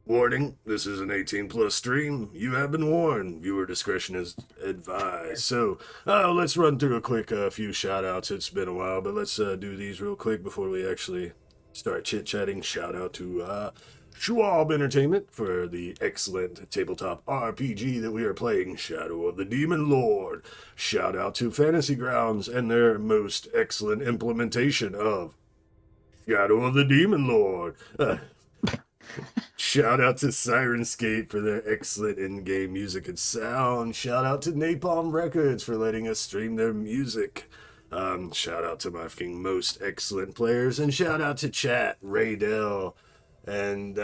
Warning, this is an 18 plus stream. You have been warned. Viewer discretion is advised. So, let's run through a quick few shout outs. It's been a while, but let's do these real quick before we actually start chit chatting. Shout out to Schwab Entertainment for the excellent tabletop RPG that we are playing, Shadow of the Demon Lord. Shout out to Fantasy Grounds and their most excellent implementation of Shadow of the Demon Lord. Shout out to Sirenscape for their excellent in-game music and sound. Shout out to NAPALM Records for letting us stream their music. Shout out to my fucking most excellent players, and shout out to chat, Raydell, and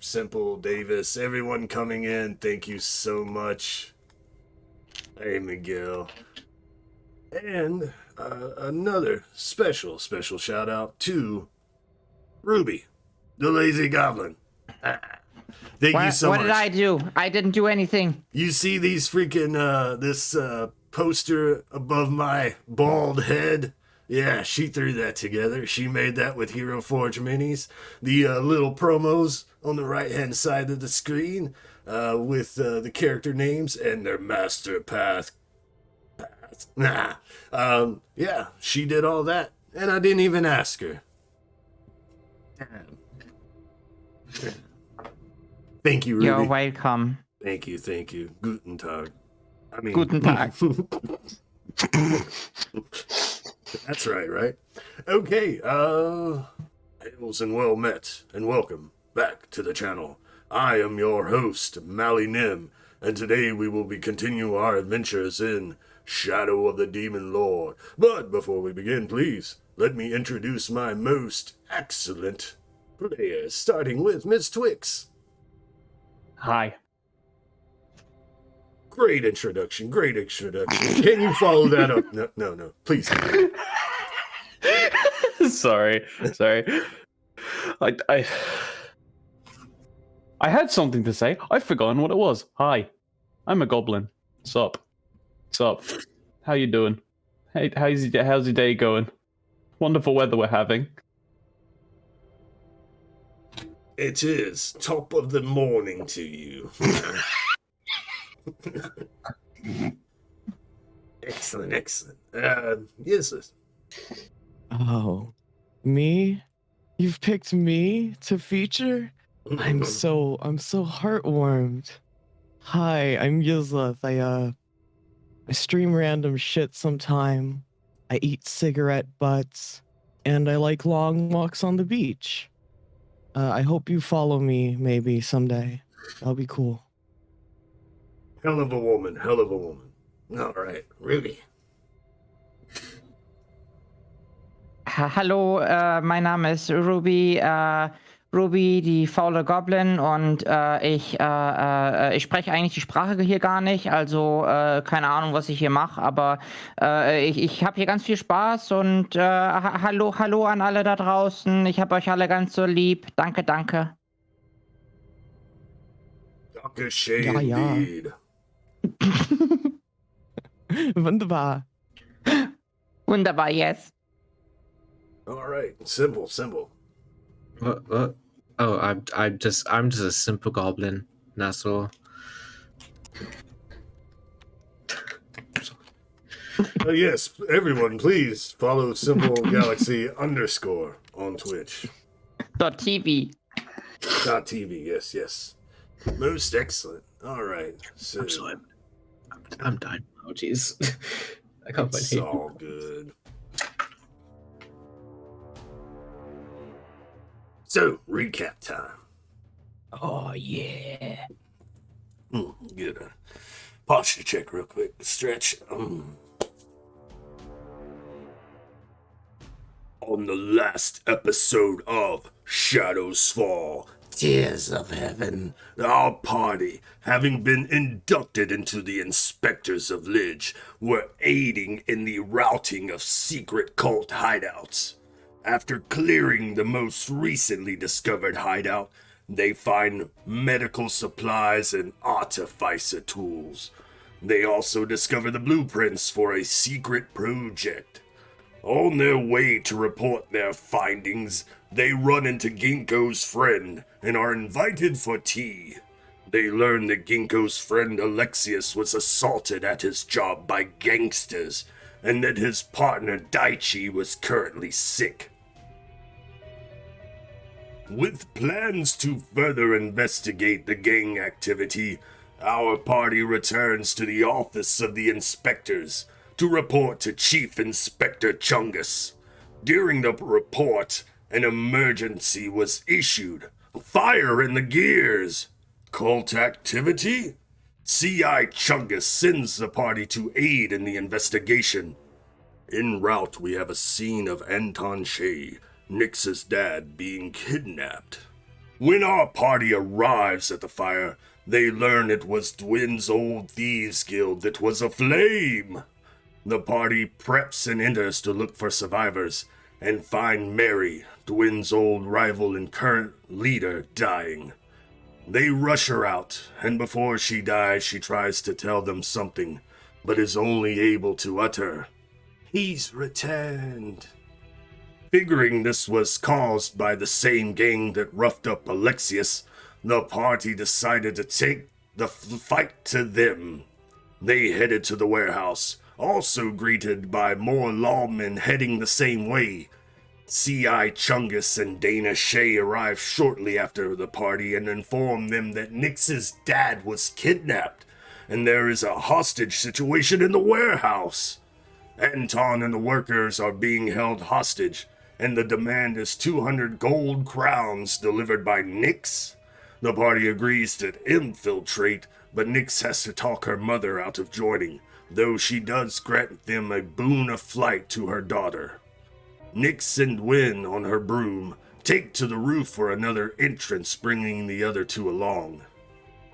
Simple Davis, everyone coming in. Thank you so much. Hey, Miguel. And another special shout out to Ruby, the Lazy Goblin. Thank you so much. What did I do? I didn't do anything. You see these freaking, this poster above my bald head? Yeah, she threw that together. She made that with Hero Forge minis. The little promos on the right-hand side of the screen with the character names and their master path. Yeah, she did all that, and I didn't even ask her. Thank you, Ruby. You're welcome. Thank you. Guten Tag. Guten Tag. That's right? Okay, hails and well met, and welcome back to the channel. I am your host, Mally Nim, and today we will be continuing our adventures in Shadow of the Demon Lord. But before we begin, please, let me introduce my most excellent players, starting with Miss Twix. Hi. Great introduction. Can you follow that up? No, please. Sorry. I had something to say. I've forgotten what it was. Hi. I'm a goblin. Sup. How you doing? Hey, how's your day going? Wonderful weather we're having. It is top of the morning to you. Excellent. Yes. Oh, me? You've picked me to feature? I'm so heartwarmed. Hi, I'm Yuzleth. I stream random shit sometime. I eat cigarette butts, and I like long walks on the beach. I hope you follow me maybe someday. That'll be cool. Hell of a woman. All right, Ruby. Hallo, mein Name ist Ruby, Ruby, die faule Goblin, und ich spreche eigentlich die Sprache hier gar nicht, also keine Ahnung, was ich hier mache, aber ich habe hier ganz viel Spaß und hallo an alle da draußen, ich habe euch alle ganz so lieb, danke. Dr. Shae, Ja. indeed. Wunderbar. Wunderbar, yes. All right, simple. What? Oh, I'm just a simple goblin. That's all. Yes, everyone, please follow Simple Galaxy _ on Twitch. .tv. .tv, yes. Most excellent. All right. So, I'm done. Oh, jeez. I can't it's find all good. So, recap time. Oh, yeah. Get a posture check real quick. Stretch. On the last episode of Shadows Fall, Tears of Heaven, our party, having been inducted into the Inspectors of Lidge, were aiding in the routing of secret cult hideouts. After clearing the most recently discovered hideout, they find medical supplies and Artificer tools. They also discover the blueprints for a secret project. On their way to report their findings, They run into Ginkgo's friend and are invited for tea. They learn that Ginkgo's friend Alexius was assaulted at his job by gangsters, and that his partner Daichi was currently sick. With plans to further investigate the gang activity, our party returns to the office of the inspectors to report to Chief Inspector Chungus. During the report, an emergency was issued. Fire in the gears! Cult activity? CI Chungus sends the party to aid in the investigation. En route, we have a scene of Anton Shae, Nyx's dad, being kidnapped. When our party arrives at the fire, they learn it was Dwen's old thieves guild that was aflame. The party preps and enters to look for survivors and find Mary, Dwen's old rival and current leader, dying. They rush her out, and before she dies, she tries to tell them something, but is only able to utter, "He's returned." Figuring this was caused by the same gang that roughed up Alexius, the party decided to take the fight to them. They headed to the warehouse, also greeted by more lawmen heading the same way. CI Chungus and Dana Shae arrived shortly after the party and informed them that Nyx's dad was kidnapped, and there is a hostage situation in the warehouse. Anton and the workers are being held hostage, and the demand is 200 gold crowns delivered by Nyx. The party agrees to infiltrate, but Nyx has to talk her mother out of joining, though she does grant them a boon of flight to her daughter. Nyx and Dwen, on her broom, take to the roof for another entrance, bringing the other two along.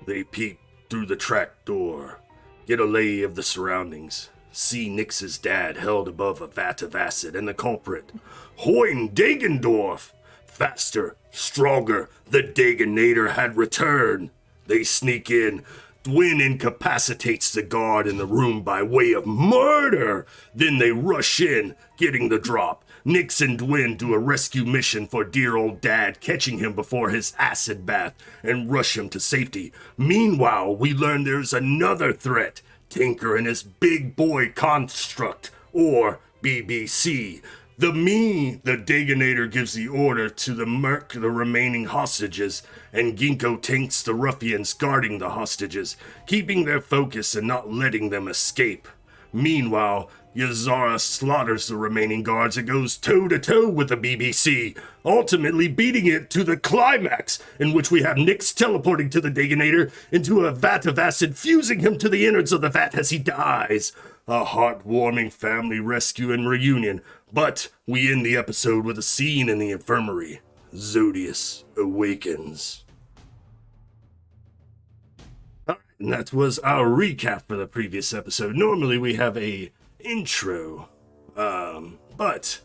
They peek through the trap door, get a lay of the surroundings, see Nyx's dad held above a vat of acid, and the culprit, Hoyn Dagendorf. Faster, stronger, the Dagonator had returned. They sneak in. Dwen incapacitates the guard in the room by way of murder. Then they rush in, getting the drop. Nyx and Dwen do a rescue mission for dear old dad, catching him before his acid bath, and rush him to safety. Meanwhile, we learn there's another threat. Tinker and his big boy construct, or BBC. The Dagonator gives the order to murk the remaining hostages, and Gingko tanks the ruffians guarding the hostages, keeping their focus and not letting them escape. Meanwhile, Yazara slaughters the remaining guards and goes toe-to-toe with the BBC, ultimately beating it to the climax, in which we have Nyx teleporting to the Dagonator into a vat of acid, fusing him to the innards of the vat as he dies. A heartwarming family rescue and reunion, but we end the episode with a scene in the infirmary. Zodius awakens. Alright, and that was our recap for the previous episode. Normally we have a intro, but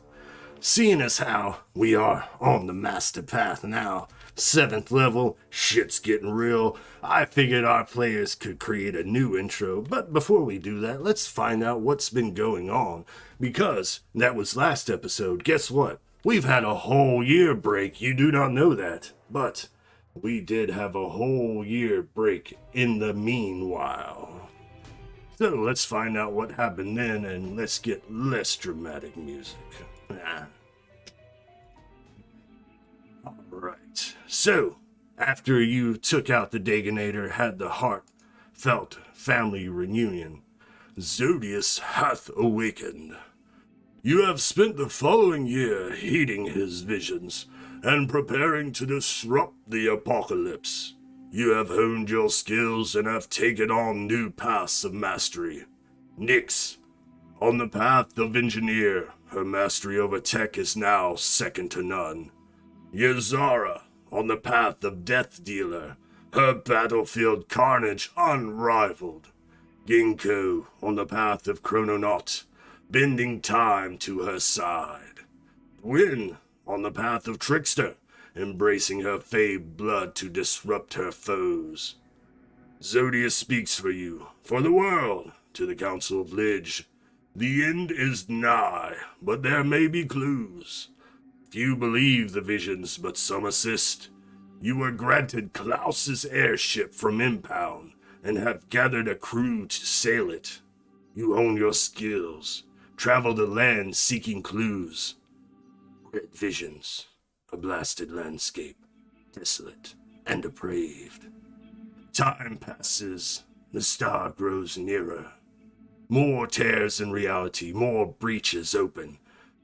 seeing as how we are on the master path now, 7th level, shit's getting real, I figured our players could create a new intro. But before we do that, let's find out what's been going on, because that was last episode. Guess what? We've had a whole year break. You do not know that, but we did have a whole year break in the meanwhile. So let's find out what happened then, and let's get less dramatic music. Alright, so after you took out the Dagonator, had the heartfelt family reunion, Zodius hath awakened. You have spent the following year heeding his visions and preparing to disrupt the apocalypse. You have honed your skills and have taken on new paths of mastery. Nyx, on the path of engineer, her mastery over tech is now second to none. Yazara, on the path of death dealer, her battlefield carnage unrivaled. Gingko, on the path of Chrononaut, bending time to her side. Dwen, on the path of Trickster, embracing her fade blood to disrupt her foes. Zodius speaks for you, for the world, to the Council of Lidge. The end is nigh, but there may be clues. Few believe the visions, but some assist. You were granted Klaus's airship from Impound and have gathered a crew to sail it. You own your skills. Travel the land seeking clues. Great visions. A blasted landscape. Desolate and depraved. Time passes. The star grows nearer. More tears in reality. More breaches open.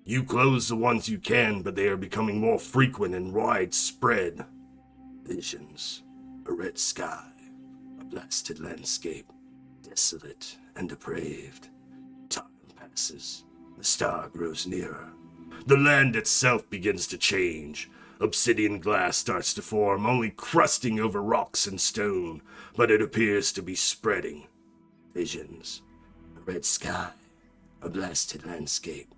You close the ones you can, but they are becoming more frequent and widespread. Visions. A red sky. A blasted landscape. Desolate and depraved. Time passes. The star grows nearer. The land itself begins to change. Obsidian glass starts to form, only crusting over rocks and stone, but it appears to be spreading. Visions. A red sky. A blasted landscape.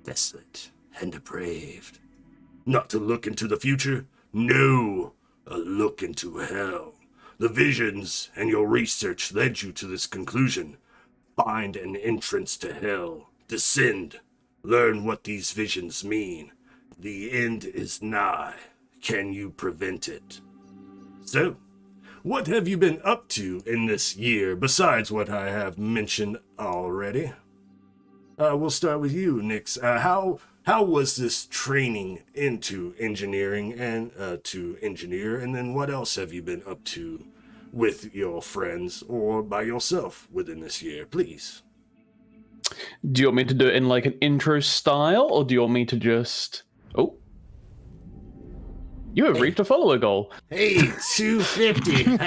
Desolate and depraved. Not to look into the future? No! A look into hell. The visions and your research led you to this conclusion. Find an entrance to hell. Descend. Learn what these visions mean. The end is nigh. Can you prevent it? So, what have you been up to in this year besides what I have mentioned already? We'll start with you, Nix. How was this training into engineering and to engineer, and then what else have you been up to with your friends or by yourself within this year, please? Do you want me to do it in like an intro style, or do you want me to just... Oh. You have reached a follower goal. Hey, 250.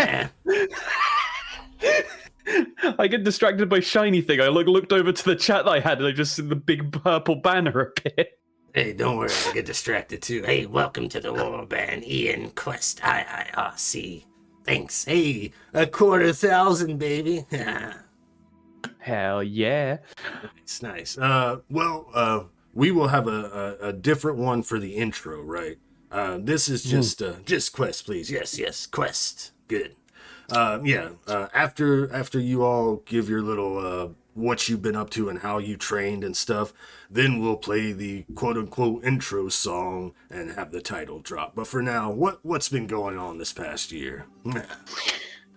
I get distracted by shiny thing. I looked over to the chat that I had, and I just see the big purple banner appear. Hey, don't worry, I get distracted too. Hey, welcome to the Warband, Ian Quest IIRC. Thanks. Hey, 250,000, baby. Hell yeah. It's nice. We will have a different one for the intro, right? This is just Quest, please. Yes, Quest. Good. After you all give your little what you've been up to and how you trained and stuff, then we'll play the quote-unquote intro song and have the title drop. But for now, what's been going on this past year?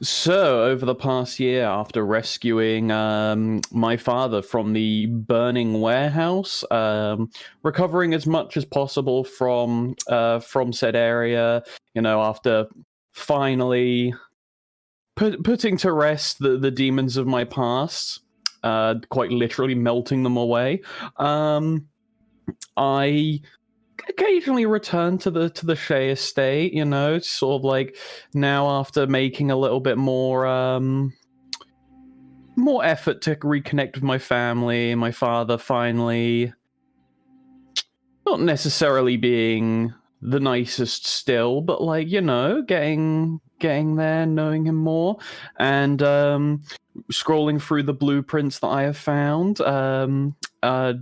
So, over the past year, after rescuing my father from the burning warehouse, recovering as much as possible from said area, after finally putting to rest the demons of my past, quite literally melting them away, I occasionally return to the Shae estate, sort of like now after making a little bit more effort to reconnect with my family, my father finally not necessarily being the nicest still, but like, getting there, knowing him more, and scrolling through the blueprints that I have found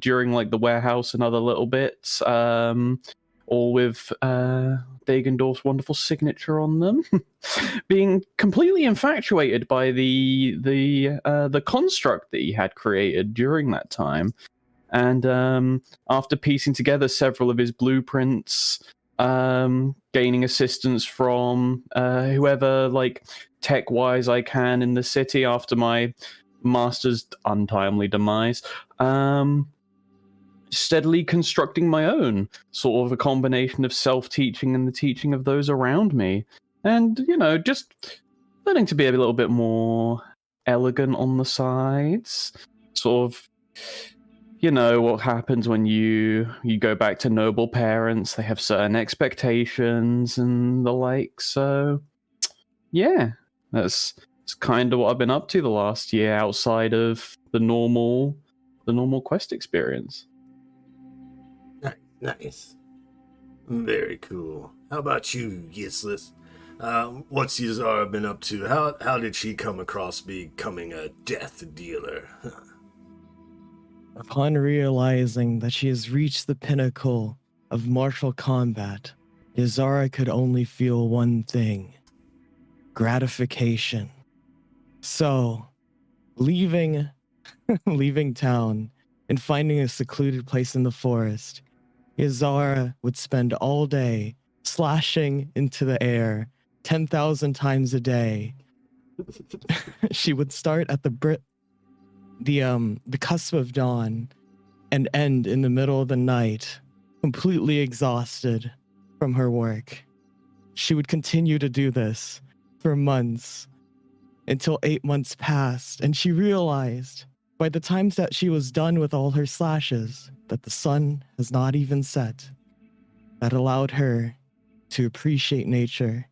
during like the warehouse and other little bits, all with Dagendorf's wonderful signature on them, being completely infatuated by the construct that he had created during that time. And after piecing together several of his blueprints, gaining assistance from whoever, like, tech-wise I can in the city after my master's untimely demise, steadily constructing my own, sort of a combination of self-teaching and the teaching of those around me. And, just learning to be a little bit more elegant on the sides, sort of... what happens when you go back to noble parents. They have certain expectations and the like. So, yeah, that's kind of what I've been up to the last year outside of the normal quest experience. Nice. Very cool. How about you, Useless? What's Yazara been up to? How did she come across becoming a death dealer? Upon realizing that she has reached the pinnacle of martial combat, Yazara could only feel one thing: gratification. So, leaving town and finding a secluded place in the forest, Yazara would spend all day slashing into the air 10,000 times a day. She would start at the cusp of dawn and end in the middle of the night, completely exhausted from her work. She would continue to do this for months until 8 months passed, and she realized by the times that she was done with all her slashes that the sun has not even set. That allowed her to appreciate nature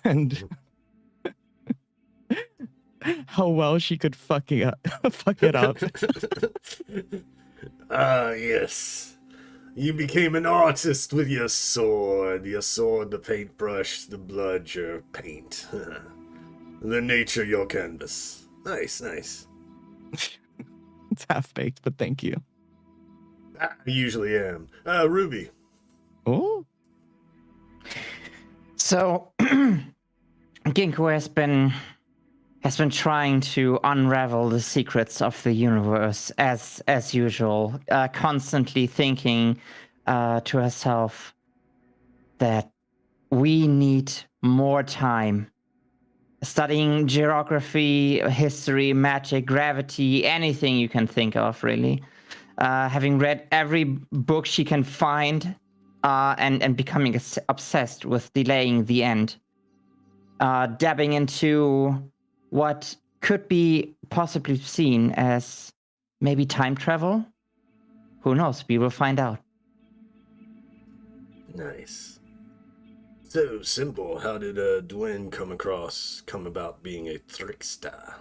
and how well she could fuck it up. Ah, yes. You became an artist with your sword, the paintbrush, the blood, your paint. The nature, your canvas. Nice, nice. It's half-baked, but thank you. I usually am. Ruby. Oh? So, Gingko has been trying to unravel the secrets of the universe as usual, constantly thinking to herself that we need more time. Studying geography, history, magic, gravity, anything you can think of, really. Having read every book she can find, and becoming obsessed with delaying the end. Dabbing into what could be possibly seen as maybe time travel. Who knows? We will find out. Nice. So, Simple, how did Dwen come about being a trickster?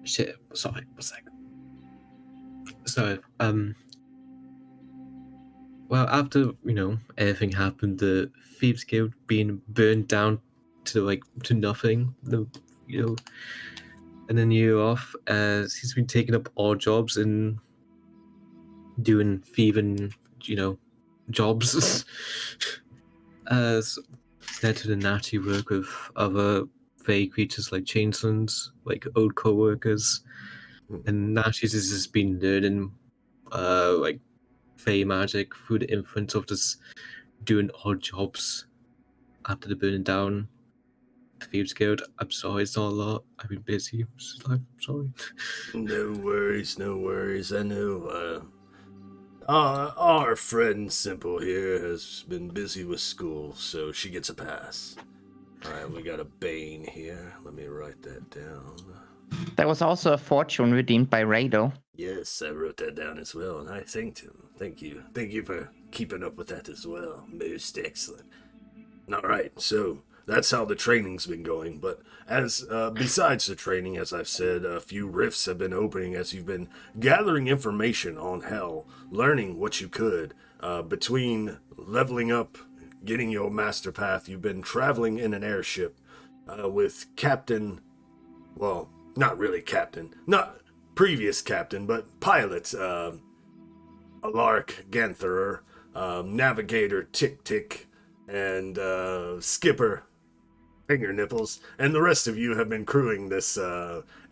Shit, sorry, one sec. So, well, after, everything happened, the Thieves Guild being burned down to nothing, and then year off, he's been taking up odd jobs and doing thieving, jobs. Led to the natty work with other fey creatures like changelings, like old co-workers, and Natties has just been learning fey magic through the influence of just doing odd jobs after the burning down the Thieves Guild. I'm sorry, it's not a lot. I've been busy. I'm sorry. No worries, no worries. I know, our friend Simple here has been busy with school, so she gets a pass. Alright, we got a Bane here. Let me write that down. There was also a fortune redeemed by Rado. Yes, I wrote that down as well, and I thanked him. Thank you. Thank you for keeping up with that as well. Most excellent. Alright, so that's how the training's been going, but as besides the training, as I've said, a few rifts have been opening as you've been gathering information on Hell, learning what you could. Between leveling up, getting your master path, you've been traveling in an airship with Captain, well, not really Captain, not previous Captain, but pilot, Alark Gantherer, Navigator Tick Tick, and Skipper Finger Nipples, and the rest of you have been crewing this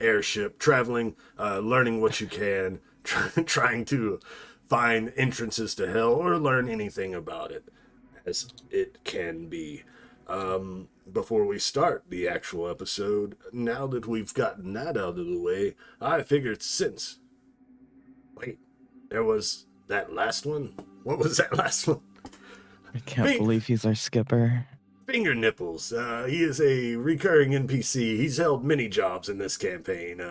airship, traveling, learning what you can, trying to find entrances to Hell or learn anything about it as it can be. Before we start the actual episode, now that we've gotten that out of the way, I figured Wait, there was that last one? What was that last one? I can't believe he's our skipper. Finger Nipples. He is a recurring NPC. He's held many jobs in this campaign.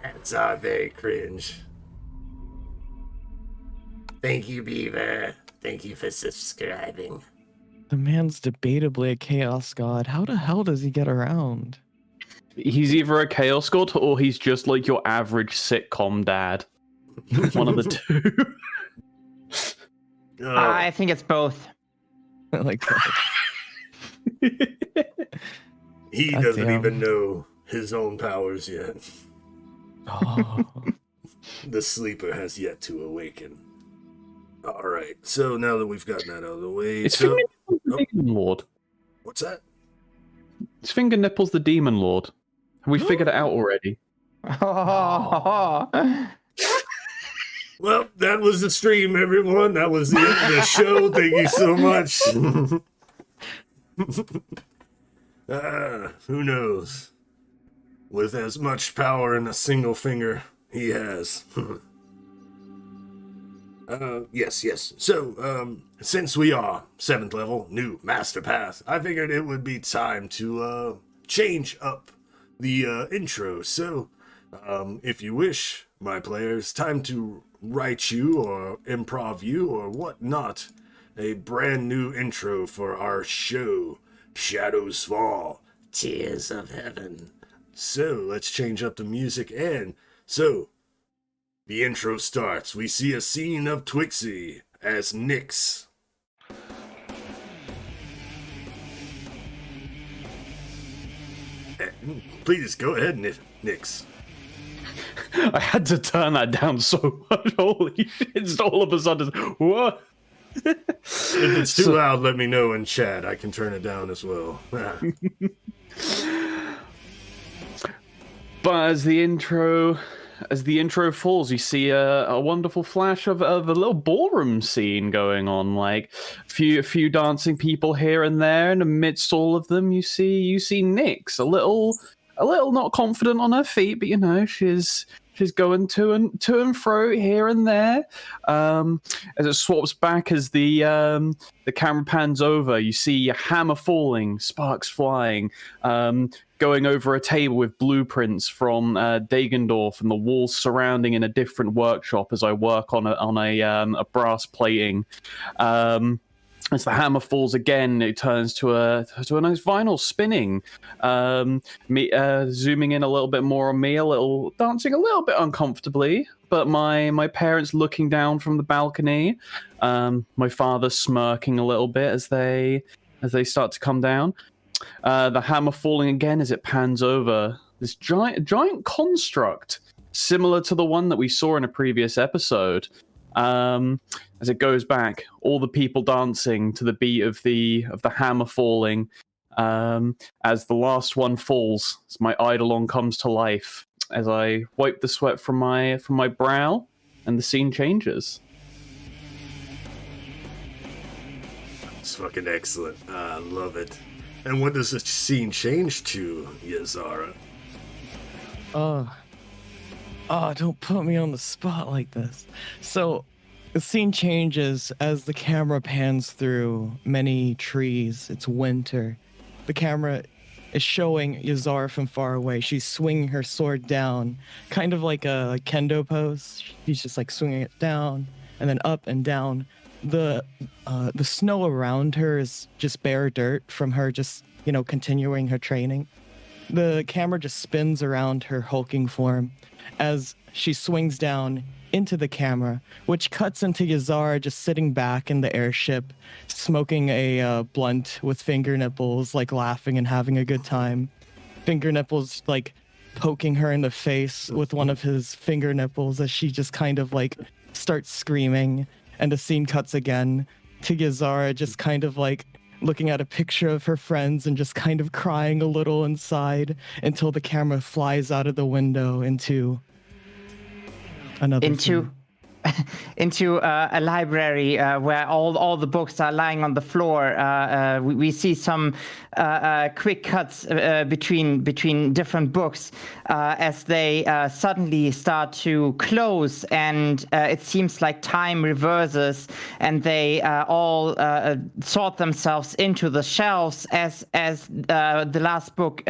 That's very cringe. Thank you, Beaver. Thank you for subscribing. The man's debatably a chaos god. How the hell does he get around? He's either a chaos god or he's just like your average sitcom dad. One of the two. I think it's both. I like that. He God doesn't damn. even know his own powers yet. Oh. The sleeper has yet to awaken. Alright, so now that we've gotten that out of the way... It's so... Finger Nipples the Demon Lord. What's that? It's Finger Nipples the Demon Lord. Have we figured it out already? Well, that was the stream, everyone. That was the end of the show. Thank you so much. Who knows? With as much power in a single finger, he has. Yes. So, since we are 7th level, new Master Path, I figured it would be time to, change up the, intro. So, if you wish, my players, time to write you or improv you or whatnot a brand new intro for our show, Shadows Fall, Tears of Heaven. So, let's change up the music and, so, the intro starts. We see a scene of Twixie as Nyx. Please, go ahead, Nyx. I had to turn that down so much. Holy shit, it's all of a sudden, what? If it's too loud, let me know in chat. I can turn it down as well. But as the intro falls, you see a wonderful flash of a little ballroom scene going on, like a few dancing people here and there, and amidst all of them, you see Nyx, a little not confident on her feet, but you know she's going to and fro here and there. As it swaps back, as the camera pans over, you see a hammer falling, sparks flying, going over a table with blueprints from Dagendorf and the walls surrounding in a different workshop as I work on a brass plating. As the hammer falls again, it turns to a nice vinyl spinning. Zooming in a little bit more on me, dancing a little bit uncomfortably, but my parents looking down from the balcony. My father smirking a little bit as they start to come down. The hammer falling again as it pans over this giant construct, similar to the one that we saw in a previous episode. As it goes back, all the people dancing to the beat of the hammer falling. As the last one falls, as my eidolon comes to life, as I wipe the sweat from my brow, and the scene changes. It's fucking excellent. I love it. And what does the scene change to, Yazara? Oh, don't put me on the spot like this. So, the scene changes as the camera pans through many trees. It's winter. The camera is showing Yazara from far away. She's swinging her sword down, kind of like a kendo pose. She's just like swinging it down and then up and down. The snow around her is just bare dirt from her just, continuing her training. The camera just spins around her hulking form as she swings down into the camera, which cuts into Yazara just sitting back in the airship, smoking a blunt with finger nipples, like laughing and having a good time. Finger nipples like poking her in the face with one of his finger nipples as she just kind of like starts screaming. And the scene cuts again to Yazara just kind of like looking at a picture of her friends and just kind of crying a little inside until the camera flies out of the window into another scene. Into a library where all the books are lying on the floor. We see some quick cuts between different books as they suddenly start to close, and it seems like time reverses, and they all sort themselves into the shelves as the last book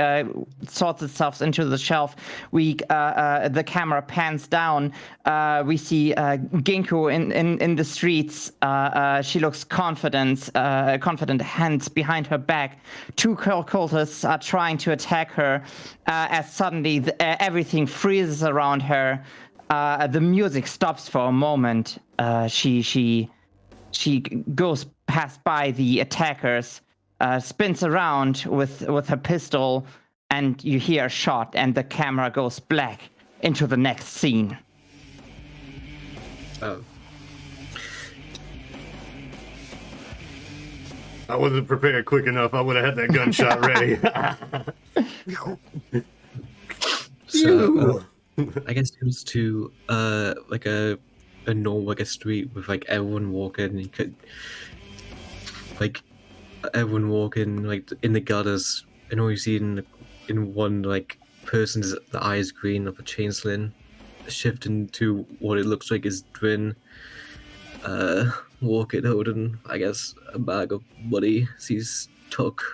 sorts itself into the shelf. The camera pans down. We see Gingko in the streets. She looks confident, hands behind her back. Two cultists are trying to attack her as suddenly everything freezes around her. The music stops for a moment. She goes past by the attackers, spins around with her pistol, and you hear a shot, and the camera goes black into the next scene. Oh. I wasn't prepared quick enough. I would have had that gunshot ready. So, I guess it was to like a normal like a street with like everyone walking. You could like everyone walking like in the gutters, and all you see in one like person's the eyes green of a changeling, shifting to what it looks like is Dwen. Walking holding, I guess, a bag of money he's took.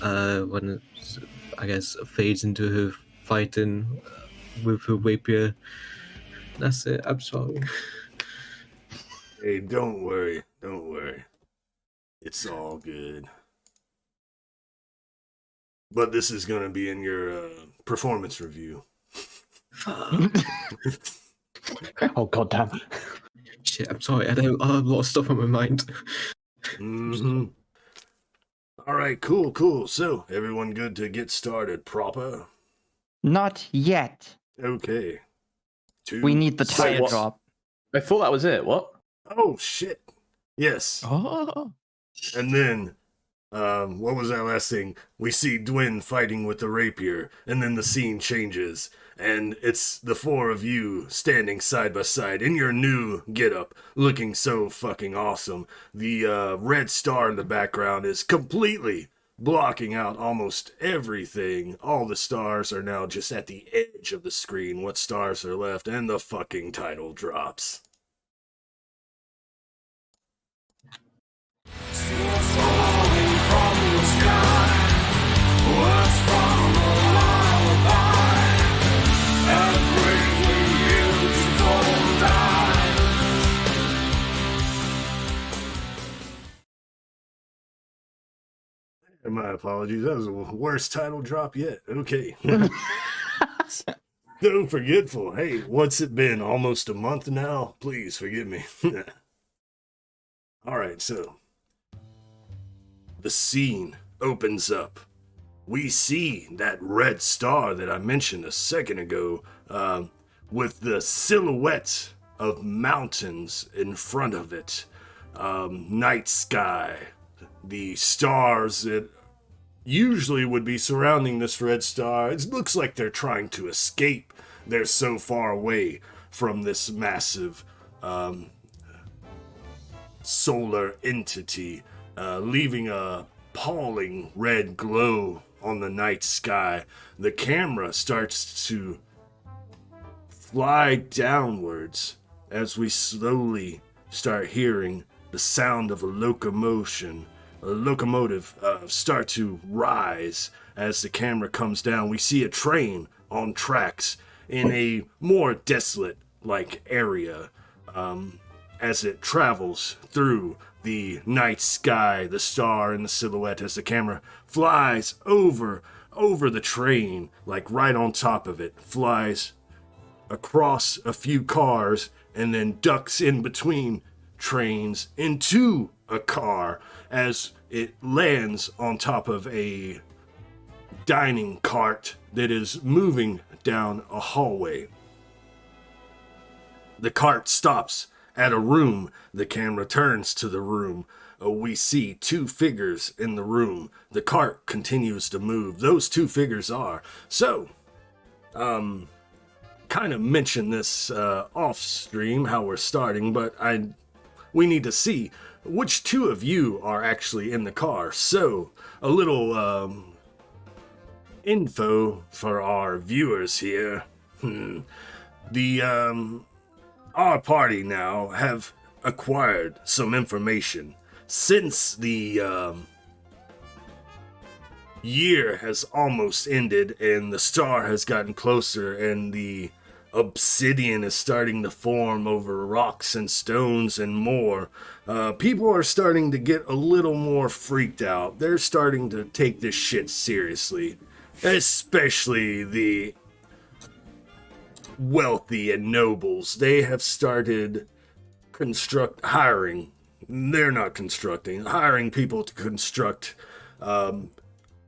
When I guess fades into her fighting with her rapier. That's it. I'm sorry. Hey, don't worry. Don't worry. It's all good. But this is going to be in your performance review. Oh goddamn! Shit, I'm sorry. I have a lot of stuff on my mind. Mm-hmm. All right, cool. So, everyone good to get started proper? Not yet. Okay. We need the So tire what- drop. I thought that was it. What? Oh, shit. Yes. Oh, And then, what was that last thing? We see Dwen fighting with the rapier, and then the scene changes, and it's the four of you standing side by side in your new getup, looking so fucking awesome. The red star in the background is completely blocking out almost everything. All the stars are now just at the edge of the screen. What stars are left? And the fucking title drops. And my apologies, that was the worst title drop yet. Okay. So forgetful. Hey, what's it been? Almost a month now? Please forgive me. All right, so the scene opens up. We see that red star that I mentioned a second ago, with the silhouette of mountains in front of it, night sky, the stars that usually would be surrounding this red star. It looks like they're trying to escape. They're so far away from this massive solar entity, leaving a appalling red glow on the night sky. The camera starts to fly downwards as we slowly start hearing the sound of a locomotive start to rise. As the camera comes down, we see a train on tracks in a more desolate like area, as it travels through the night sky, the star and the silhouette, as the camera flies over the train, like right on top of it, flies across a few cars, and then ducks in between trains into a car as it lands on top of a dining cart that is moving down a hallway. The cart stops at a room. The camera turns to the room. We see two figures in the room. The cart continues to move. Those two figures are. So, kind of mentioned this off stream, how we're starting, but we need to see which two of you are actually in the car. So, a little info for our viewers here. Our party now have acquired some information. Since the year has almost ended and the star has gotten closer and the obsidian is starting to form over rocks and stones and more, people are starting to get a little more freaked out. They're starting to take this shit seriously, especially the wealthy and nobles. They have started hiring people to construct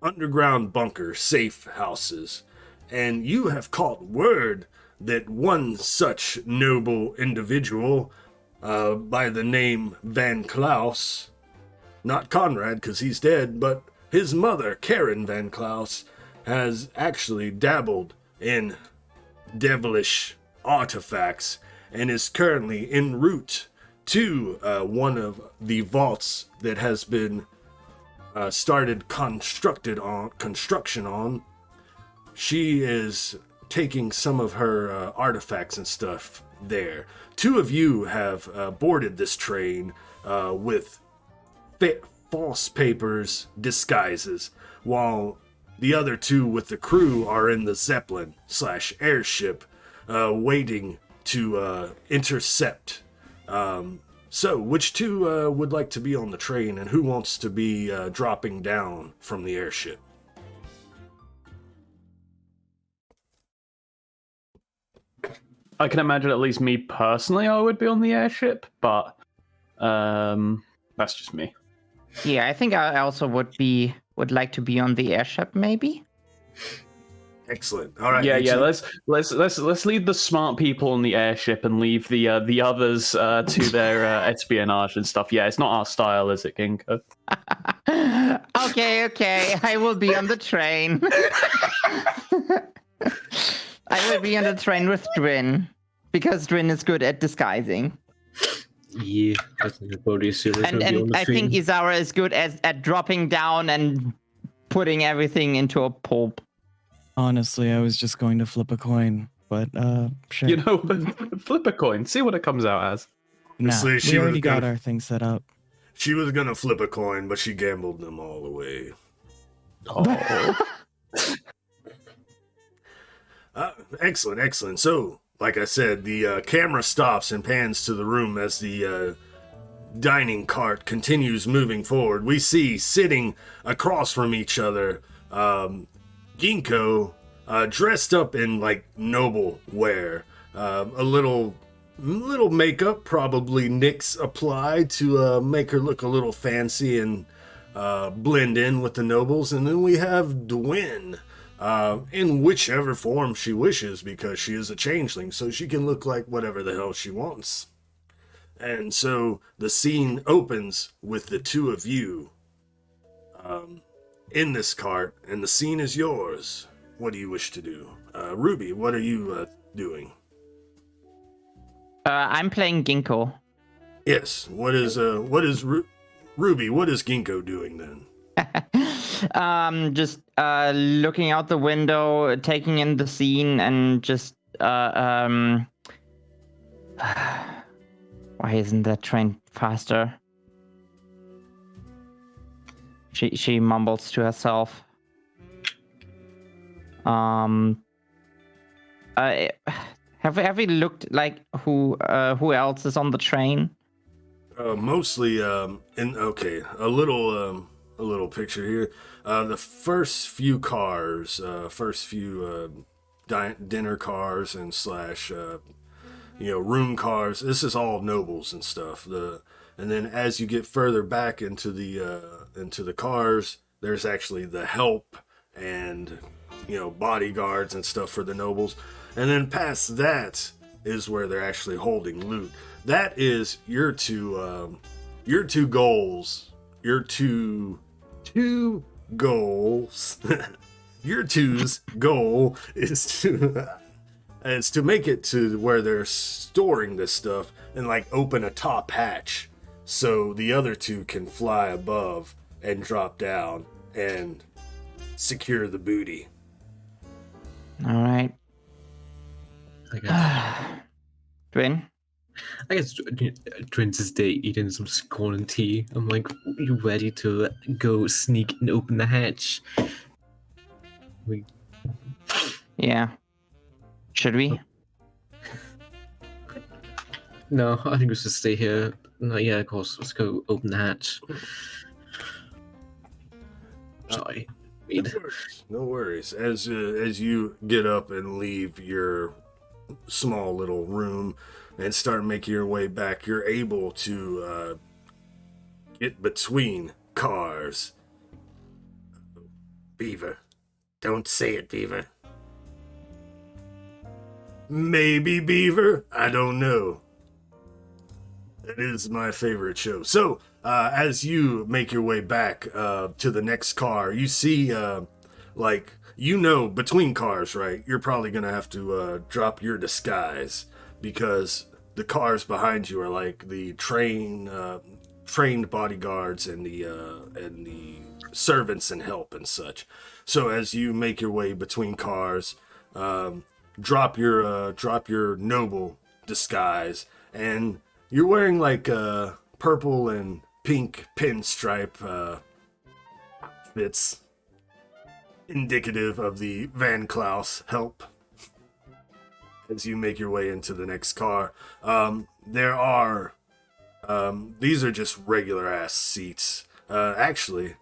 underground bunker safe houses. And you have caught word that one such noble individual by the name Van Klaus, not Conrad because he's dead, but his mother, Karen Van Klaus, has actually dabbled in devilish artifacts and is currently en route to one of the vaults that has been started construction on. She is taking some of her artifacts and stuff there. Two of you have boarded this train with false papers, disguises, while the other two with the crew are in the Zeppelin/airship waiting to intercept. So, which two would like to be on the train, and who wants to be dropping down from the airship? I can imagine at least me personally, I would be on the airship, but that's just me. Yeah, I think I also would like to be on the airship, maybe. Excellent. All right. Yeah. you two- Let's leave the smart people on the airship and leave the others to their espionage and stuff. Yeah, it's not our style, is it, Gingko? Okay, I will be on the train. I will be on the train with Dwen, because Dwen is good at disguising. Yeah, I think the bodysuit is gonna be on And the I think train. Izara is good at dropping down and putting everything into a pulp. Honestly, I was just going to flip a coin, but sure. You know, flip a coin, see what it comes out as. Nah, Honestly, she we was already got gonna- our thing set up. She was gonna flip a coin, but she gambled them all away. Oh. Excellent. So, like I said, the camera stops and pans to the room as the dining cart continues moving forward. We see sitting across from each other, Gingko, dressed up in like noble wear, a little makeup, probably NYX applied to make her look a little fancy and blend in with the nobles. And then we have Dwen, in whichever form she wishes, because she is a changeling, so she can look like whatever the hell she wants. And so the scene opens with the two of you in this cart, and the scene is yours. What do you wish to do? Ruby, what are you doing? I'm playing Gingko. Yes, what is Ruby, what is Gingko doing then? Just looking out the window, taking in the scene, and just why isn't that train faster? She mumbles to herself. Have we looked like who else is on the train? Mostly a little picture here. The first few cars, dinner cars and slash room cars. This is all nobles and stuff. And then as you get further back into the cars, there's actually the help and bodyguards and stuff for the nobles. And then past that is where they're actually holding loot. That is your two goals. Your two goals. Your two's goal is to make it to where they're storing this stuff and like open a top hatch so the other two can fly above and drop down and secure the booty. All right. Dwen? I guess Dren's day eating some scone and tea. I'm like, you ready to go sneak and open the hatch? Yeah. Should we? No, I think we should stay here. No, yeah, of course. Let's go open the hatch. Sorry. No worries. As you get up and leave your small little room and start making your way back, you're able to get between cars. Beaver. Don't say it, Beaver. Maybe Beaver? I don't know. That is my favorite show. So, as you make your way back to the next car, you see like, between cars, right? You're probably gonna have to drop your disguise because the cars behind you are like the trained bodyguards and the servants and help and such. So as you make your way between cars, drop your noble disguise, and you're wearing like purple and pink pinstripe outfits, indicative of the Van Klaus help. As you make your way into the next car, there are these are just regular ass seats. Actually,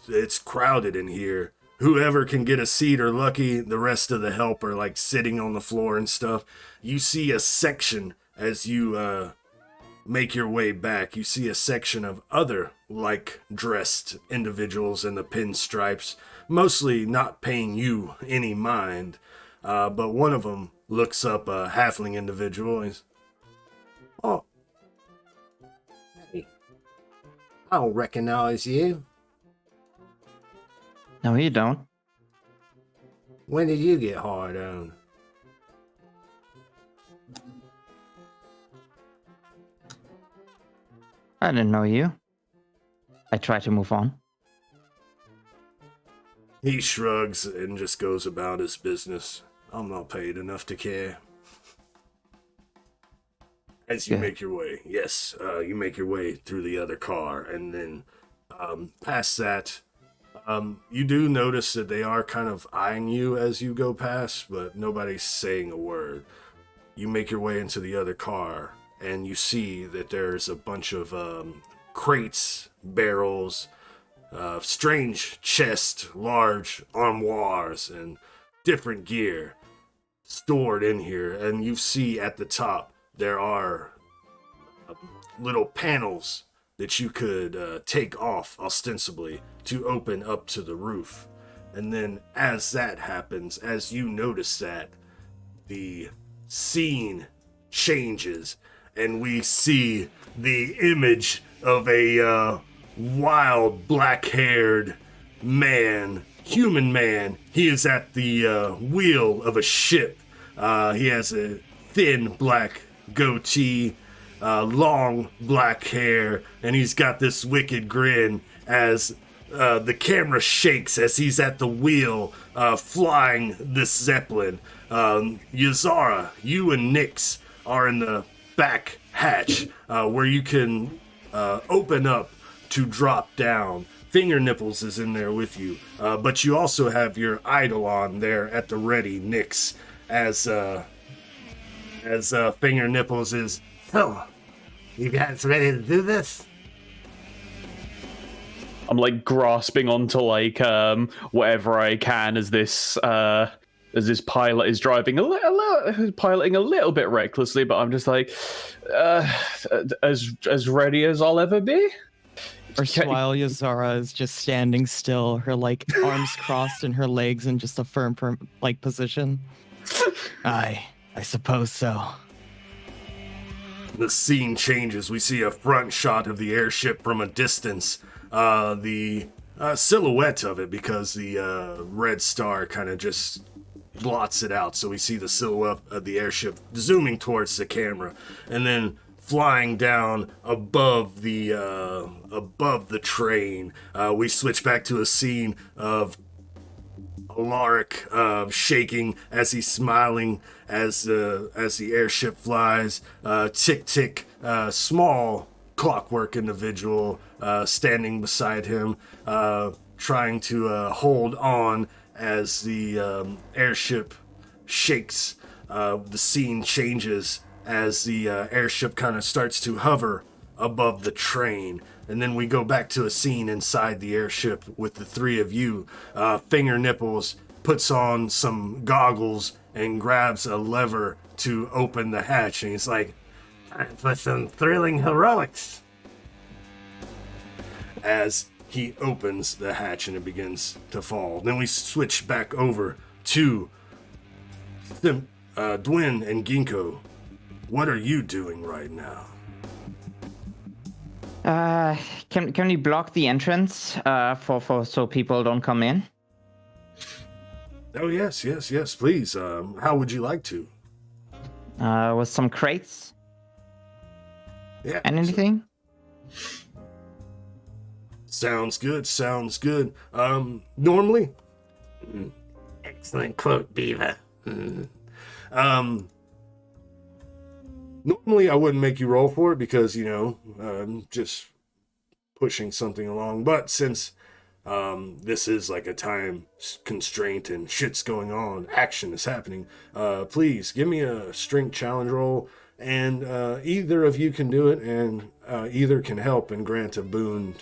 it's crowded in here. Whoever can get a seat are lucky. The rest of the help are like sitting on the floor and stuff. You see a section as you make your way back. You see a section of other like dressed individuals in the pinstripes, mostly not paying you any mind. But one of them looks up a halfling individual and Oh. Hey. I don't recognize you. No, you don't. When did you get hard on? I didn't know you. I try to move on. he shrugs and just goes about his business. I'm not paid enough to care. As you make your way, you make your way through the other car, and then past that, you do notice that they are kind of eyeing you as you go past, but nobody's saying a word. You make your way into the other car, and you see that there's a bunch of crates, barrels, strange chests, large armoires, and different gear stored in here. And you see at the top there are little panels that you could take off ostensibly to open up to the roof. And then as that happens, as you notice that, the scene changes and we see the image of a wild black-haired man, human man. He is at the wheel of a ship. He has a thin black goatee, long black hair, and he's got this wicked grin as the camera shakes as he's at the wheel flying this Zeppelin. Yazara, you and Nyx are in the back hatch where you can open up to drop down. Finger Nipples is in there with you, but you also have your Eidolon there at the ready, Nyx, as Finger Nipples is. So, you guys ready to do this? I'm like grasping onto like whatever I can as this pilot is driving piloting a little bit recklessly, but I'm just like as ready as I'll ever be. While Yazara is just standing still, her like arms crossed and her legs in just a firm like position. I suppose so. The scene changes. We see a front shot of the airship from a distance. The silhouette of it, because the red star kind of just blots it out. So we see the silhouette of the airship zooming towards the camera, and then flying down above the train. We switch back to a scene of Alaric shaking as he's smiling as the airship flies. Tick Tick, small clockwork individual standing beside him, trying to hold on as the airship shakes. The scene changes as the airship kind of starts to hover above the train. And then we go back to a scene inside the airship with the three of you. Finger Nipples puts on some goggles and grabs a lever to open the hatch. And he's like, time for some thrilling heroics. As he opens the hatch and it begins to fall. Then we switch back over to Dwen and Gingko. What are you doing right now? Can we block the entrance for so people don't come in? Oh, yes, yes, yes, please. How would you like to? With some crates Yeah. and anything? Sounds good, sounds good. Normally, Excellent quote, Beaver. normally I wouldn't make you roll for it because, just pushing something along. But since this is like a time constraint and shit's going on, action is happening, please give me a strength challenge roll, and either of you can do it, and either can help and grant a boon.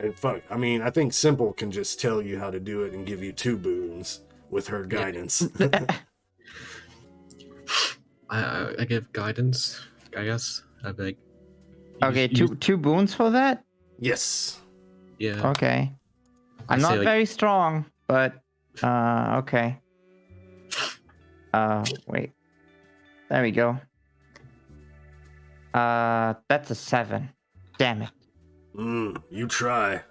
And fuck, I mean, I think Simple can just tell you how to do it and give you 2 boons with her guidance. I give guidance, I guess. I'd be like, Okay, two boons for that? Yes. Yeah. Okay. I'm I say, not like- very strong, but okay. Wait. There we go. That's a 7. Damn it. You try.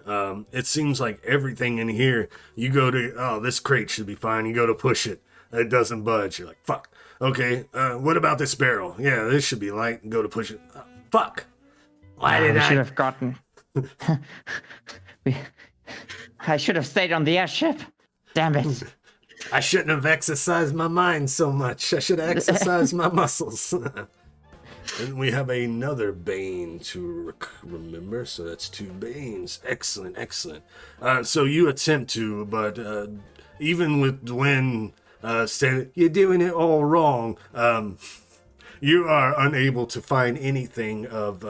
It seems like everything in here, you go to, oh, this crate should be fine. You go to push it. It doesn't budge. You're like, fuck. Okay, what about this barrel? Yeah, this should be light. Go to push it. Fuck. Why did We should I? have gotten. I should have stayed on the airship. Damn it. I shouldn't have exercised my mind so much. I should have exercised my muscles. And we have another Bane to remember, so that's 2 Banes. Excellent, excellent. So you attempt to, but even with Dwen saying, you're doing it all wrong, you are unable to find anything of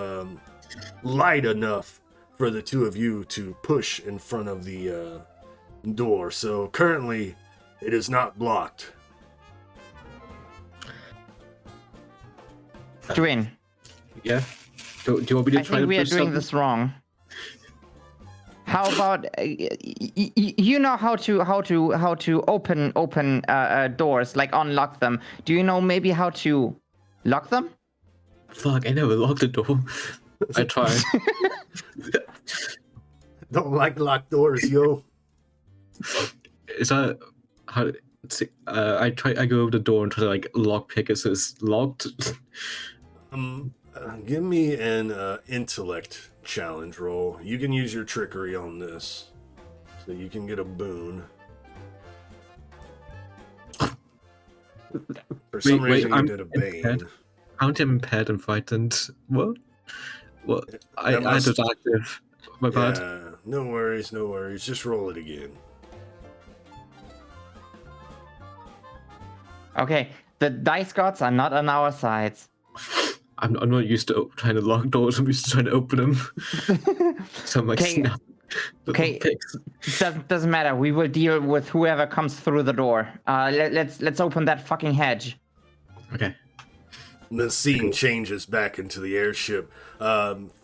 light enough for the 2 of you to push in front of the door. So currently, it is not blocked. Dwen, Yeah. Do you want me to I try think to we are push doing something? this wrong. How about you know how to open doors, like unlock them? Do you know maybe how to lock them? Fuck, I never locked the door. I tried. Don't like locked doors, yo. Is that how? I go over the door and try to like lock pick it so it's locked. Give me an intellect challenge roll. You can use your trickery on this, so you can get a boon. For some reason, you did a bane. impaired. Aren't you impaired and frightened? What? What? I must- was active. My bad. Yeah, no worries, no worries. Just roll it again. Okay, the dice gods are not on our sides. I'm not used to trying to lock doors. I'm used to trying to open them. So I'm like, Okay. snap. Okay. Picks. Doesn't matter. We will deal with whoever comes through the door. Let's open that fucking hedge. Okay. The scene changes back into the airship.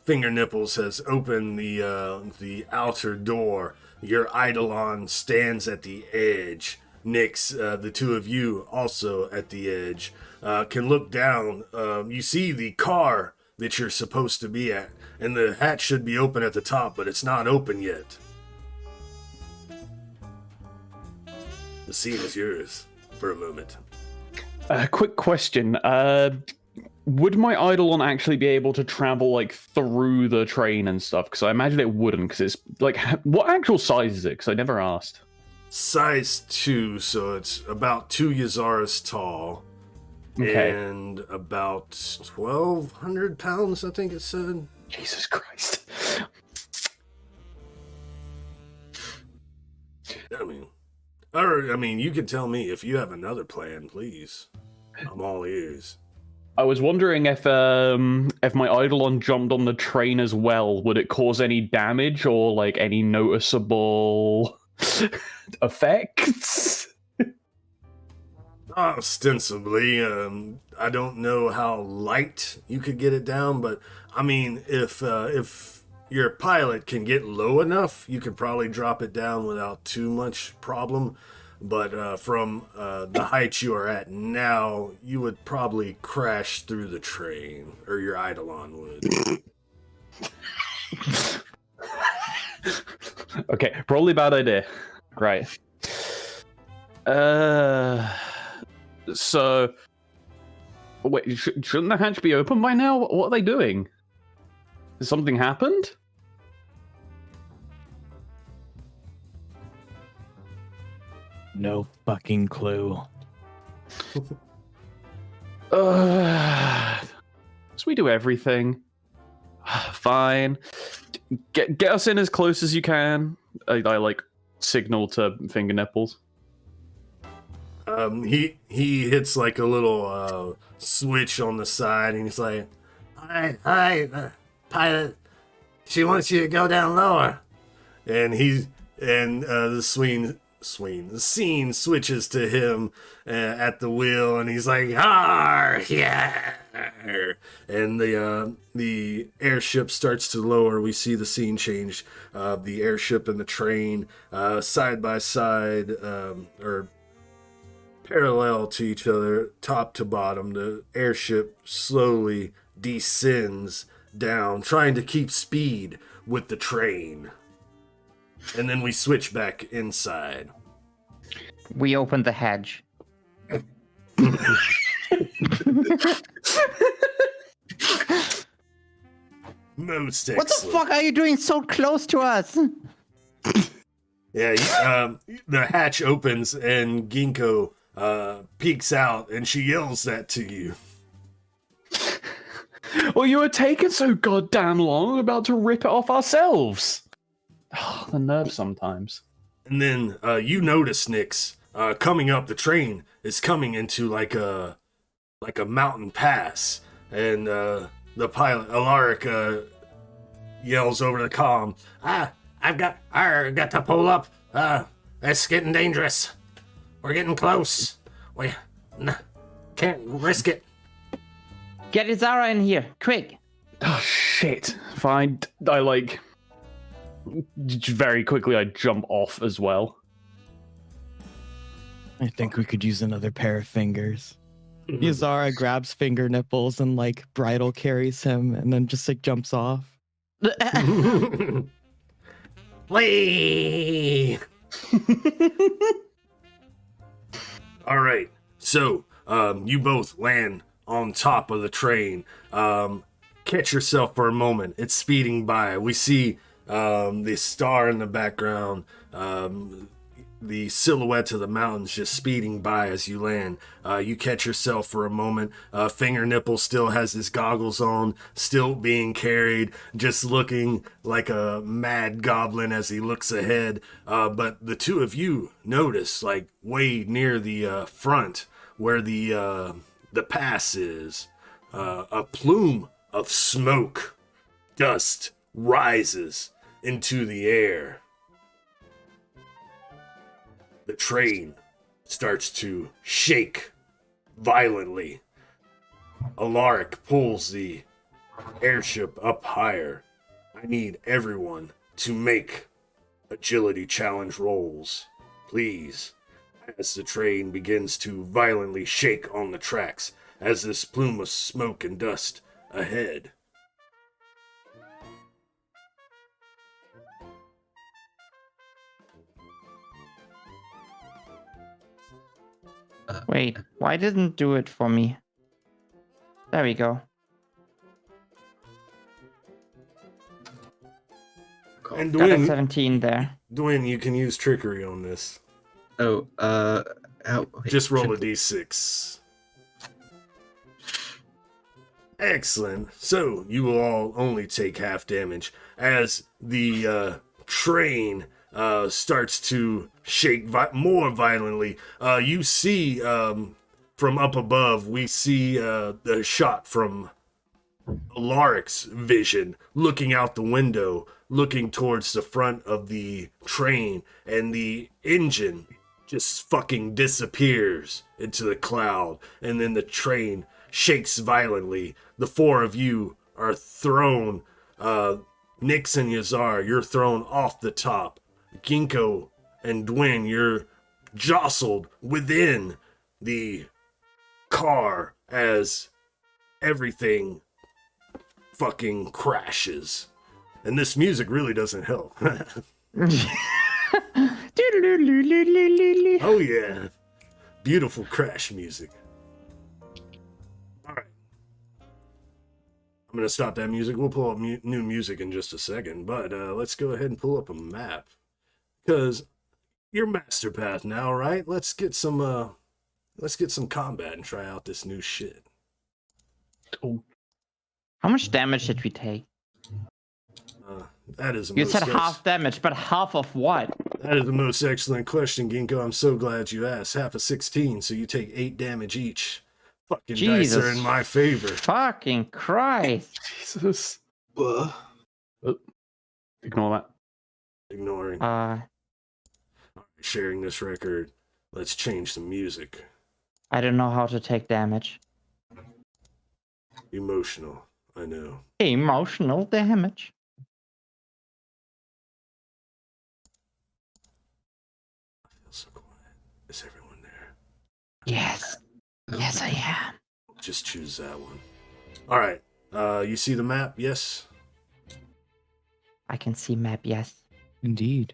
Finger Nipples has opened the outer door. Your Eidolon stands at the edge. Nyx, the 2 of you also at the edge, can look down. You see the car that you're supposed to be at, and the hatch should be open at the top, but it's not open yet. The scene is yours for a moment. Quick question. Would my Eidolon actually be able to travel like through the train and stuff? Because I imagine it wouldn't. Because it's like, what actual size is it? Because I never asked. Size 2, so it's about 2 Yazaras tall. Okay. And about 1,200 pounds, I think it said. Jesus Christ. I mean, you can tell me if you have another plan, please. I'm all ears. I was wondering if my Eidolon jumped on the train as well, would it cause any damage or like any noticeable effects? Ostensibly, I don't know how light you could get it down, but I mean, if your pilot can get low enough, you could probably drop it down without too much problem. But from the height you are at now, you would probably crash through the train, or your Eidolon would. Okay, probably a bad idea. Right. So, wait, shouldn't the hatch be open by now? What are they doing? Has something happened? No fucking clue. So we do everything. Fine. Get us in as close as you can. I like signal to finger nipples. He hits like a little switch on the side, and he's like, Hi, pilot. She wants you to go down lower. and the scene switches to him at the wheel, and he's like, "Har, yeah!" And the airship starts to lower. We see the scene change. The airship and the train side by side, or parallel to each other, top to bottom. The airship slowly descends down, trying to keep speed with the train. And then we switch back inside. We open the hedge. Most What the excellent. fuck are you doing so close to us? Yeah, the hatch opens and Gingko peeks out, and she yells that to you. Well, you were taking so goddamn long, we're about to rip it off ourselves. Oh, the nerves sometimes. And then you notice, Nix, coming up, the train is coming into like a mountain pass, and the pilot, Alaric, yells over the comm, I've got to pull up. It's getting dangerous. We're getting close. We can't risk it. Get Izara in here, quick. Oh, shit. Fine. I like... Very quickly, I jump off as well. I think we could use another pair of fingers. Yazara grabs finger nipples and like bridle carries him and then just like jumps off. Whee! All right, so you both land on top of the train. Catch yourself for a moment. It's speeding by. We see the star in the background, the silhouette of the mountains just speeding by as you land. You catch yourself for a moment. Finger Nipple still has his goggles on, still being carried, just looking like a mad goblin as he looks ahead. But the two of you notice, like way near the front where the pass is, a plume of smoke, dust rises into the air. The train starts to shake violently. Alaric pulls the airship up higher. I need everyone to make agility challenge rolls, please, as the train begins to violently shake on the tracks as this plume of smoke and dust ahead. Wait, why didn't do it for me? There we go. And Got a Dwen, 17 there. Dwen, you can use trickery on this. Oh, wait, Just roll a should- d6. Excellent. So you will all only take half damage as the train starts to shake more violently. You see from up above, we see the shot from Alaric's vision looking out the window, looking towards the front of the train, and the engine just fucking disappears into the cloud, and then the train shakes violently. The four of you are thrown, Nyx and Yazar, you're thrown off the top. Gingko and Dwen, you're jostled within the car as everything fucking crashes. And this music really doesn't help. Oh yeah. beautiful crash music. All right. I'm going to stop that music. We'll pull up new music in just a second, but let's go ahead and pull up a map. Because you're Master Path now, right? Let's get some combat and try out this new shit. Oh, How much damage did we take? That is You said half damage, but half of what? That is the most excellent question, Gingko. I'm so glad you asked. Half of 16, so you take 8 damage each. Fucking dice are in my favor. Fucking Christ. Jesus. Oh, ignore that. Ignoring. Sharing this record. Let's change the music. I don't know how to take damage. Emotional. I know. Emotional damage. So quiet. Is everyone there? Yes. Yes, I am. Just choose that one. All right. You see the map? Yes. I can see map, yes. Indeed.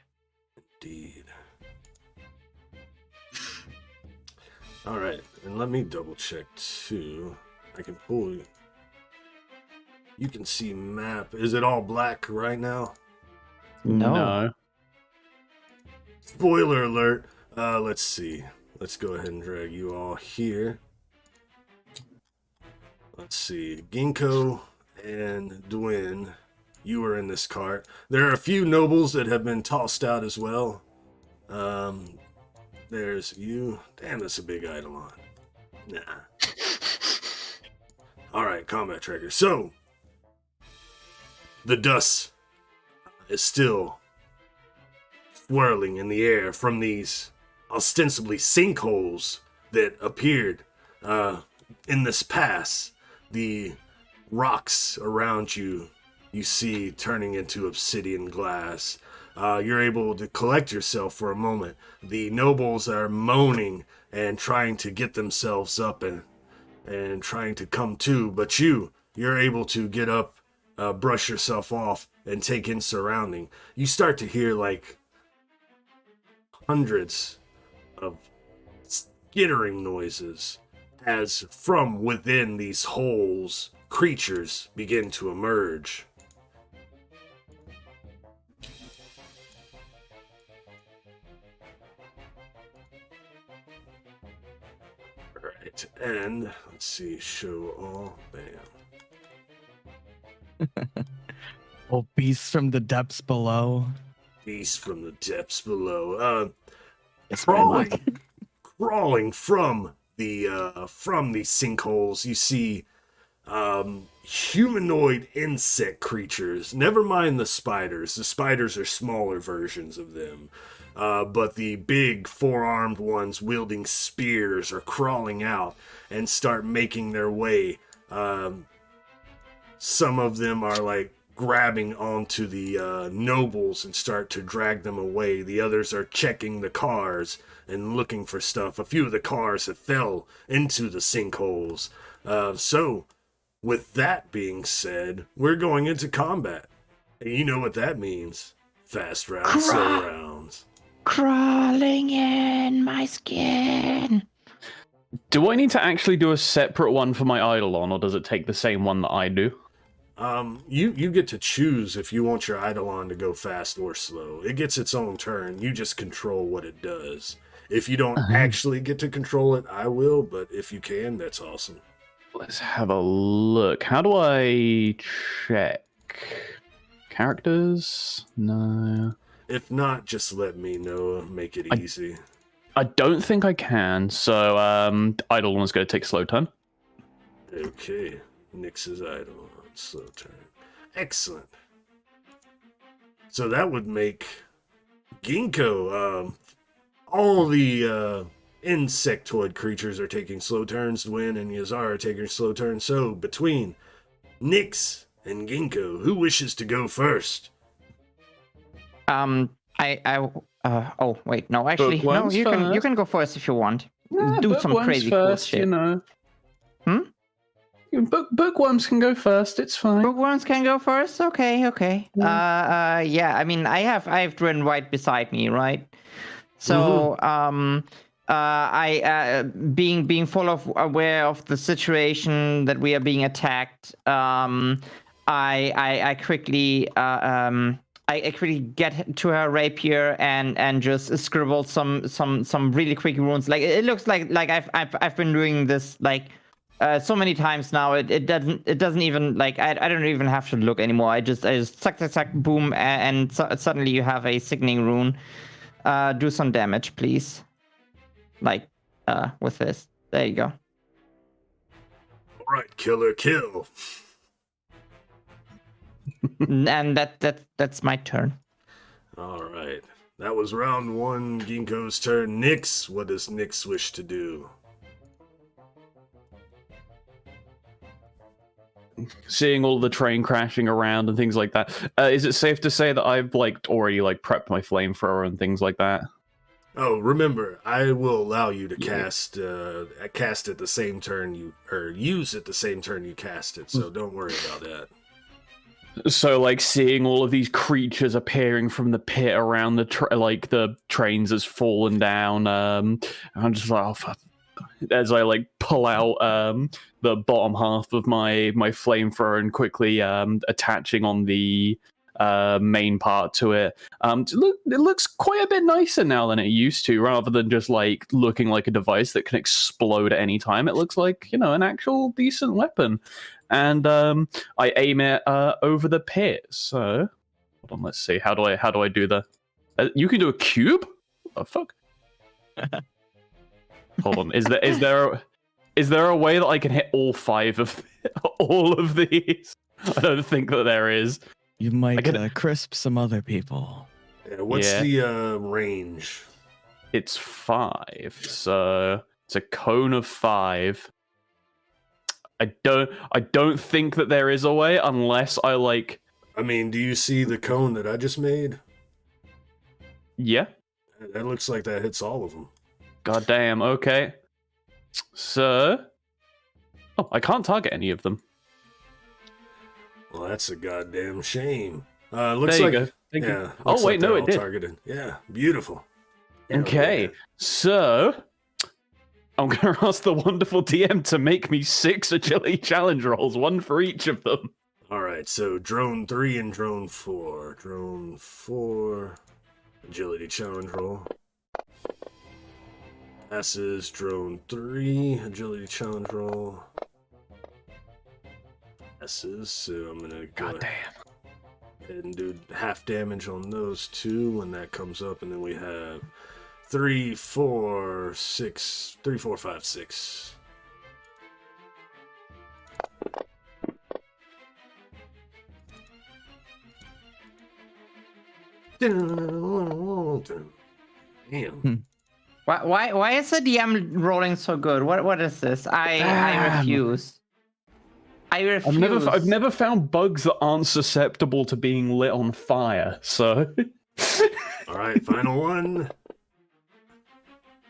Indeed. All right, and let me double check too. I can pull. You can see map. Is it all black right now? No. Spoiler alert. Let's see. Let's go ahead and drag you all here. Let's see. Gingko and Dwen, you are in this cart. There are a few nobles that have been tossed out as well. There's you. Damn, that's a big Eidolon. Nah. Alright, combat tracker. So, the dust is still swirling in the air from these ostensibly sinkholes that appeared in this pass. The rocks around you see turning into obsidian glass. You're able to collect yourself for a moment. The nobles are moaning and trying to get themselves up and trying to come to, but you're able to get up, brush yourself off, and take in surrounding. You start to hear like hundreds of skittering noises as from within these holes, creatures begin to emerge. Right, and let's see, show all, bam. Oh, beasts from the depths below. Beast from the depths below. Yes, Crawling from the sinkholes, you see humanoid insect creatures. Never mind the spiders. The spiders are smaller versions of them. But the big four-armed ones wielding spears are crawling out and start making their way. Some of them are like grabbing onto the nobles and start to drag them away. The others are checking the cars and looking for stuff. A few of the cars have fell into the sinkholes. So, with that being said, we're going into combat. And you know what that means. Fast rounds, slow rounds. Crawling in my skin. Do I need to actually do a separate one for my Eidolon, or does it take the same one that I do? You get to choose if you want your Eidolon to go fast or slow. It gets its own turn. You just control what it does. If you don't actually get to control it, I will, but if you can, that's awesome. Let's have a look. How do I check? Characters? No. If not, just let me know. Make it easy. I don't think I can, so Eidolon's going to take a slow turn. Okay. Nix's Eidolon. Slow turn. Excellent. So that would make Gingko. All the insectoid creatures are taking slow turns. Dwen and Yazar are taking slow turns. So between Nix and Gingko, who wishes to go first? Oh wait, no, actually, no, you can go first if you want. Yeah, do some crazy first, cool shit. You know. Bookworms can go first. It's fine. Bookworms can go first. Okay. Yeah. I mean, I have Dwen right beside me, right? So, being full of aware of the situation that we are being attacked, I quickly I quickly get to her rapier and just scribble some really quick runes. Like it looks like I've been doing this like so many times now. It doesn't even like I don't even have to look anymore. I just suck boom and suddenly you have a sickening rune. Do some damage, please. Like with this. There you go. All right, killer kill. And that's my turn. All right. That was round 1, Ginkgo's turn. Nyx, what does Nyx wish to do? Seeing all the train crashing around and things like that, is it safe to say that I've already prepped my flamethrower and things like that? Oh, remember, I will allow you to cast at the same turn use it the same turn you cast it, so don't worry about that. So, seeing all of these creatures appearing from the pit around the the trains has fallen down. I'm just like, oh, fuck. As I pull out the bottom half of my flamethrower and quickly attaching on the main part to it. It looks quite a bit nicer now than it used to, rather than just looking like a device that can explode at any time. It looks like, an actual decent weapon. And I aim it over the pit. So hold on, let's see. How do I do the? You can do a cube? Oh fuck! Hold on. Is there a way that I can hit all 5 of all of these? I don't think that there is. You might crisp some other people. Yeah, what's the range? It's 5, so it's a cone of 5. I don't think that there is a way unless I I mean, do you see the cone that I just made? Yeah. That looks like that hits all of them. God damn, okay. So I can't target any of them. Well, that's a goddamn shame. Looks there you like go. Thank you. looks Oh wait, like no, they're it all did. Targeted. Yeah, beautiful. Yeah, Okay, man. so I'm going to ask the wonderful DM to make me 6 agility challenge rolls, 1 for each of them. All right, so drone 3 and drone 4. Drone 4, agility challenge roll. Passes. Drone 3, agility challenge roll. Passes. So I'm gonna go ahead and do half damage on those 2 when that comes up, and then we have 3, 4, 6. 3, 4, 5, 6. Damn. Why is the DM rolling so good? What is this? I refuse. I refuse. I've never found bugs that aren't susceptible to being lit on fire. So. All right, final one.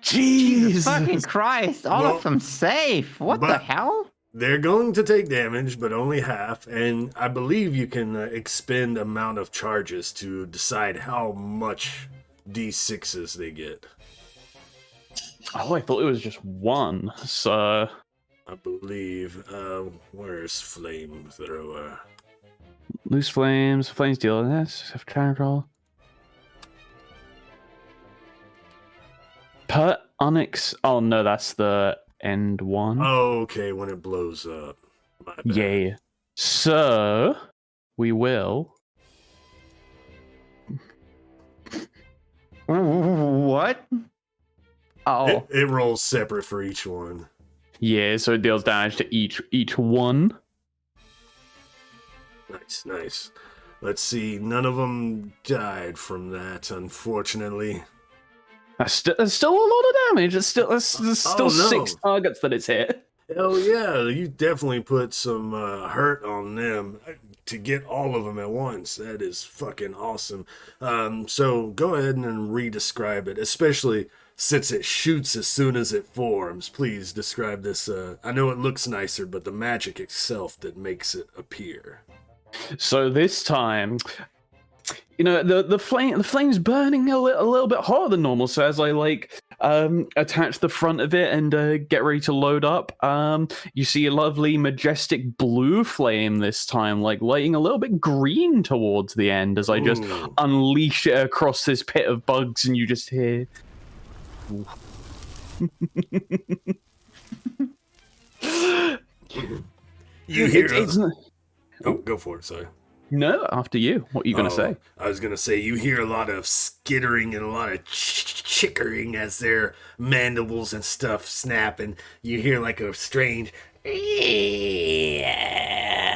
Jesus fucking Christ! All of them safe. What the hell? They're going to take damage, but only half, and I believe you can expend amount of charges to decide how much D6s they get. Oh, I thought it was just 1. So I believe. Where's Flamethrower? loose flames deal this. Have challenge roll. Per onyx. Oh no, that's the end one. Oh, okay, when it blows up. My bad. Yay. So we will. What? Oh. It rolls separate for each one. Yeah, so it deals damage to each one. Nice. Let's see. None of them died from that, unfortunately. That's still a lot of damage. There's still no. 6 targets that it's hit. Hell yeah, you definitely put some hurt on them to get all of them at once. That is fucking awesome. So go ahead and re-describe it, especially since it shoots as soon as it forms. Please describe this. I know it looks nicer, but the magic itself that makes it appear. So this time, the flame's burning a little bit hotter than normal. So as I attach the front of it and get ready to load up. You see a lovely, majestic blue flame this time, like lighting a little bit green towards the end as I just Ooh. unleash it across this pit of bugs, and you just hear. You hear? It's Oh, go for it. Sorry. no, after you. What are you going to say? I was gonna say you hear a lot of skittering and a lot of chickering as their mandibles and stuff snap, and you hear like a strange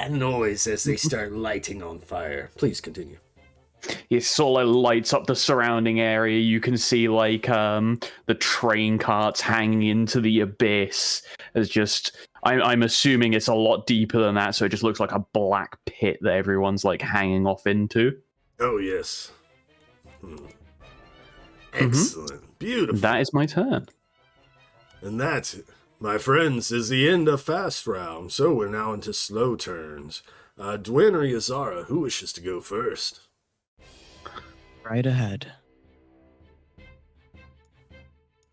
noise as they start lighting on fire. Please continue. It sort of lights up the surrounding area. You can see like the train carts hanging into the abyss. As just, I'm assuming it's a lot deeper than that, so it just looks like a black pit that everyone's like hanging off into. Oh yes. Excellent, beautiful. That is my turn. And that, my friends, is the end of fast round. So we're now into slow turns. Dwen or Yazara, who wishes to go first? Right ahead.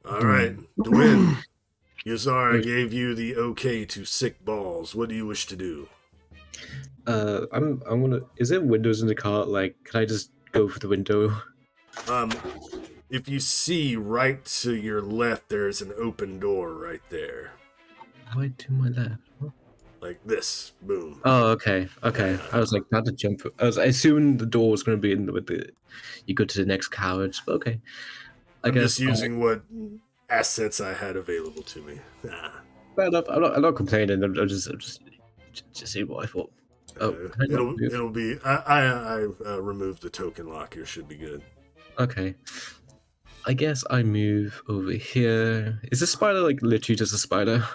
All right, Dwen. Yazara gave you the okay to sick balls. What do you wish to do? I'm gonna. Is there windows in the car? Like, can I just go for the window? If you see right to your left, there's an open door right there. Right to my left. Like this. Boom. Oh, okay. I was like, not to jump. I assumed the door was gonna be in with the. You go to the next carriage. But okay. I'm just using what assets I had available to me. Fair enough. I'm not complaining. I'm just seeing what I thought. Oh, it'll be. I removed the token lock here. Should be good. Okay. I guess I move over here. Is this spider like literally just a spider?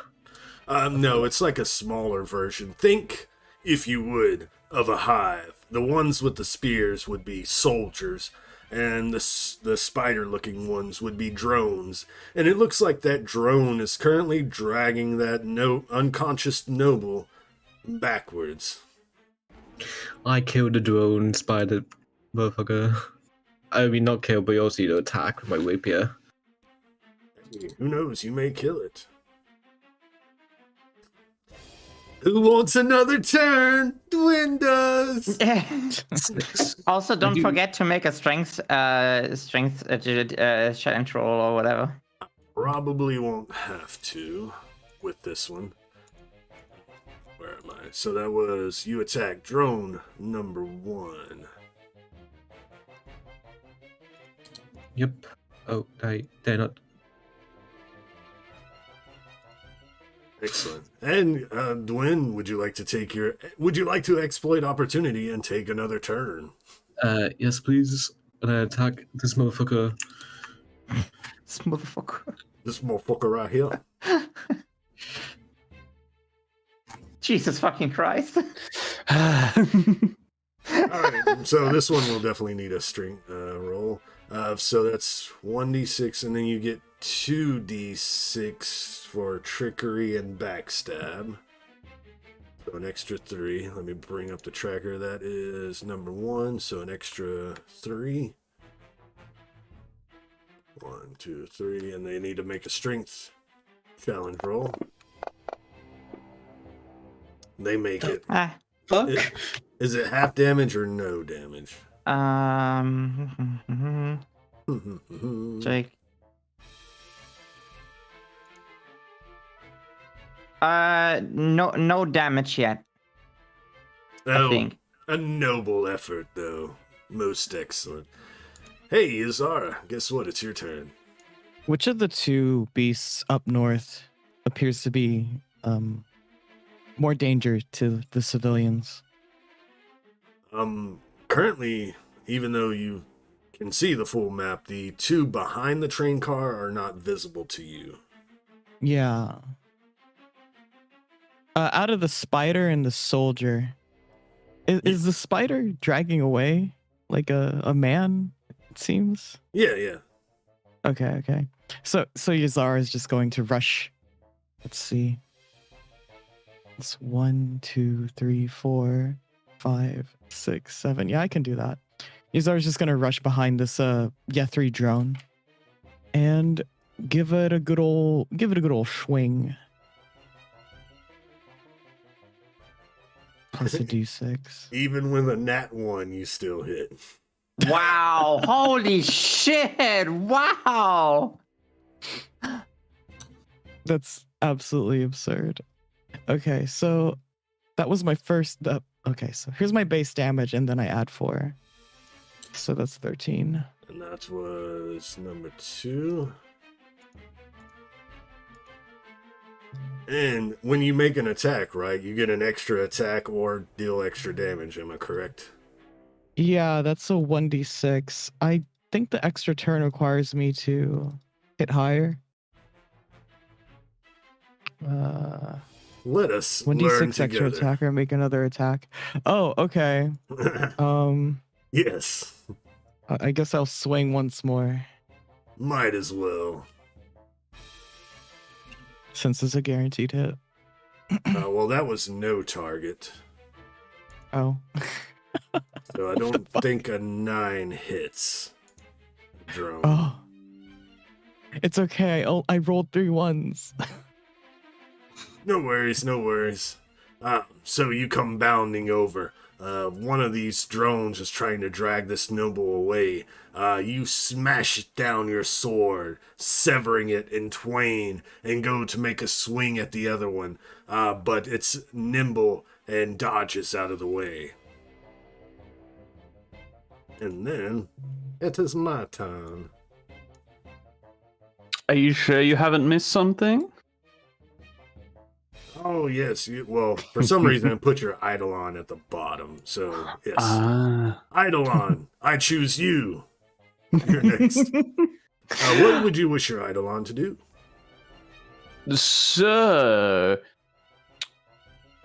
No, it's like a smaller version. Think, if you would, of a hive. The ones with the spears would be soldiers, and the spider-looking ones would be drones. And it looks like that drone is currently dragging that unconscious noble backwards. I killed the drone spider motherfucker. I mean, not kill, but also, attack with my rapier. Who knows? You may kill it. Who wants another turn? Dwen does. Also, don't forget to make a strength challenge roll or whatever. Probably won't have to with this one. Where am I? So that was you attack drone number 1. Yep. Oh, they're not. Excellent. And Dwen, would you like to exploit opportunity and take another turn? Yes, please. And I attack this motherfucker. This motherfucker. This motherfucker right here. Jesus fucking Christ. Alright, so this one will definitely need a string roll. So that's 1d6, and then you get 2d6 for trickery and backstab. So an extra 3. Let me bring up the tracker. That is number 1, so an extra 3. 1, 2, 3, and they need to make a strength challenge roll. They make it. Fuck. Is it half damage or no damage? Jake. No damage yet. I think. A noble effort, though. Most excellent. Hey, Yazara, guess what? It's your turn. Which of the two beasts up north appears to be more danger to the civilians? Currently, even though you can see the full map, the two behind the train car are not visible to you. Yeah. Out of the spider and the soldier, is the spider dragging away like a man, it seems? Yeah. Okay. So Yazara is just going to rush. Let's see. It's 1, 2, 3, 4, 5, 6, 7. Yeah, I can do that. Yazara's just gonna rush behind this Yethri drone. And give it a good old swing. Plus a d6. Even with a nat 1, you still hit. Wow! Holy shit! Wow! That's absolutely absurd. Okay, so that was my first. Okay, so here's my base damage, and then I add 4. So that's 13. And that was number 2. And when you make an attack, right, you get an extra attack or deal extra damage. Am I correct? Yeah, that's a 1d6. I think the extra turn requires me to hit higher. Let us 1d6 learn extra together. attack or make another attack. Oh, okay. Yes, I guess I'll swing once more might as well. since it's a guaranteed hit. Well, that was no target. Oh. So I don't think a 9 hits. Drone. Oh. It's okay. I rolled 3 ones. No worries, no worries. So you come bounding over. One of these drones is trying to drag this noble away. You smash it down your sword, severing it in twain, and go to make a swing at the other one. But it's nimble and dodges out of the way. And then it is my turn. Are you sure you haven't missed something? Oh, yes. Well, for some reason, I put your Eidolon at the bottom. So, yes. Eidolon, I choose you. You're next. What would you wish your Eidolon to do? So,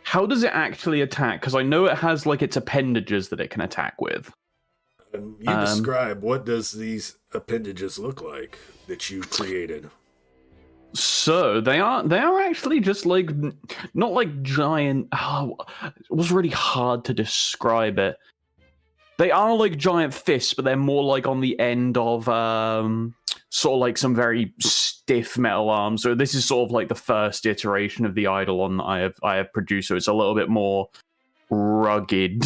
how does it actually attack? Because I know it has like its appendages that it can attack with. You describe, what does these appendages look like that you created? So they are actually just like not like giant. It was really hard to describe it. They are like giant fists, but they're more like on the end of sort of like some very stiff metal arms. So this is sort of like the first iteration of the Eidolon that I have produced. So it's a little bit more rugged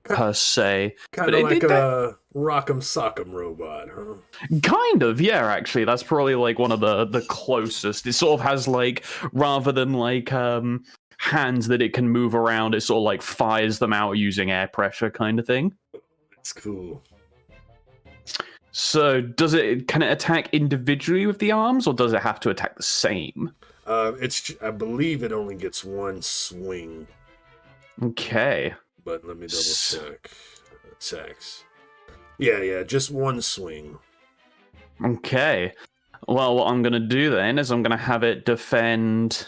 per se. Kind of like a Rock'em Sock'em robot, huh? Kind of, yeah, actually. That's probably like one of the closest. It sort of has like, rather than like hands that it can move around, it sort of like fires them out using air pressure kind of thing. That's cool. So can it attack individually with the arms, or does it have to attack the same? I believe it only gets one swing. Okay. But let me double check. Attacks. Yeah, just one swing. Okay. Well, what I'm going to do then is I'm going to have it defend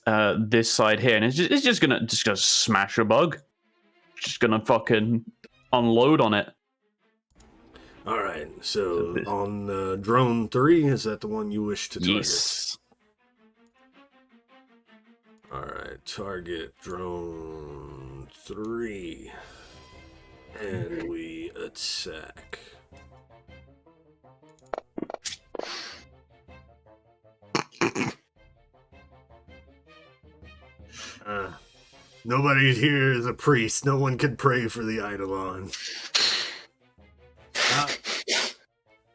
this side here, and it's just going to smash a bug. Just going to fucking unload on it. All right. So on drone 3, is that the one you wish to target? Yes. All right. Target drone 3. And we attack. Nobody here is a priest. No one can pray for the Eidolon.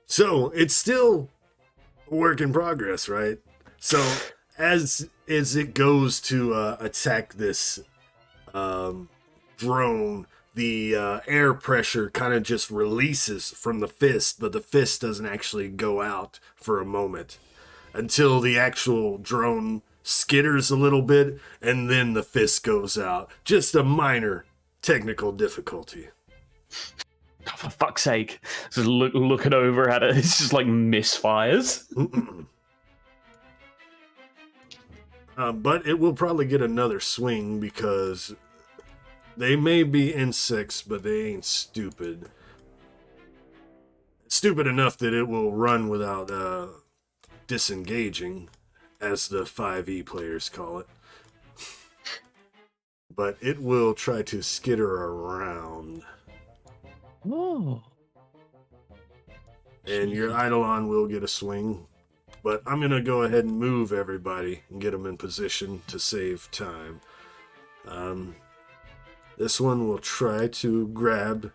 So it's still a work in progress, right? So as it goes to attack this drone, the air pressure kind of just releases from the fist, but the fist doesn't actually go out for a moment until the actual drone skitters a little bit, and then the fist goes out. Just a minor technical difficulty. Oh, for fuck's sake. Just looking over at it, it's just like misfires. But it will probably get another swing because they may be insects, but they ain't stupid. Stupid enough that it will run without disengaging, as the 5e players call it. But it will try to skitter around. Oh. And your Eidolon will get a swing, but I'm going to go ahead and move everybody and get them in position to save time. This one will try to grab...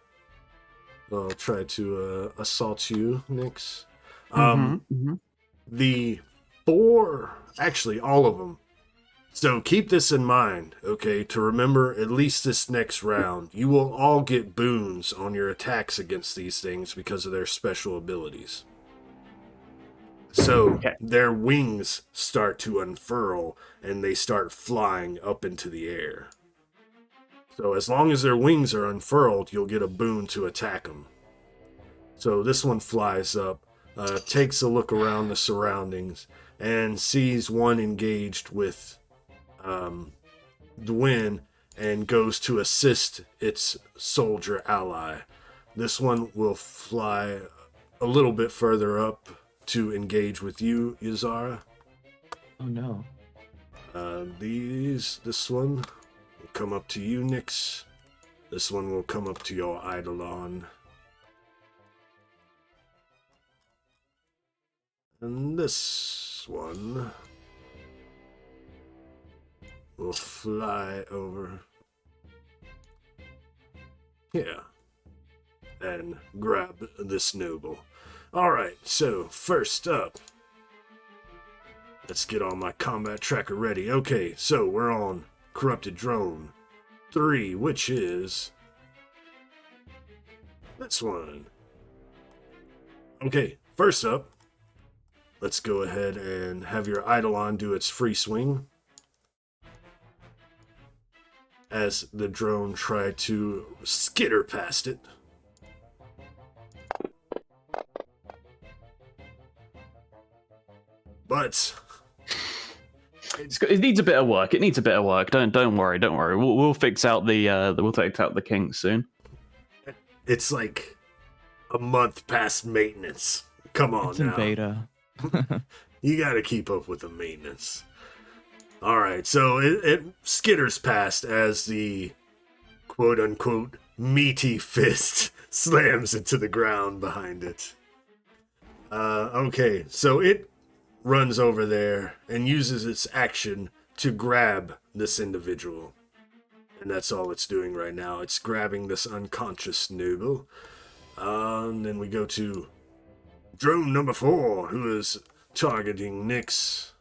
I'll try to assault you, Nyx. The 4... Actually, all of them. So keep this in mind, okay, to remember at least this next round. You will all get boons on your attacks against these things because of their special abilities. So their wings start to unfurl and they start flying up into the air. So as long as their wings are unfurled, you'll get a boon to attack them. So this one flies up, takes a look around the surroundings, and sees one engaged with Dwen and goes to assist its soldier ally. This one will fly a little bit further up to engage with you, Yazara. Oh no. This one will come up to you, Nyx. This one will come up to your Eidolon. And this one will fly over here and grab this noble. Alright, so first up, let's get all my combat tracker ready. Okay, so we're on Corrupted Drone 3, which is this one. Okay, first up, let's go ahead and have your Eidolon do its free swing as the drone tried to skitter past it. But it needs a bit of work. It needs a bit of work. Don't worry. We'll fix out the kinks soon. It's like a month past maintenance. Come on, It's in now. beta. You gotta keep up with the maintenance. Alright, so it skitters past as the quote-unquote meaty fist slams into the ground behind it. Okay, so it runs over there and uses its action to grab this individual. And that's all it's doing right now. It's grabbing this unconscious noble. And then we go to drone number 4, who is targeting Nyx.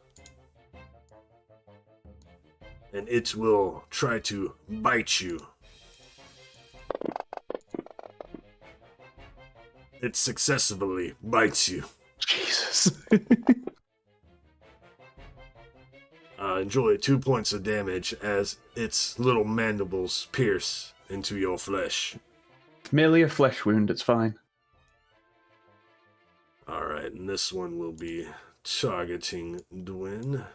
And it will try to bite you. It successfully bites you. Jesus. Enjoy 2 points of damage as its little mandibles pierce into your flesh. Merely a flesh wound, it's fine. Alright, and this one will be targeting Dwen.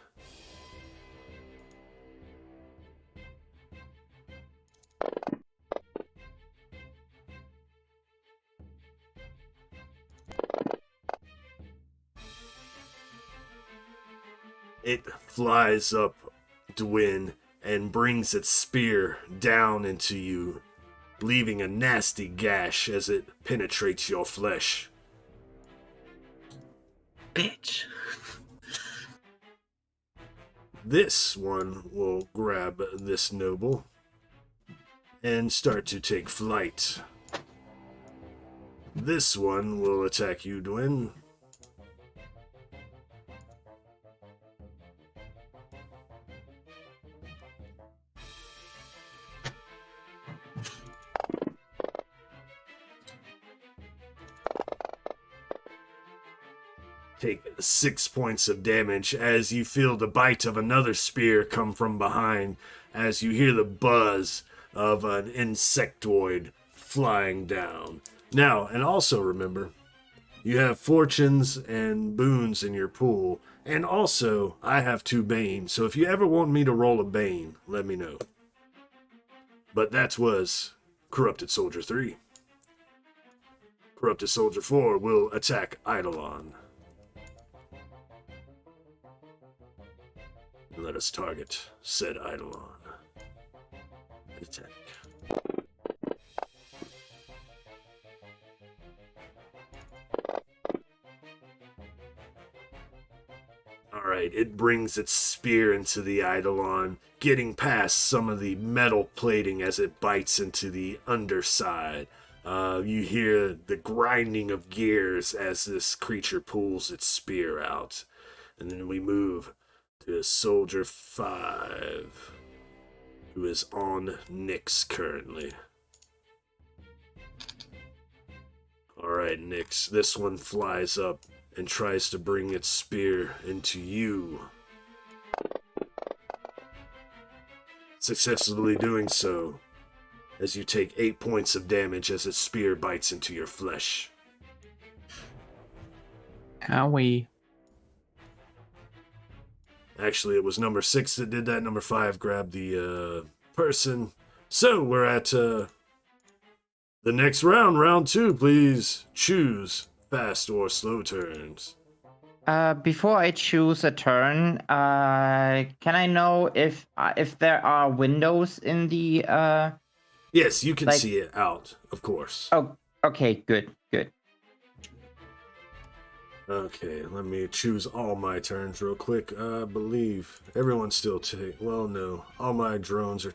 It flies up Dwen and brings its spear down into you, leaving a nasty gash as it penetrates your flesh. Bitch. This one will grab this noble and start to take flight. This one will attack you, Dwen. Take 6 points of damage as you feel the bite of another spear come from behind, as you hear the buzz of an insectoid flying down. Now, and also remember, you have fortunes and boons in your pool, and also I have 2 Bane, so if you ever want me to roll a Bane, let me know. But that was Corrupted Soldier 3. Corrupted Soldier 4 will attack Eidolon. Let us target said Eidolon. Attack. right, it brings its spear into the Eidolon, getting past some of the metal plating as it bites into the underside. You hear the grinding of gears as this creature pulls its spear out. And then we move to Soldier 5, who is on Nyx currently. Alright, Nyx, this one flies up and tries to bring its spear into you. Successfully doing so, as you take 8 points of damage as its spear bites into your flesh. Owie. Actually, it was number 6 that did that. Number 5 grabbed the person. So, we're at the next round. Round 2, please choose fast or slow turns. Before I choose a turn, can I know if there are windows in the Yes, you can like- see it out, of course. Oh, okay, good. Okay, let me choose all my turns real quick. I believe everyone's still well, no. All my drones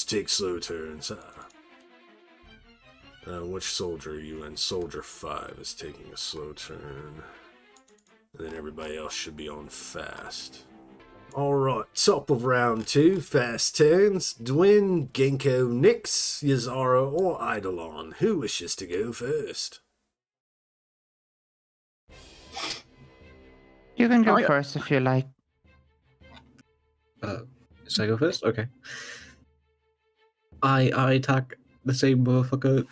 take slow turns. Which soldier are you in? Soldier 5 is taking a slow turn. And then everybody else should be on fast. Alright, top of round 2, fast turns. Dwen, Gingko, Nyx, Yazara, or Eidolon. Who wishes to go first? You can go Oh, yeah. first if you like. Should I go first? Okay. I attack the same motherfucker.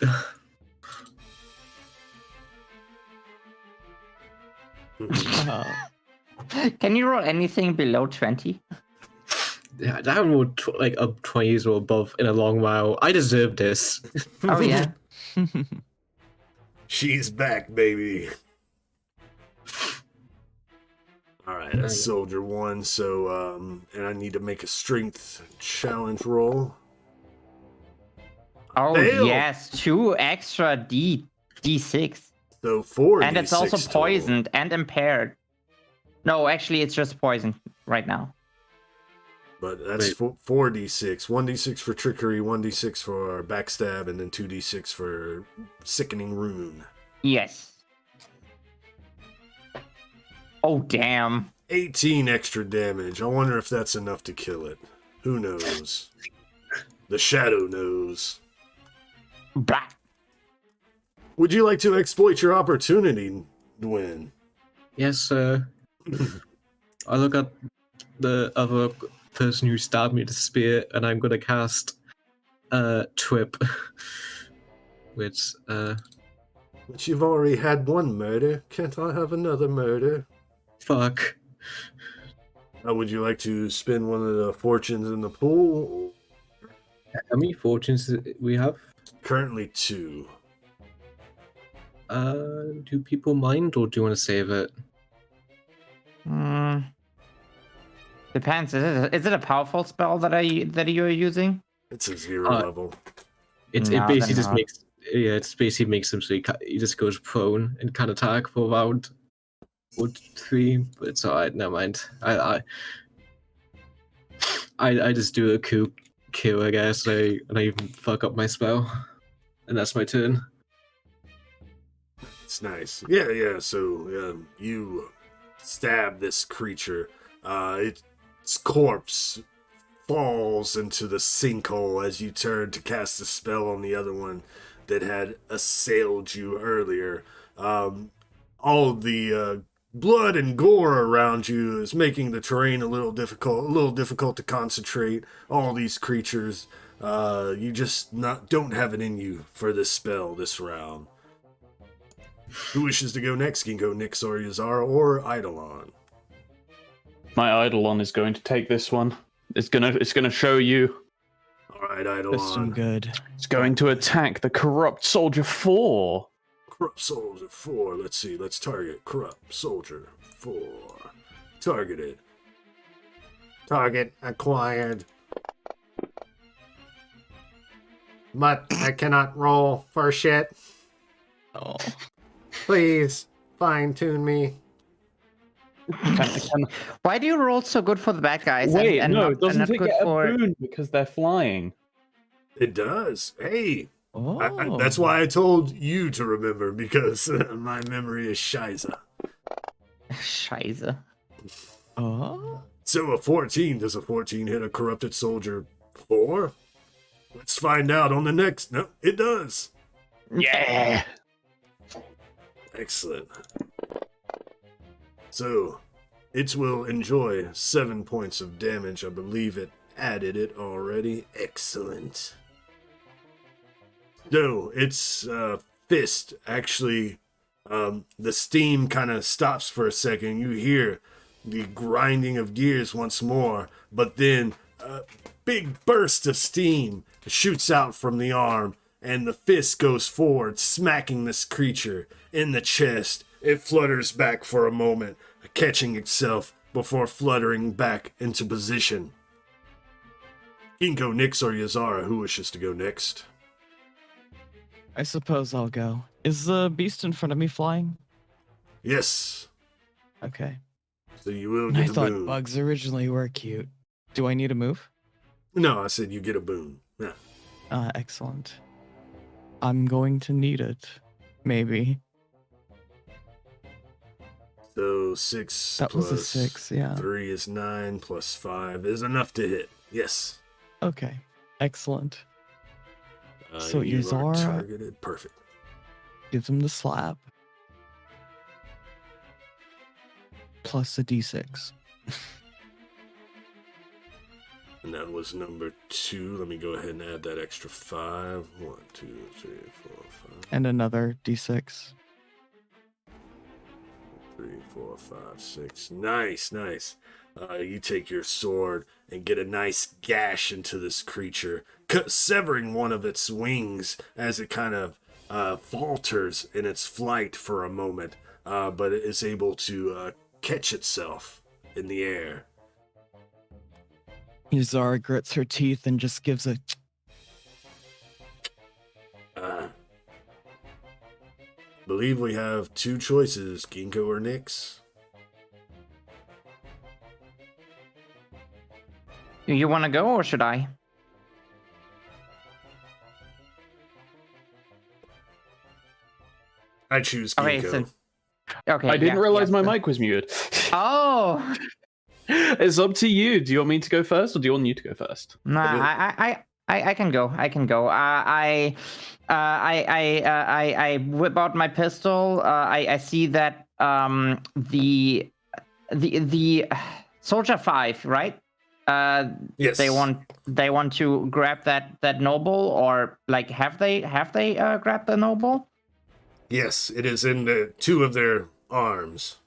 Can you roll anything below 20? Yeah, I haven't rolled like up 20s or above in a long while. I deserve this. Oh yeah. She's back, baby. Alright, that's Soldier 1, so, and I need to make a strength challenge roll. Oh Fail. yes, 2 extra D6. So 4 And it's also D6 total. poisoned and impaired. No, actually it's just poisoned right now. But that's Wait. 4d6. 1d6 for trickery, 1d6 for backstab, and then 2d6 for sickening rune. Yes. Oh damn. 18 extra damage. I wonder if that's enough to kill it. Who knows? The shadow knows. Bah. Would you like to exploit your opportunity, Dwen? Yes, sir. I look at the other person who stabbed me with the spear, and I'm gonna cast Twip. Which, But you've already had one murder. Can't I have another murder? fuck. Would you like to spend one of the fortunes in the pool? How many fortunes we have? Currently 2. Do people mind, or do you want to save it? Depends. Is it a powerful spell that you're using? It's a 0 level. It No, basically then just not. makes it basically makes him so he just goes prone and can attack for round 3. But it's alright, never mind. I just do a kill, I guess, and I even fuck up my spell, and that's my turn. It's nice. Yeah. So you stab this creature. Its corpse falls into the sinkhole as you turn to cast a spell on the other one that had assailed you earlier. All of the blood and gore around you is making the terrain a little difficult to concentrate. All these creatures, you just don't have it in you for this spell this round. Who wishes to go next? Gingko, Nyx, or Yazara, or Eidolon? My Eidolon is going to take this one. It's gonna show you. All right, System Eidolon. good. It's going to attack the Corrupt Soldier 4. Corrupt Soldier 4. Let's see. Let's target Corrupt Soldier 4. Targeted. Target acquired. But I cannot roll for shit. Oh. Please fine-tune me. Why do you roll so good for the bad guys Wait, and no, not, doesn't not it good get a for? boon because they're flying? It does. Hey, Oh. that's why I told you to remember, because my memory is shiza. Scheiße. Oh. So a 14, does a 14 hit a corrupted soldier 4? Let's find out on the next. No, it does. Yeah. Excellent. So, it will enjoy 7 points of damage. I believe it added it already. Excellent. So, its fist actually, the steam kind of stops for a second. You hear the grinding of gears once more, but then a big burst of steam shoots out from the arm, and the fist goes forward, smacking this creature in the chest. It flutters back for a moment, catching itself before fluttering back into position. Gingko, Nyx, or Yazara, who wishes to go next? I suppose I'll go. Is the beast in front of me flying? Yes. Okay. So you will I get a thought boon. bugs originally were cute. Do I need a move? No, I said you get a boon. Yeah. Excellent. I'm going to need it. Maybe. So 6 That was a plus 6, yeah. 3 is 9, plus 5 is enough to hit. Yes. Okay. Excellent. So you are Yazara- targeted. Perfect. Give him the slap. Plus a d6. And that was number 2. Let me go ahead and add that extra 5. 1, 2, 3, 4, 5. And another d6. 3, 4, 5, 6. Nice, nice. You take your sword and get a nice gash into this creature, severing one of its wings as it kind of falters in its flight for a moment, but it is able to catch itself in the air. Yazara grits her teeth and just gives a... Believe we have 2 choices, Gingko or Nyx. You want to go or should I? I choose Okay, Gingko. Okay. I didn't yeah, realize yeah. my mic was muted. Oh. It's up to you. Do you want me to go first, or do you want you to go first? Nah, I can go. I can go. I whip out my pistol. I see that the soldier 5, right? Yes. They want to grab that noble, or like have they grabbed the noble? Yes, it is in the 2 of their arms.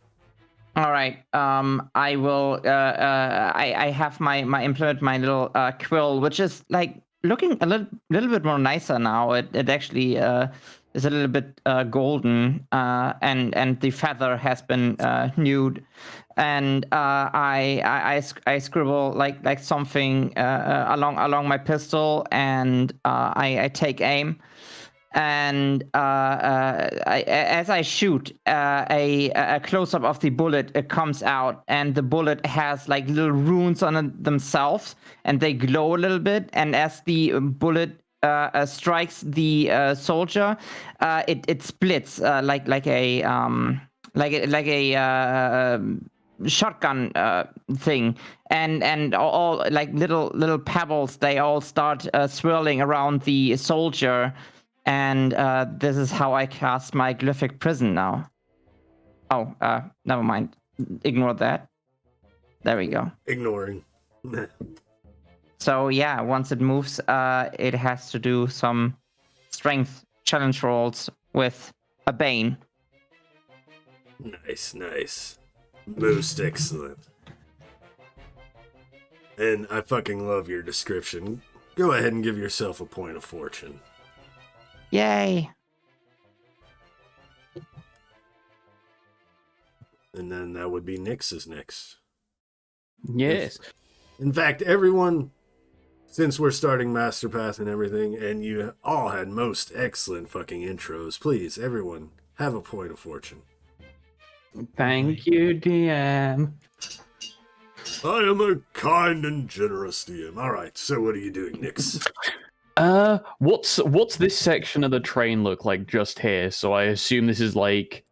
All right. I will. I have my implement my little quill, which is like looking a little bit more nicer now. It actually is a little bit golden, and the feather has been nude, and I scribble like something along my pistol, and I take aim. And as I shoot, a close-up of the bullet comes out, and the bullet has like little runes on it themselves, and they glow a little bit. And as the bullet strikes the soldier, it splits like a shotgun thing, and all like little pebbles. They all start swirling around the soldier. And this is how I cast my Glyphic Prison now. Oh, never mind. Ignore that. There we go. Ignoring. So yeah, once it moves, it has to do some strength challenge rolls with a Bane. Nice, nice. Most excellent. And I fucking love your description. Go ahead and give yourself a point of fortune. Yay! And then that would be Nyx's next. Yes. In fact, everyone, since we're starting Master Path and everything, and you all had most excellent fucking intros, please, everyone, have a point of fortune. Thank you, DM. I am a kind and generous DM. All right, so what are you doing, Nix? What's this section of the train look like just here? So I assume this is like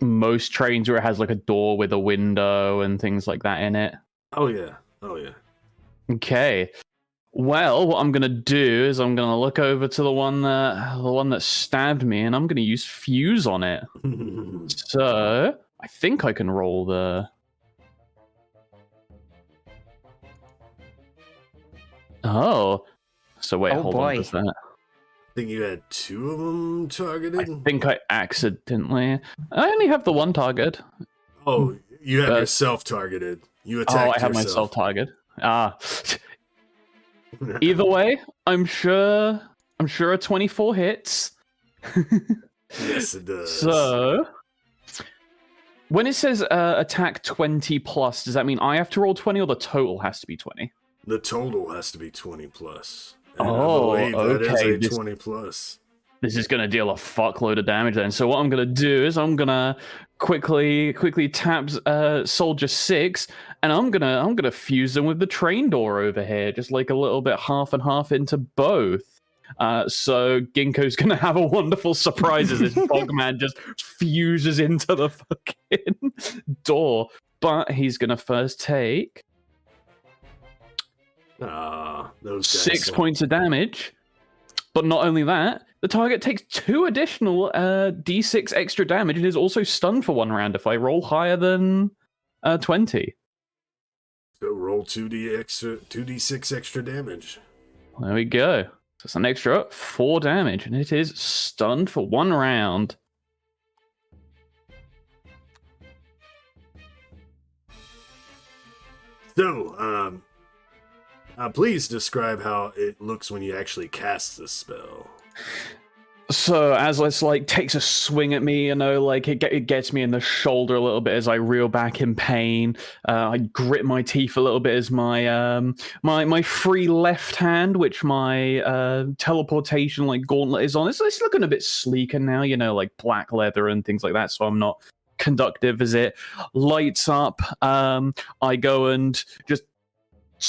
most trains where it has like a door with a window and things like that in it. Oh yeah. Okay. Well, what I'm gonna do is I'm gonna look over to the one that stabbed me, and I'm gonna use fuse on it. So I think I can roll the. Oh, so wait, Oh, hold boy. on. Does that? I think you had 2 of them targeted. I think I accidentally. I only have the one target. Oh, you have yourself targeted. You attacked I have yourself. myself target. Either way, I'm sure a 24 hits. Yes, it does. So, when it says attack 20 plus, does that mean I have to roll 20 or the total has to be 20? The total has to be 20 plus. And Oh, I believe that okay, is a 20 plus. This is going to deal a fuckload of damage then. So what I'm going to do is I'm going to quickly tap Soldier 6, and I'm going to fuse them with the train door over here, just like a little bit half and half into both. So Ginkgo's going to have a wonderful surprise as this Bugman just fuses into the fucking door. But he's going to first take Those guys 6 suck. points of damage. But not only that, the target takes 2 additional d6 extra damage and is also stunned for 1 round if I roll higher than 20. So roll 2d6 extra damage. There we go. So it's an extra 4 damage, and it is stunned for 1 round. So, please describe how it looks when you actually cast the spell. So as it's like takes a swing at me, like it gets me in the shoulder a little bit as I reel back in pain. I grit my teeth a little bit as my my free left hand, which my teleportation like gauntlet is on. It's looking a bit sleeker now, like black leather and things like that. So I'm not conductive as it lights up. I go and just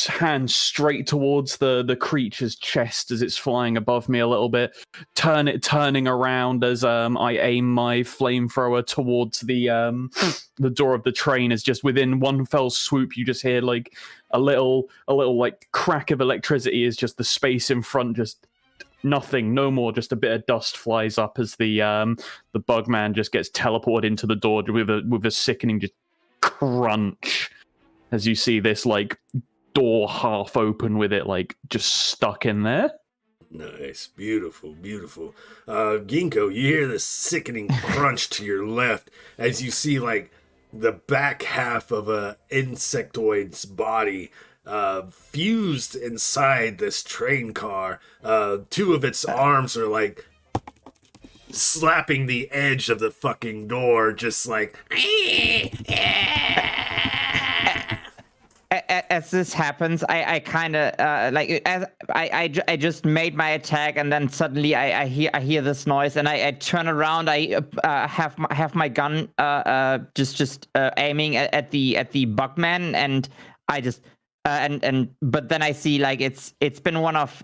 hand straight towards the creature's chest as it's flying above me a little bit, turning around as I aim my flamethrower towards the door of the train. As just within one fell swoop you just hear like a little like crack of electricity as just the space in front just nothing, no more, just a bit of dust flies up as the Bugman just gets teleported into the door with a sickening just crunch as you see this like door half open with it like just stuck in there. Nice. Beautiful. Ginkgo, you hear this sickening crunch to your left as you see like the back half of a insectoid's body fused inside this train car. 2 of its arms are like slapping the edge of the fucking door, just like As this happens, I kind of like as I just made my attack, and then suddenly I hear this noise, and I turn around. I have my gun just aiming at the Bugman, and I just but then I see like it's been one of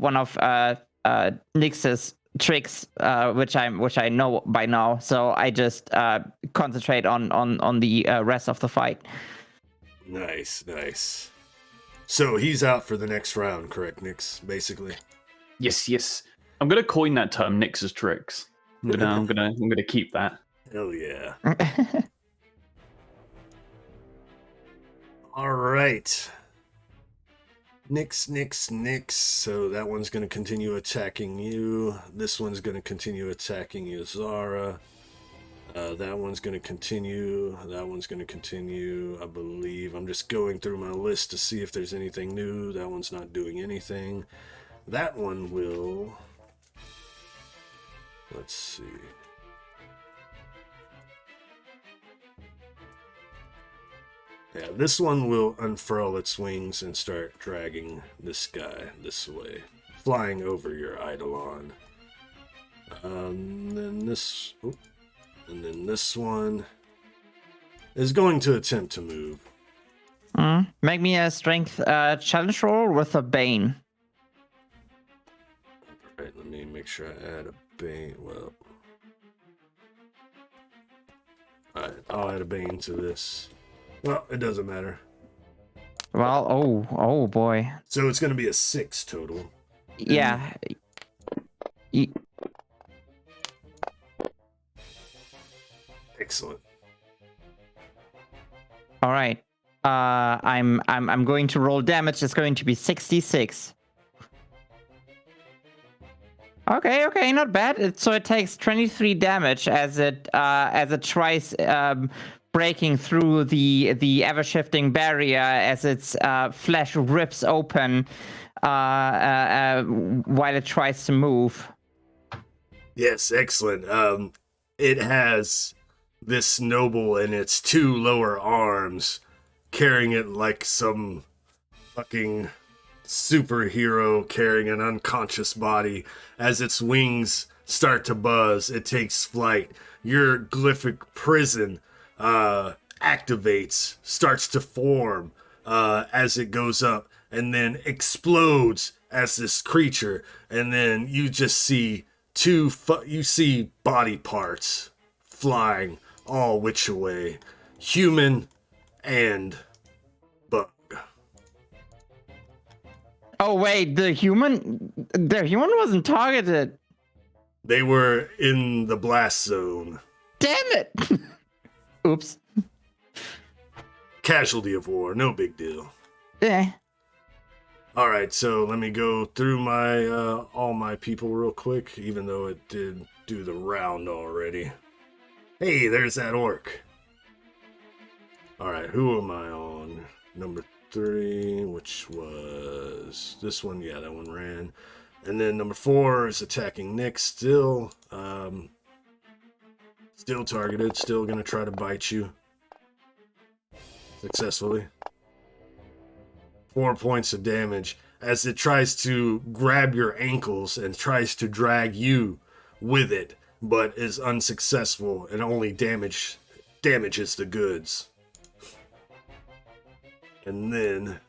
Nyx's tricks, which I know by now. So I just concentrate on the rest of the fight. Nice. So he's out for the next round, correct, Nyx? Basically. Yes. I'm gonna coin that term, Nyx's tricks. I'm gonna keep that. Hell yeah. All right. Nyx. So that one's gonna continue attacking you. This one's gonna continue attacking you, Zara. That one's going to continue. That one's going to continue, I believe. I'm just going through my list to see if there's anything new. That one's not doing anything. That one will... Let's see. Yeah, this one will unfurl its wings and start dragging this guy this way, flying over your Eidolon. Then this... And then this one is going to attempt to move. Make me a strength challenge roll with a bane. All right, let me make sure I add a bane. Well, all right, I'll add a bane to this. Well, it doesn't matter. Well, oh boy. So it's going to be a 6 total. Yeah. Excellent. All right. I'm going to roll damage. It's going to be 66. Okay, not bad. So it takes 23 damage as it tries breaking through the ever-shifting barrier as its flesh rips open while it tries to move. Yes, excellent. It has this noble in its 2 lower arms, carrying it like some fucking superhero carrying an unconscious body. As its wings start to buzz, it takes flight. Your glyphic prison activates, starts to form as it goes up, and then explodes as this creature. And then you just see you see body parts flying all which way, human and bug. Oh wait, the human wasn't targeted. They were in the blast zone. Damn it! Oops. Casualty of war, no big deal. Yeah. All right, so let me go through my all my people real quick, even though it did do the round already. Hey, there's that orc. All right, who am I on? Number 3, which was this one. Yeah, that one ran. And then number 4 is attacking Nick still. Still targeted, still gonna try to bite you. Successfully. 4 points of damage as it tries to grab your ankles and tries to drag you with it, but is unsuccessful and only damages the goods. And then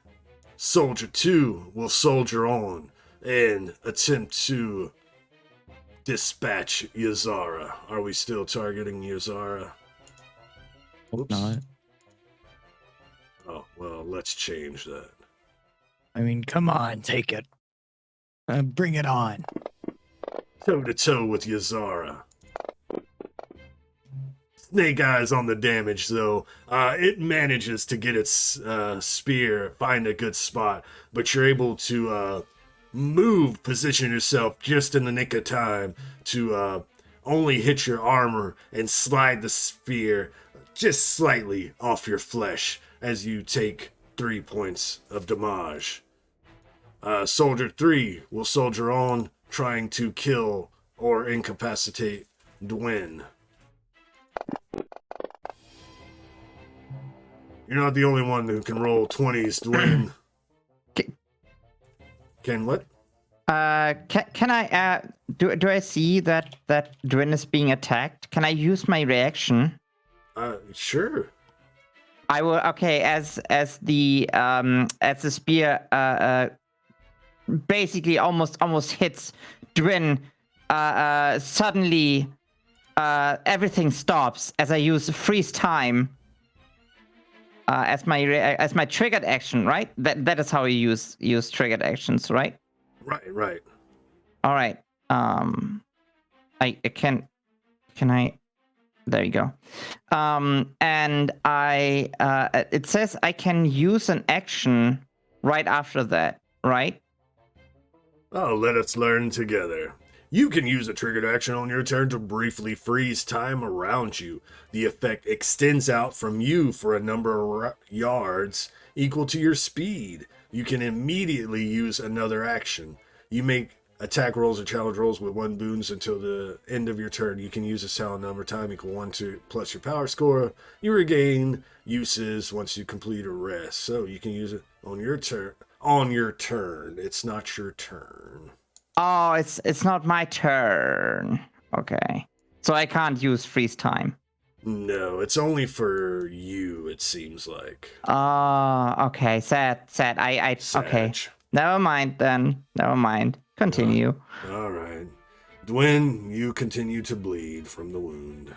Soldier 2 will soldier on and attempt to dispatch Yazara. Are we still targeting Yazara? Hope not. Oh, well, let's change that. I mean, come on, take it. Bring it on. Toe to toe with Yazara. Snake Eyes on the damage, though. It manages to get its spear, find a good spot, but you're able to position yourself just in the nick of time to only hit your armor and slide the spear just slightly off your flesh as you take 3 points of damage. Soldier 3 will soldier on, trying to kill or incapacitate Dwen. You're not the only one who can roll 20s, Dwen. Can what? Can I do I see that Dwen is being attacked? Can I use my reaction? Sure. I will. Okay, as the spear basically almost hits Dwen. Suddenly, everything stops as I use freeze time as my triggered action. Right. That is how you use triggered actions. Right. Right. All right. I can I. There you go. And it says I can use an action right after that, right? Oh, let us learn together. You can use a triggered action on your turn to briefly freeze time around you. The effect extends out from you for a number of yards equal to your speed. You can immediately use another action. You make attack rolls or challenge rolls with 1 boons until the end of your turn. You can use a sound number time equal 1 to plus your power score. You regain uses once you complete a rest. So you can use it on your turn. On your turn. It's not your turn. Oh, it's not my turn. Okay. So I can't use freeze time. No, it's only for you, it seems like. Oh, okay. Sad. Okay. Sag. Never mind then. Never mind. Continue. All right. Dwen, you continue to bleed from the wound.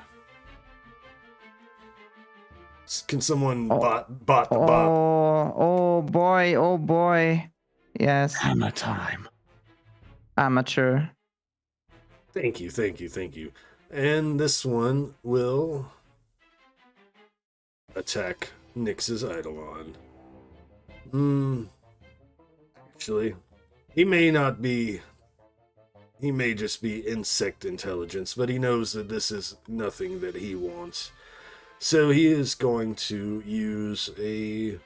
Can someone bot the bop? Oh boy. Oh boy. Yes. Hammer time. Amateur. Thank you. And this one will attack Nyx's Eidolon. Actually, he may just be insect intelligence, but he knows that this is nothing that he wants. So he is going to use a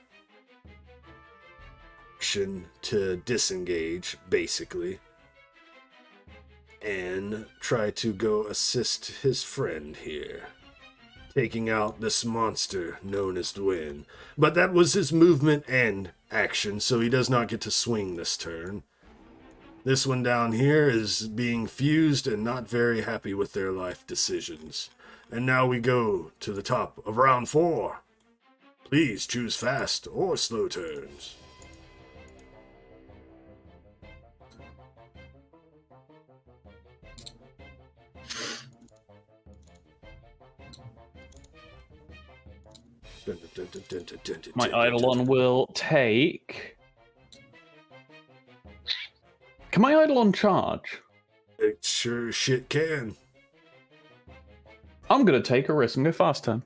action to disengage, basically, and try to go assist his friend here, taking out this monster known as Dwen. But that was his movement and action, so he does not get to swing this turn. This one down here is being fused and not very happy with their life decisions. And now we go to the top of round 4. Please choose fast or slow turns. My Eidolon will take. Can my Eidolon charge? It sure shit can. I'm gonna take a risk and go fast turn.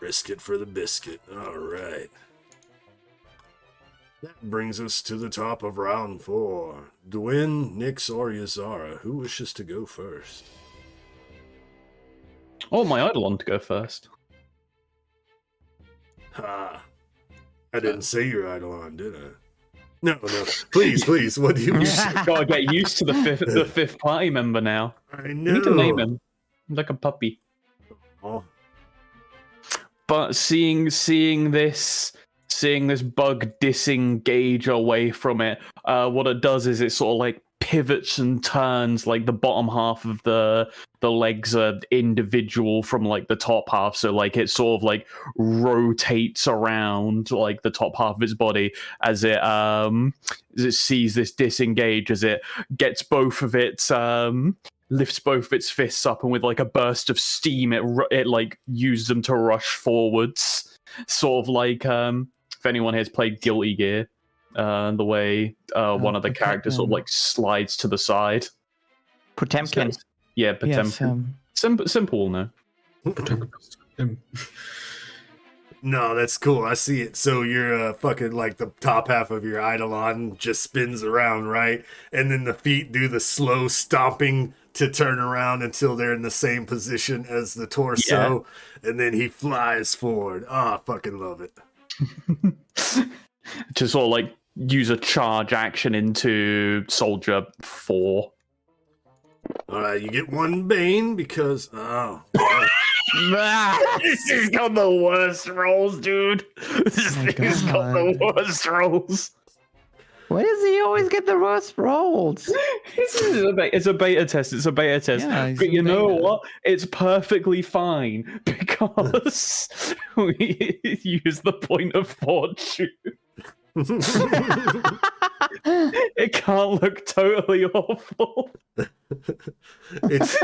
Risk it for the biscuit. Alright. That brings us to the top of round 4. Dwen, Nyx, or Yazara. Who wishes to go first? Oh, my Eidolon to go first. Ha. I didn't say your Eidolon, did I? No. Please, what do you mean? Gotta get used to the fifth party member now. I You know. need to name him. Like a puppy. Oh. But seeing this bug disengage away from it, what it does is it sort of like pivots and turns, like the bottom half of the legs are individual from like the top half, so like it sort of like rotates around like the top half of its body as it sees this disengage, as it gets both of its lifts both of its fists up, and with like a burst of steam it like uses them to rush forwards, sort of like if anyone has played Guilty Gear, the way one of the characters sort of like slides to the side. Potemkin. Yeah, Potemkin. Simple, no. No, that's cool. I see it. So you're fucking like the top half of your Eidolon just spins around, right? And then the feet do the slow stomping to turn around until they're in the same position as the torso. Yeah. And then he flies forward. Ah, oh, fucking love it. To sort of like use a charge action into Soldier 4. Alright, you get one Bane because... Oh. This has got the worst rolls, dude. This thing's got the worst rolls. Why does he always get the worst rolls? It's a beta test. Yeah, but you know what? It's perfectly fine because we use the point of fortune. It can't look totally awful. It's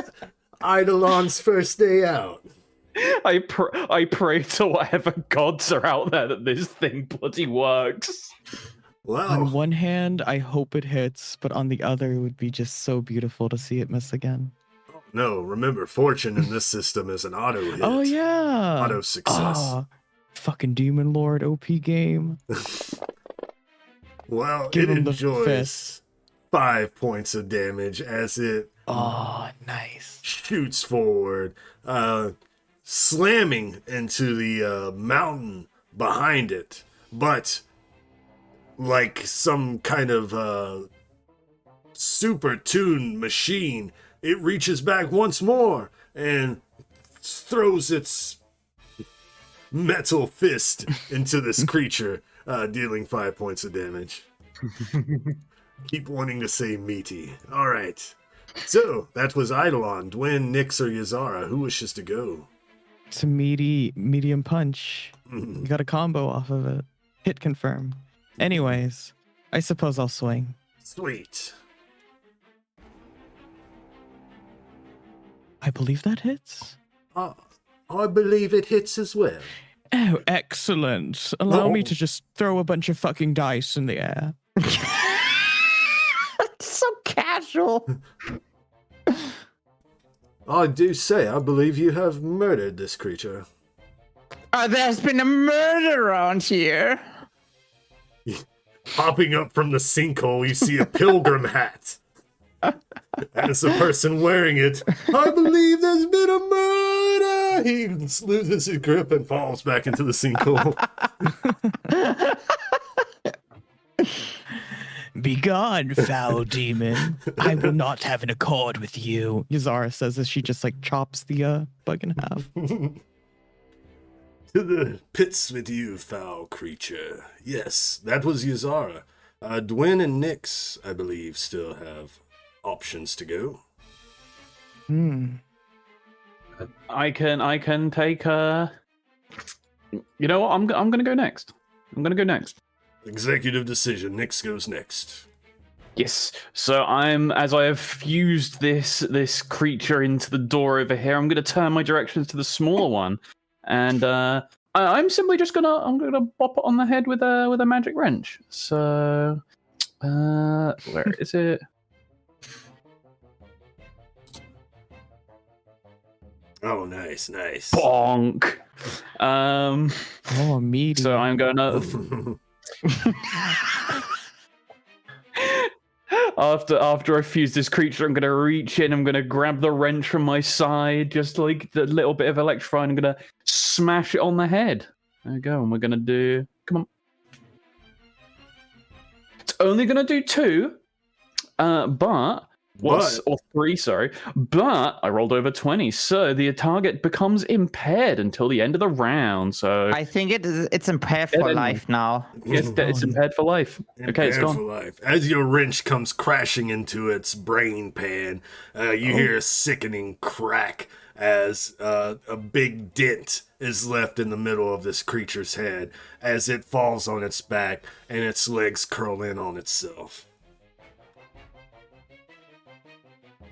Eidolon's first day out. I pray to whatever gods are out there that this thing bloody works. Wow. On one hand, I hope it hits, but on the other, it would be just so beautiful to see it miss again. No, remember, fortune in this system is an auto hit. Oh, yeah. Auto success. Fucking Demon Lord OP game. Well, Give it him the enjoys fist. 5 points of damage as it nice. shoots forward, slamming into the mountain behind it. But like some kind of super tuned machine, it reaches back once more and throws its metal fist into this creature, dealing 5 points of damage. Keep wanting to say meaty. All right. So, that was Eidolon, Dwen, Nyx, or Yazara. Who wishes to go? It's a medium punch. Mm. You got a combo off of it. Hit confirm. Anyways, I suppose I'll swing. Sweet. I believe that hits. I believe it hits as well. Oh, excellent. Allow me Oh. to just throw a bunch of fucking dice in the air. So casual. I do say, I believe you have murdered this creature. There's been a murder around here. Popping up from the sinkhole, you see a pilgrim hat. As a person wearing it, I believe there's been a murder. He loses his grip and falls back into the sinkhole. Begone, foul demon. I will not have an accord with you. Yazara says as she just like chops the bug in half. To the pits with you, foul creature. Yes, that was Yazara. Dwen and Nyx, I believe, still have options to go. I can take you know what? I'm gonna go next. I'm gonna go next. Executive decision. Nyx goes next. Yes. So as I have fused this creature into the door over here, I'm gonna turn my directions to the smaller one, and I'm simply just gonna bop it on the head with a magic wrench. So where is it? Oh, nice. Bonk. Oh, meaty. So I'm gonna after I fuse this creature, I'm gonna reach in, I'm gonna grab the wrench from my side, just like the little bit of electrify, and I'm gonna smash it on the head. There we go, and we're gonna do come on. It's only gonna do 2, or 3, sorry. But I rolled over 20, so the target becomes impaired until the end of the round. So I think it's impaired for life now. it's impaired for life. Okay, it's Impaired for gone. life. As your wrench comes crashing into its brain pan, you hear a sickening crack as a big dent is left in the middle of this creature's head as it falls on its back and its legs curl in on itself.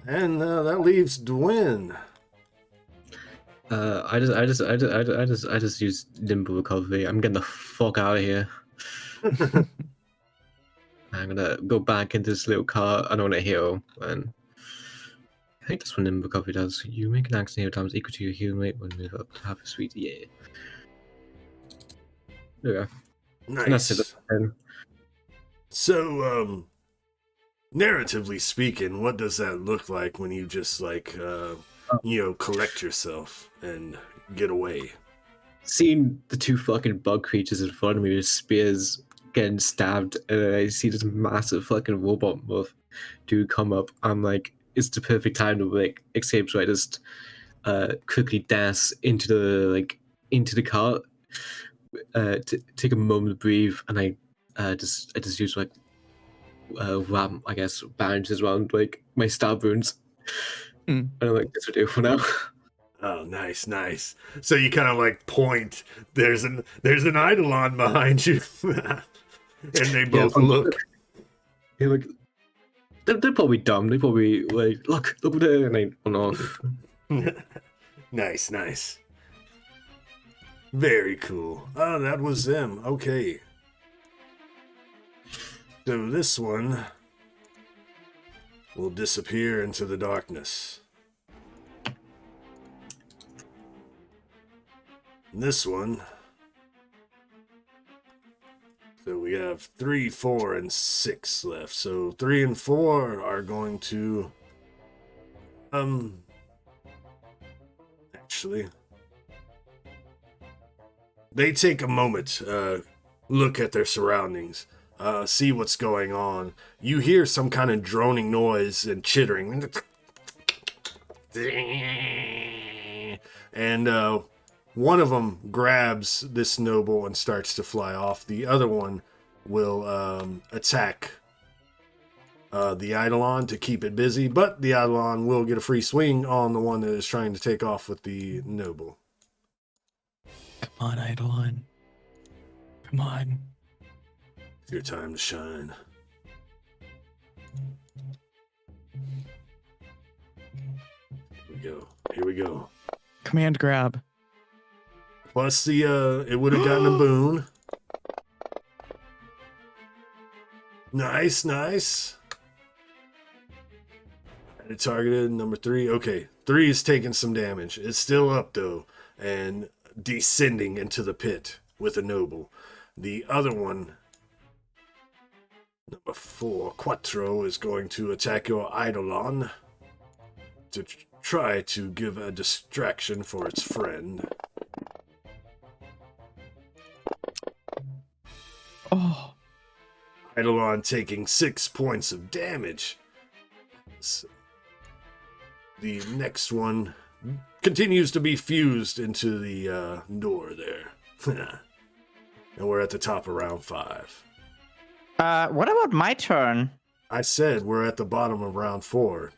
And that leaves Dwen. I just use nimble recovery. I'm getting the fuck out of here. I'm gonna go back into this little car. I don't want to heal, and I think that's what nimble recovery does. You make an action heal times equal to your healing rate when you move up to half a sweet. Yeah. There we go. Nice. And that's it. So, narratively speaking, what does that look like when you just collect yourself and get away? Seeing the 2 fucking bug creatures in front of me with spears getting stabbed, and I see this massive fucking robot muff dude come up. I'm like, it's the perfect time to escape. So I just quickly dash into the car, to take a moment to breathe, and I just use ram, I guess, bandages around my stab wounds. And I'm like, this will do for now. Oh, nice. So you kind of point. There's an Eidolon behind you, and they both look. Yeah, they're probably dumb. They probably look over there, and they run off. Nice. Very cool. Oh, that was them. Okay. So this one will disappear into the darkness. This one. So we have 3, 4, and 6 left. So 3 and 4 are going to actually they take a moment, look at their surroundings. See what's going on. You hear some kind of droning noise and chittering. And one of them grabs this noble and starts to fly off. The other one will attack the Eidolon to keep it busy, but the Eidolon will get a free swing on the one that is trying to take off with the noble. Come on, Eidolon. Come on. It's your time to shine. Here we go. Command grab. Plus the it would have gotten a boon. Nice, nice. And it targeted number 3. Okay, 3 is taking some damage. It's still up though, and descending into the pit with a noble. The other one, number 4, Quattro, is going to attack your Eidolon to try to give a distraction for its friend. Oh. Eidolon taking 6 points of damage. The next one continues to be fused into the door there. And we're at the top of round 5. What about my turn? I said we're at the bottom of round 4.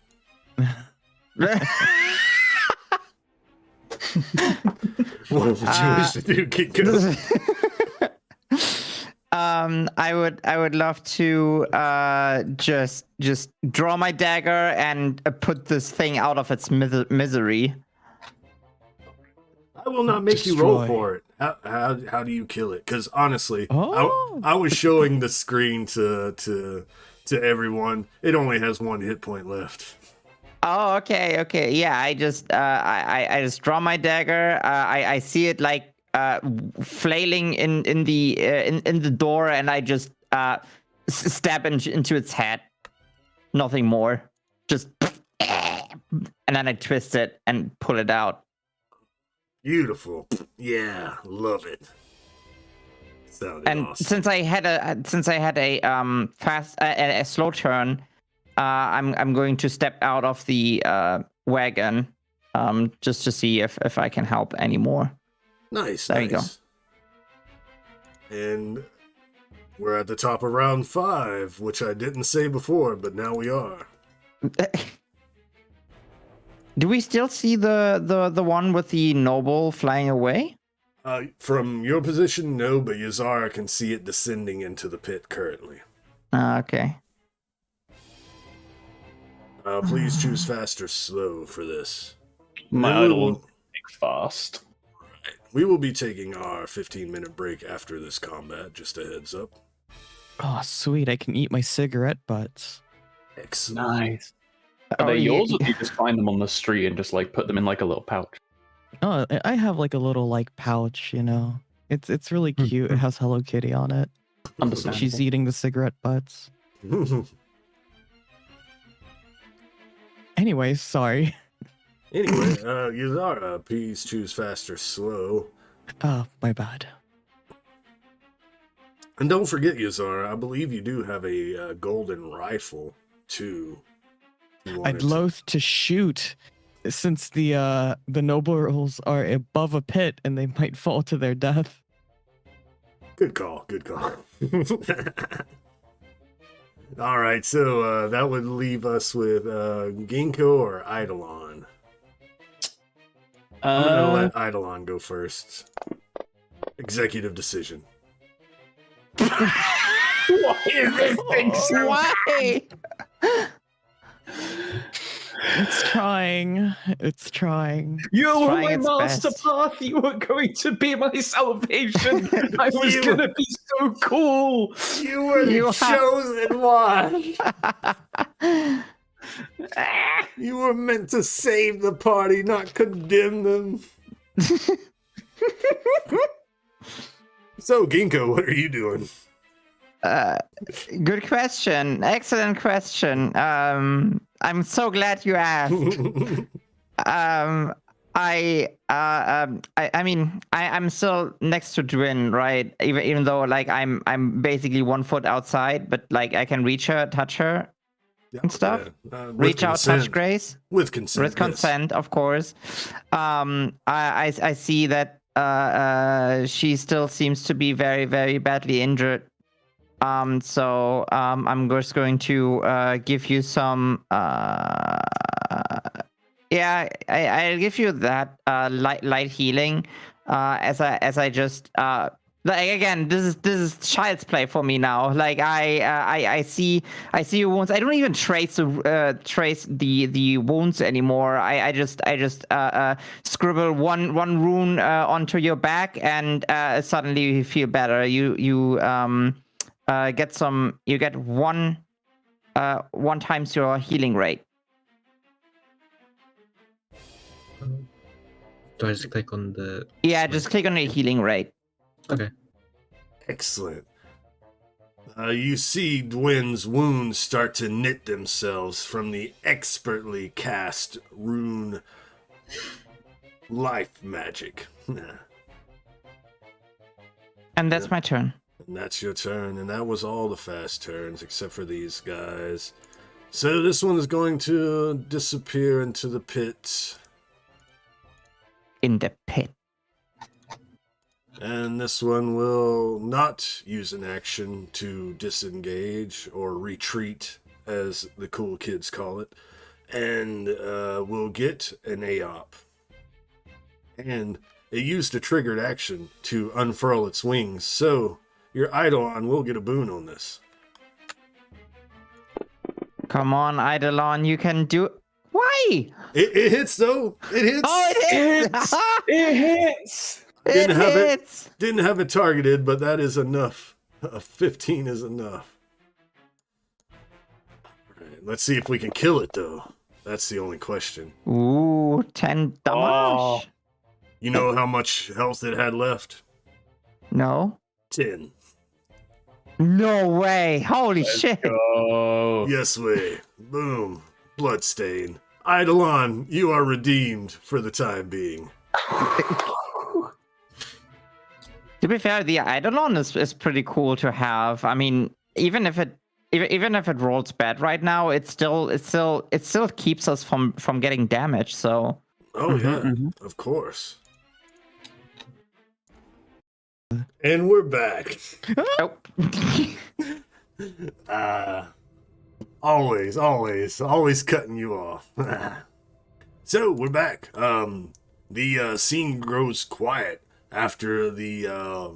What would you wish to do, Gingko? I would love to just draw my dagger and put this thing out of its misery. I will not make you roll Destroy. for it. How do you kill it? Because honestly, Oh. I was showing the screen to everyone. It only has 1 hit point left. Oh, okay. Yeah, I just draw my dagger. I see it like flailing in the door, and I just stab into its head. Nothing more. Just and then I twist it and pull it out. Beautiful. Yeah, love it. Sounded And awesome. since I had a fast a slow turn, I'm going to step out of the wagon just to see if I can help anymore. Nice. There you go. And we're at the top of round 5, which I didn't say before, but now we are. Do we still see the one with the noble flying away? From your position, no, but Yazara can see it descending into the pit currently. Okay. Please choose fast or slow for this. My And we idol will- takes fast. We will be taking our 15-minute break after this combat, just a heads up. Oh, sweet. I can eat my cigarette butts. Excellent. Nice. Are they yours, or do you just find them on the street and just like put them in like a little pouch? Oh, I have like a little like pouch, you know. It's really cute. It has Hello Kitty on it. Understandable. She's eating the cigarette butts. Anyways, sorry. Anyway, Yazara, please choose fast or slow. Oh, my bad. And don't forget, Yazara, I believe you do have a golden rifle, too. You I'd wanted loath to shoot since the nobles are above a pit and they might fall to their death. Good call, good call. All right, so that would leave us with Gingko or Eidolon. I'm gonna let Eidolon go first. Executive decision. Why is this thing so Why? It's trying. It's trying. You were trying my its master best. path. You were going to be my salvation. I was You- gonna be so cool. You were the You have- chosen one! You were meant to save the party, not condemn them. So, Gingko, what are you doing? Good question. Excellent question. I'm so glad you asked. I'm still next to Dwen, right? Even though like I'm basically 1 foot outside, but like I can reach her, touch her, and stuff. With Reach out, touch consent. Grace. With consent. With consent, of course. I see that she still seems to be very, very badly injured. So I'm just going to give you some. I'll give you that light healing. as I just like again, this is child's play for me now. Like I see your wounds. I don't even trace the wounds anymore. I just scribble one rune onto your back, and suddenly you feel better. You get one times your healing rate. Do I just click on the? Yeah, just click on your healing rate. Okay. Excellent. You see Dwen's wounds start to knit themselves from the expertly cast rune life magic. And that's my turn. And that's your turn, and that was all the fast turns except for these guys. So this one is going to disappear into the pit. In the pit. And this one will not use an action to disengage or retreat, as the cool kids call it, and will get an AOP. And it used a triggered action to unfurl its wings, so your Eidolon will get a boon on this. Come on, Eidolon, you can do. Why? It hits though. It hits. Oh, it hits! It hits. It hits! Didn't have it targeted, but that is enough. 15 is enough. All right, let's see if we can kill it though. That's the only question. Ooh, 10 damage. Oh. You know how much health it had left? No. 10. No way! Holy shit! Oh. Yes way. Boom. Bloodstain. Eidolon, you are redeemed for the time being. To be fair, the Eidolon is pretty cool to have. I mean, even if it rolls bad right now, it still keeps us from getting damage. So. Oh yeah, of course. And we're back. Nope. Always cutting you off. So we're back. The scene grows quiet after the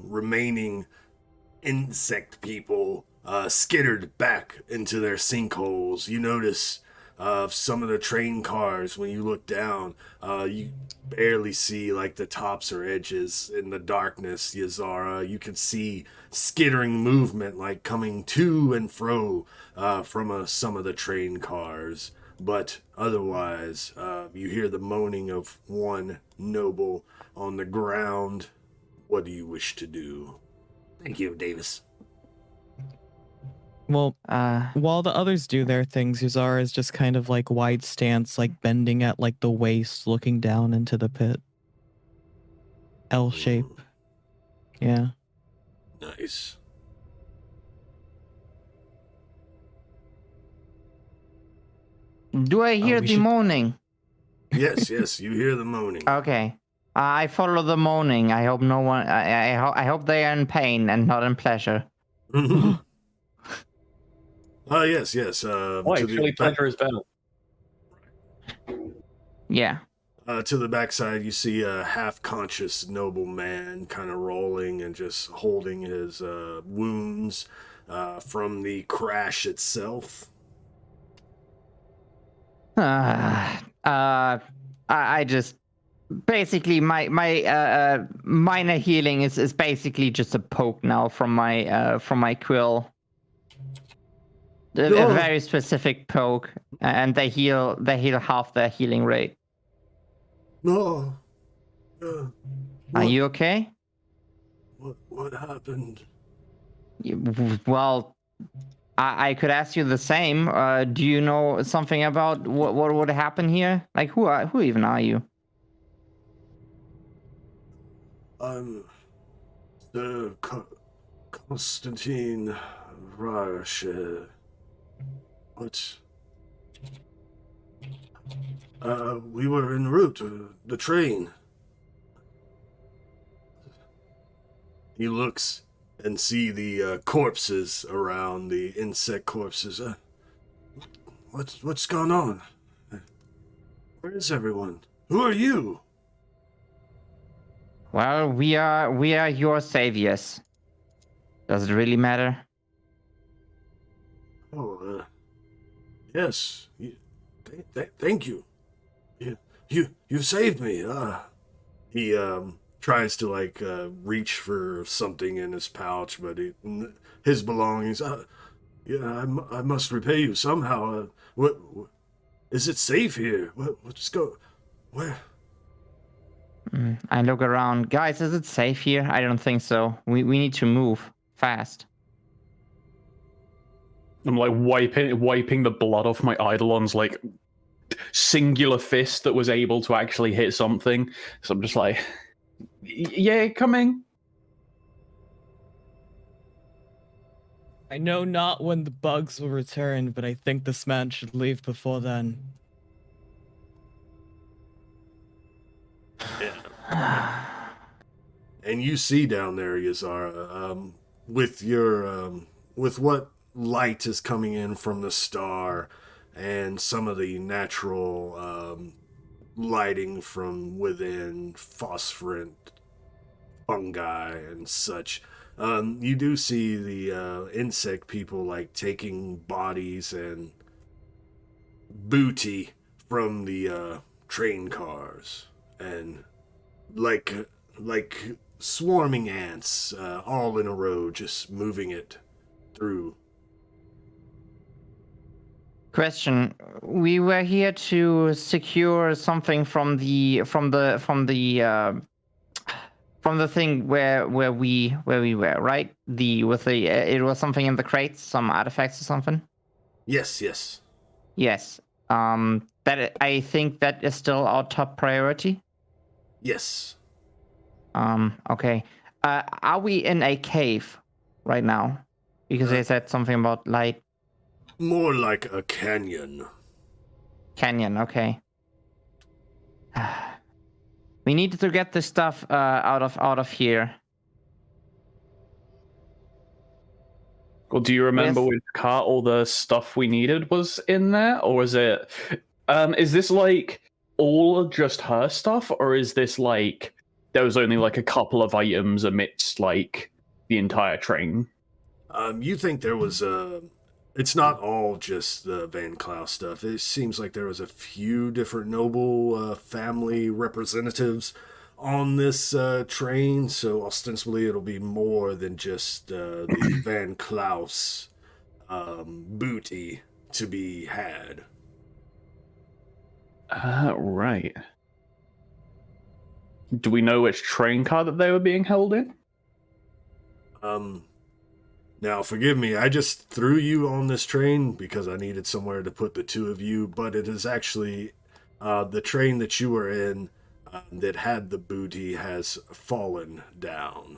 remaining insect people skittered back into their sinkholes. You notice some of the train cars, when you look down, you barely see like the tops or edges in the darkness. Yazara, you can see skittering movement like coming to and fro from some of the train cars, but otherwise you hear the moaning of one noble on the ground. What do you wish to do? Thank you, Davis. Well, while the others do their things, Yuzara is just kind of like wide stance, like bending at like the waist, looking down into the pit. L shape. Yeah. Nice. Do I hear we the should- moaning? Yes, you hear the moaning. Okay. I follow the moaning. I hope no one. I hope they are in pain and not in pleasure. Yes. Oh, actually, pleasure is better. Yeah. To the backside, you see a half-conscious noble man kind of rolling and just holding his wounds from the crash itself. I just basically my minor healing is basically just a poke now from my quill. A very specific poke, and they heal half their healing rate. No. Are you okay? What happened? Well, I could ask you the same. Do you know something about what would happen here? Like, who even are you? I'm the Constantine Rarshe. What? We were en route to the train. He looks and see the corpses around, the insect corpses. What's going on? Where is everyone? Who are you? Well, we are your saviors. Does it really matter? Oh, yes. Thank you. You saved me. He tries to like reach for something in his pouch, but his belongings. Yeah, I must repay you somehow. What is it safe here? Let's go. Where? I look around. Guys, is it safe here? I don't think so. We need to move fast. I'm like wiping the blood off my Eidolon's like singular fist that was able to actually hit something. So I'm just like, yeah, coming. I know not when the bugs will return, but I think this man should leave before then. And you see down there, Yazara, with your with what light is coming in from the star, and some of the natural lighting from within, phosphorant fungi and such. You do see the insect people like taking bodies and booty from the train cars, and like swarming ants, all in a row, just moving it through. Question: we were here to secure something from the thing where we were, right? It was something in the crates, some artifacts or something. Yes. Yes. I think that is still our top priority. Yes. Okay. Are we in a cave right now? Because they said something about light. More like a canyon. Canyon, okay. We need to get this stuff out of here. Well, do you remember Yes. which cart all the stuff we needed was in there, or is it? Is this like all just her stuff, or is this like there was only like a couple of items amidst like the entire train? You think there was it's not all just the Van Klaus stuff. It seems like there was a few different noble family representatives on this train, so ostensibly it'll be more than just the Van Klaus booty to be had. Right. Do we know which train car that they were being held in? Now, forgive me, I just threw you on this train because I needed somewhere to put the two of you, but it is actually the train that you were in that had the booty has fallen down.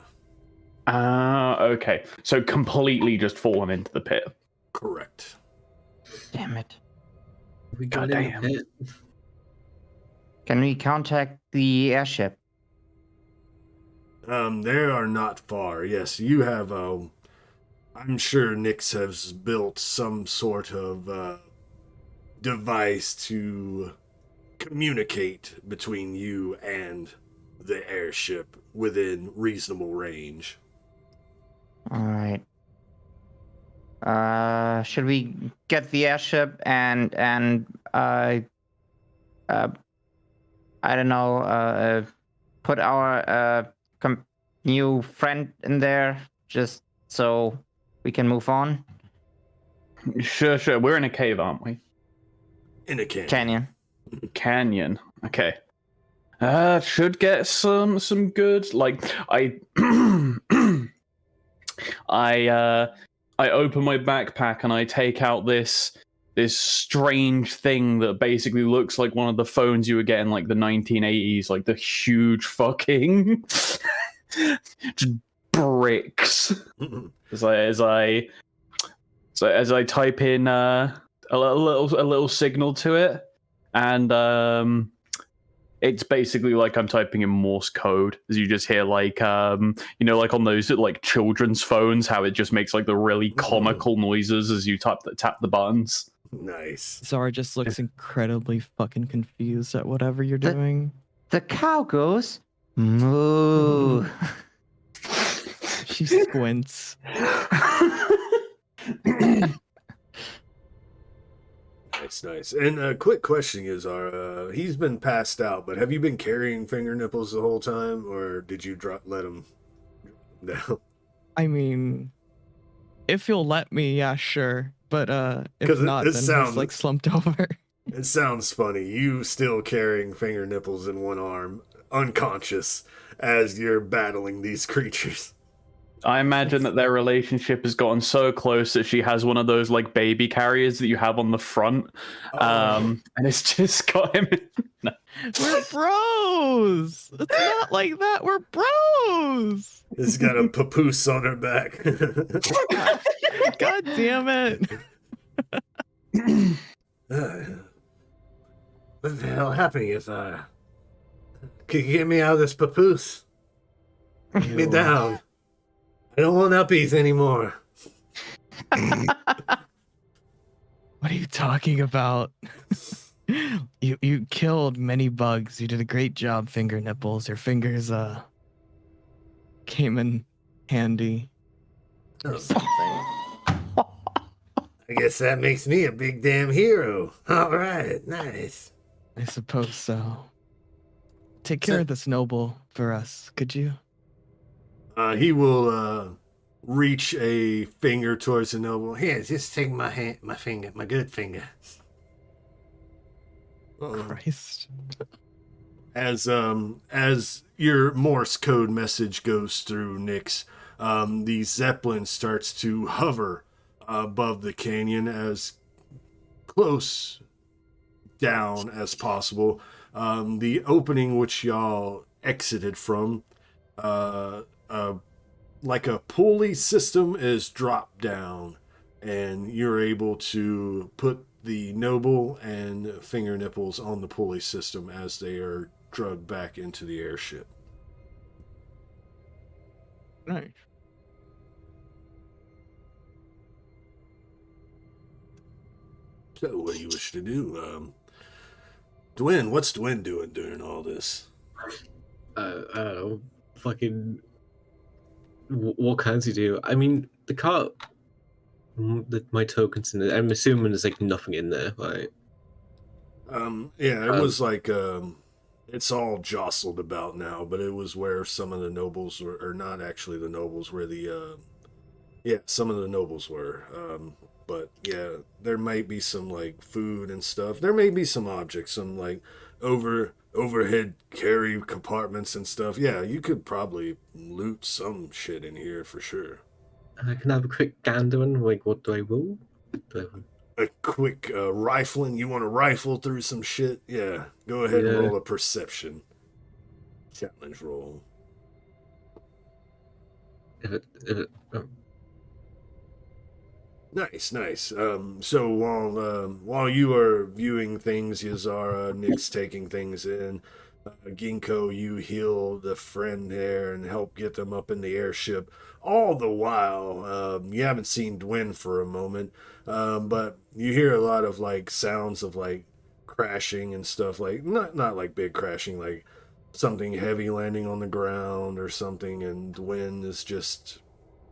Okay. So completely just fallen into the pit. Correct. Damn it. We got God in damn. the pit. Can we contact the airship? They are not far. Yes, you have, I'm sure Nix has built some sort of device to communicate between you and the airship within reasonable range. All right. Should we get the airship and I don't know, put our new friend in there just so we can move on? Sure. We're in a cave, aren't we? In a canyon. Canyon. Canyon. Okay. Should get some good. Like I I open my backpack and I take out this strange thing that basically looks like one of the phones you would get in like the 1980s, like the huge fucking just bricks. as I type in a little signal to it, and it's basically like I'm typing in Morse code, as you just hear like like on those like children's phones, how it just makes like the really comical noises as you tap the buttons. Nice. Zara just looks incredibly fucking confused at whatever you're doing. The cow goes, Moo. She squints. Nice. And a quick question is, he's been passed out, but have you been carrying finger nipples the whole time, or did you let him down? I mean, if you'll let me, yeah, sure. But if 'Cause not, it then sounds- he's like slumped over. It sounds funny. You still carrying finger nipples in one arm, unconscious, as you're battling these creatures. I imagine that their relationship has gotten so close that she has one of those like baby carriers that you have on the front, and it's just got him. No. We're bros. It's not like that. We're bros. It's got a papoose on her back. God damn it. What the hell happened? Can you get me out of this papoose? Get me down. I don't want uppies anymore. What are you talking about? You killed many bugs. You did a great job, finger nipples. Your fingers came in handy. Or something. I guess that makes me a big damn hero. All right, nice. I suppose so. Take care of this noble for us, could you? He will reach a finger towards the noble. Here, just take my hand, my finger, my good finger. Christ. As your Morse code message goes through, Nyx, the Zeppelin starts to hover above the canyon as close down as possible. The opening which y'all exited from, like a pulley system, is dropped down, and you're able to put the noble and finger nipples on the pulley system as they are drugged back into the airship. Nice. So, what do you wish to do? Dwen, what's Dwen doing during all this? I don't know. Fucking. What kinds he do? I mean, the cart. My tokens in there. I'm assuming there's like nothing in there, right? Yeah, it was like, it's all jostled about now, but it was where some of the nobles were, or not actually the nobles, where some of the nobles were. But yeah, there might be some like food and stuff. There may be some objects, some like overhead carry compartments and stuff. Yeah, you could probably loot some shit in here for sure. I can have a quick gander and like, what do I roll? A quick rifling. You want to rifle through some shit? Yeah, go ahead and Yeah. roll a perception challenge roll. Oh. Nice. So while you are viewing things, Yazara, Nick's taking things in. Gingko, you heal the friend there and help get them up in the airship. All the while, you haven't seen Dwen for a moment, but you hear a lot of like sounds of like crashing and stuff, like not like big crashing, like something heavy landing on the ground or something, and Dwen is just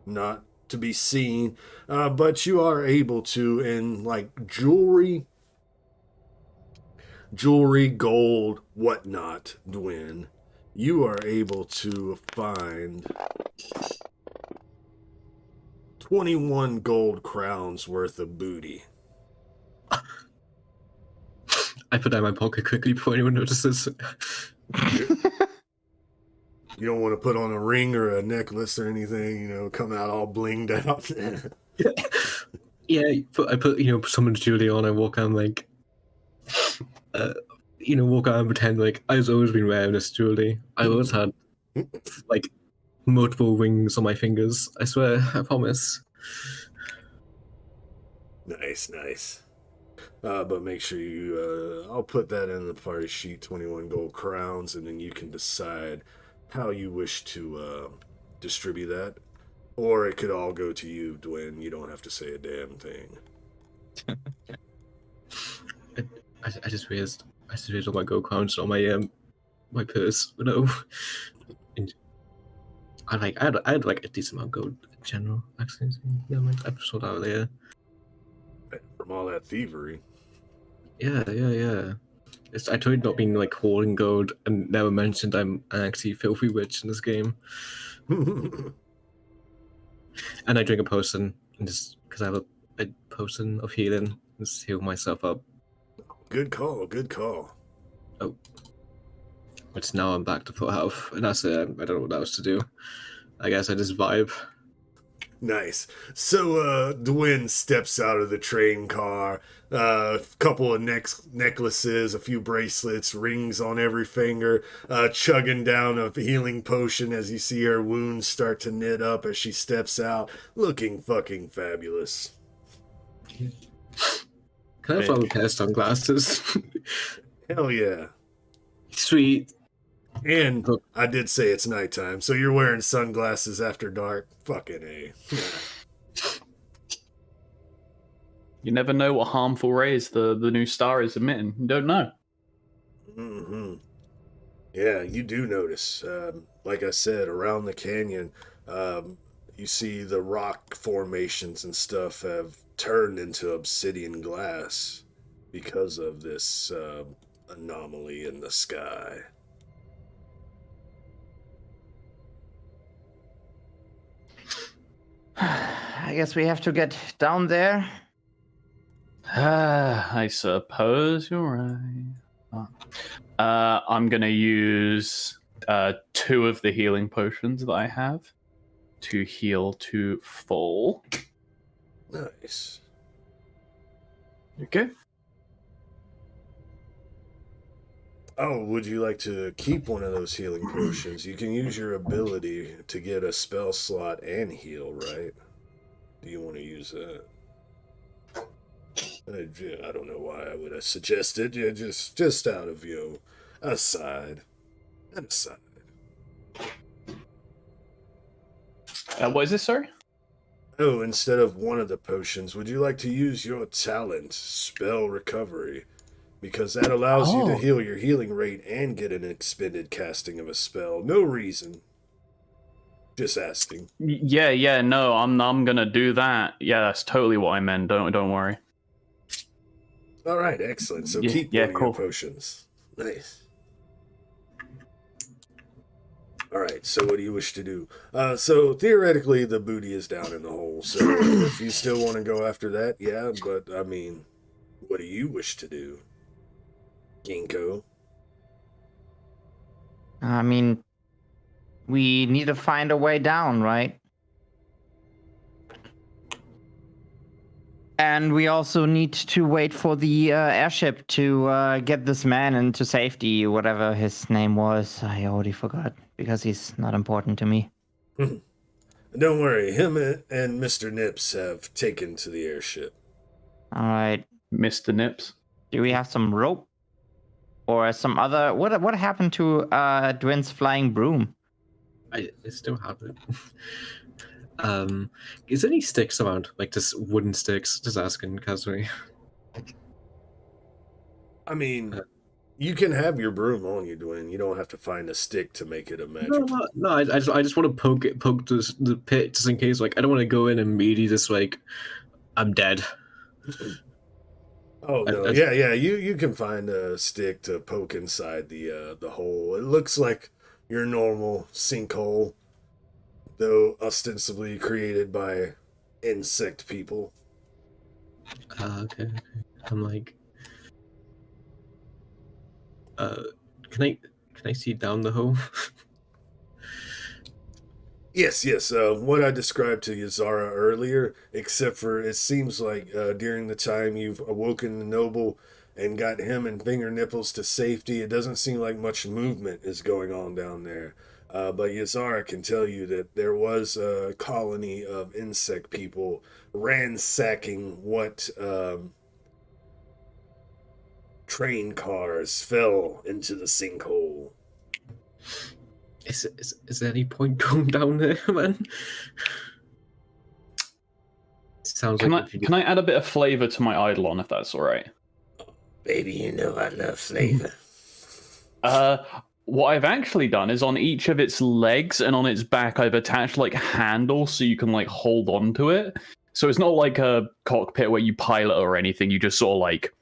not to be seen. But you are able to, in like jewelry, gold, whatnot, Dwen, you are able to find 21 gold crowns worth of booty. I put that in my pocket quickly before anyone notices. You don't want to put on a ring or a necklace or anything, come out all blinged out. Yeah, I put someone's jewelry on. I walk around like, walk around and pretend like I've always been wearing this jewelry. I always had like multiple rings on my fingers. I swear, I promise. Nice. But make sure you, I'll put that in the party sheet, 21 gold crowns, and then you can decide how you wish to distribute that. Or it could all go to you, Dwen. You don't have to say a damn thing. I just realized all my gold crowns on my my purse. No. And I had like a decent amount of gold in general. Actually, never mind. I saw that earlier. From all that thievery. Yeah. I told you not being like hoarding gold, and never mentioned I'm an actually filthy witch in this game. And I drink a potion, and just because I have a potion of healing, just heal myself up. Good call. Good call. Oh, which now I'm back to full health, and that's it. I don't know what else to do. I guess I just vibe. Nice. So, Dwen steps out of the train car. A couple of necklaces, a few bracelets, rings on every finger, chugging down a healing potion as you see her wounds start to knit up as she steps out, looking fucking fabulous. Can I have a pair of sunglasses? Hell yeah. Sweet. And I did say it's nighttime, so you're wearing sunglasses after dark. Fucking A. You never know what harmful rays the new star is emitting. You don't know. Mm-hmm. Yeah, you do notice. Like I said, around the canyon, you see the rock formations and stuff have turned into obsidian glass because of this anomaly in the sky. I guess we have to get down there. I suppose you're right. I'm gonna use 2 of the healing potions that I have to heal to full. Nice. Okay. Oh, would you like to keep one of those healing potions? You can use your ability to get a spell slot and heal, right? Do you want to use that? I don't know why I would have suggested. Yeah, just out of aside. What is this, sorry? Oh, instead of one of the potions, would you like to use your talent, Spell Recovery? Because that allows you to heal your healing rate and get an expended casting of a spell. No reason. Just asking. Yeah, no, I'm gonna do that. Yeah, that's totally what I meant. Don't worry. All right, excellent. So Yeah, keep yeah, one of cool. your potions. Nice. All right, so what do you wish to do? So theoretically, the booty is down in the hole. So if you still want to go after that, yeah. But I mean, what do you wish to do, Gingko? I mean, we need to find a way down, right? And we also need to wait for the airship to get this man into safety, whatever his name was. I already forgot, because he's not important to me. Don't worry, him and Mr. Nips have taken to the airship. All right. Mr. Nips. Do we have some rope? Or some other... What happened to Dwen's flying broom? I still have it. Is there any sticks around? Like just wooden sticks? Just asking casually. I mean, you can have your broom on you, Dwen. You don't have to find a stick to make it a magic. No. I just want to poke the pit just in case. Like I don't want to go in and immediately just like I'm dead. Oh no, yeah. You can find a stick to poke inside the hole. It looks like your normal sinkhole, though ostensibly created by insect people. Okay. I'm like, can I see down the hole? Yes. What I described to Yazara earlier, except for it seems like during the time you've awoken the noble and got him and Finger Nipples to safety, it doesn't seem like much movement is going on down there. But Yazara can tell you that there was a colony of insect people ransacking what train cars fell into the sinkhole. Is there any point going down there, man? Sounds Can like I add a bit of flavor to my Eidolon, if that's all right? Baby, you know I love flavor. what I've actually done is on each of its legs and on its back, I've attached like handles so you can like hold on to it. So it's not like a cockpit where you pilot or anything. You just sort of like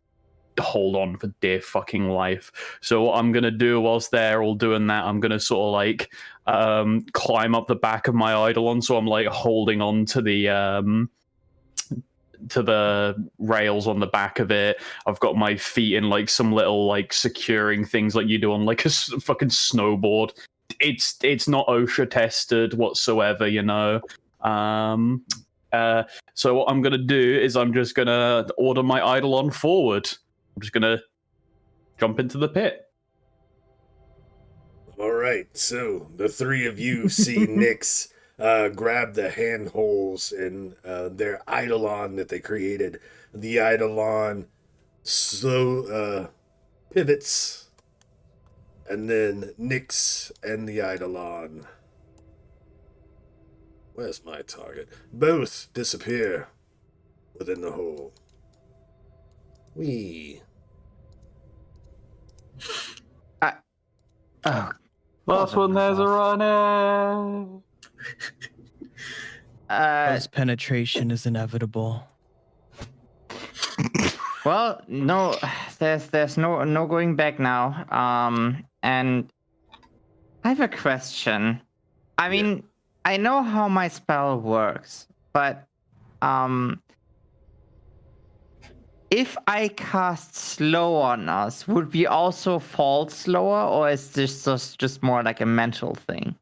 hold on for dear fucking life. So what I'm gonna do whilst they're all doing that, I'm gonna sort of like climb up the back of my Eidolon, so I'm like holding on to the rails on the back of it. I've got my feet in like some little like securing things like you do on like a fucking snowboard. It's not OSHA tested whatsoever, you know. So what I'm gonna do is I'm just gonna order my Eidolon forward. I'm just gonna jump into the pit. All right, so the three of you see Nyx grab the handholds in their Eidolon that they created. The Eidolon slow pivots, and then Nyx and the Eidolon. Where's my target? Both disappear within the hole. Wee. Oh, Last one, there's a runner. Close penetration is inevitable. well, no, there's no going back now. And I have a question. I mean, I know how my spell works, but if I cast slow on us, would we also fall slower, or is this just more like a mental thing?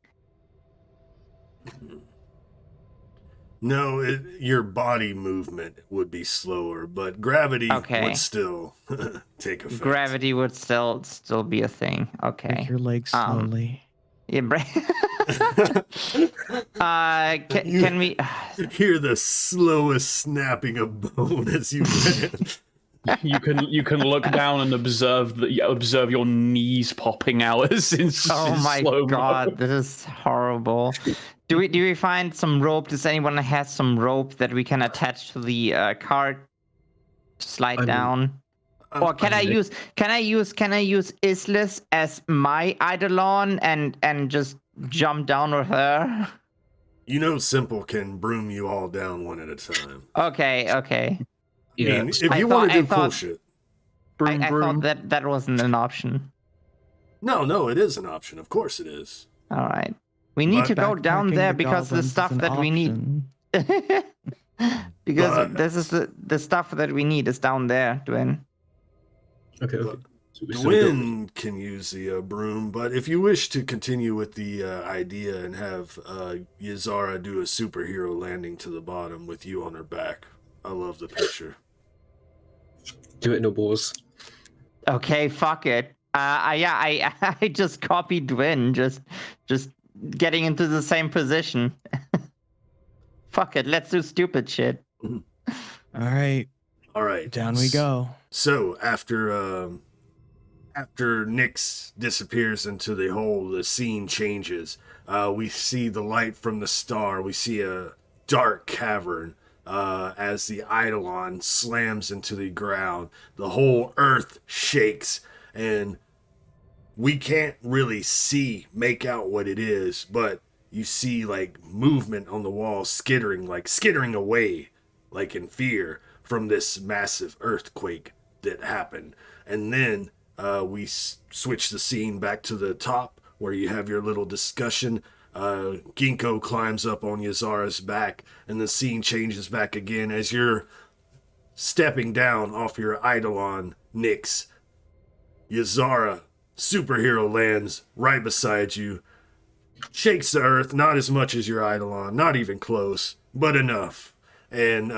No, your body movement would be slower, but gravity Okay. would still take effect. Gravity would still be a thing. Okay. Break your legs slowly. Yeah, can we hear the slowest snapping of bone as you You can look down and observe your knees popping out as in Oh my slow-mo. god, this is horrible. Do we find some rope? Does anyone have some rope that we can attach to the cart? Slide down. Or can I use Islis as my Eidolon and just jump down with her? You know Simple can broom you all down one at a time. Okay. I mean, if you want to do cool shit. I thought that wasn't an option. No, it is an option. Of course it is. All right. We need to go down there because the stuff that we need. Because this is the stuff that we need is down there, Dwen. Okay. Dwen can use the broom, but if you wish to continue with the idea and have Ysara do a superhero landing to the bottom with you on her back, I love the picture. Do it, no balls. Okay, fuck it. I just copied Dwen, just getting into the same position. Fuck it, let's do stupid shit. All right. Down we go. So after Nyx disappears into the hole, the scene changes. We see the light from the star. We see a dark cavern as the Eidolon slams into the ground. The whole earth shakes, and we can't really make out what it is, but you see like movement on the wall skittering away, like in fear from this massive earthquake that happened. And then we switch the scene back to the top where you have your little discussion. Gingko climbs up on Ysara's back, and the scene changes back again as you're stepping down off your Eidolon, Nyx. Ysara, superhero, lands right beside you, shakes the earth, not as much as your Eidolon, not even close, but enough. And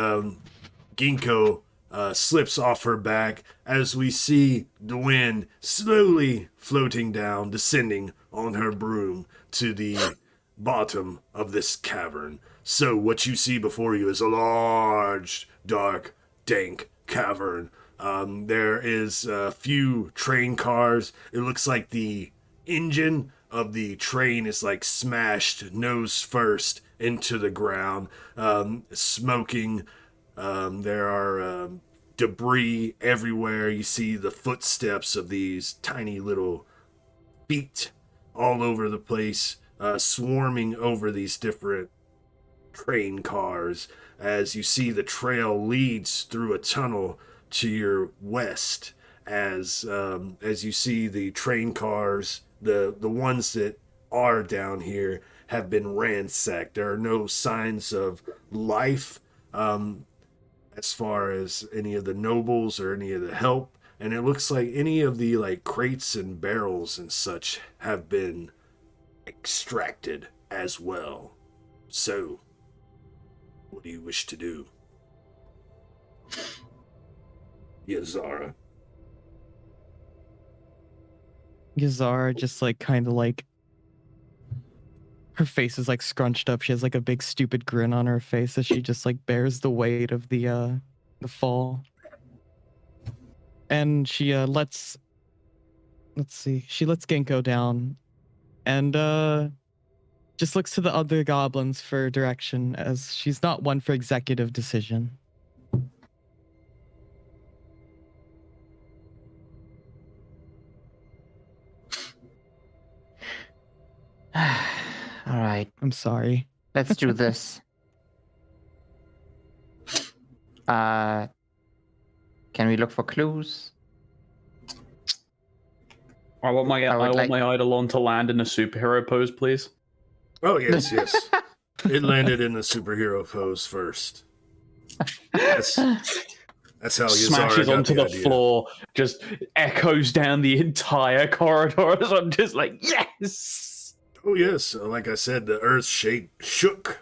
Gingko slips off her back as we see Dwen slowly floating down, descending on her broom to the bottom of this cavern. So what you see before you is a large, dark, dank cavern. There is a few train cars. It looks like the engine of the train is like smashed nose first into the ground, smoking. There are debris everywhere. You see the footsteps of these tiny little feet all over the place, swarming over these different train cars as you see the trail leads through a tunnel to your west as you see the train cars, the ones that are down here have been ransacked. There are no signs of life as far as any of the nobles or any of the help, and it looks like any of the like crates and barrels and such have been extracted as well. So what do you wish to do? Yazara. Yazara just like kind of like her face is like scrunched up. She has like a big stupid grin on her face as she just like bears the weight of the fall. And she lets Gingko down and just looks to the other goblins for direction as she's not one for executive decision. All right, I'm sorry. let's do this. Can we look for clues? I want my Eidolon to land in a superhero pose, please. Oh, yes, yes. It landed in the superhero pose first. That's how Yazara Smashes got onto the idea. floor, just echoes down the entire corridor as I'm just like, yes! Oh, yes. Like I said, the earth shooketh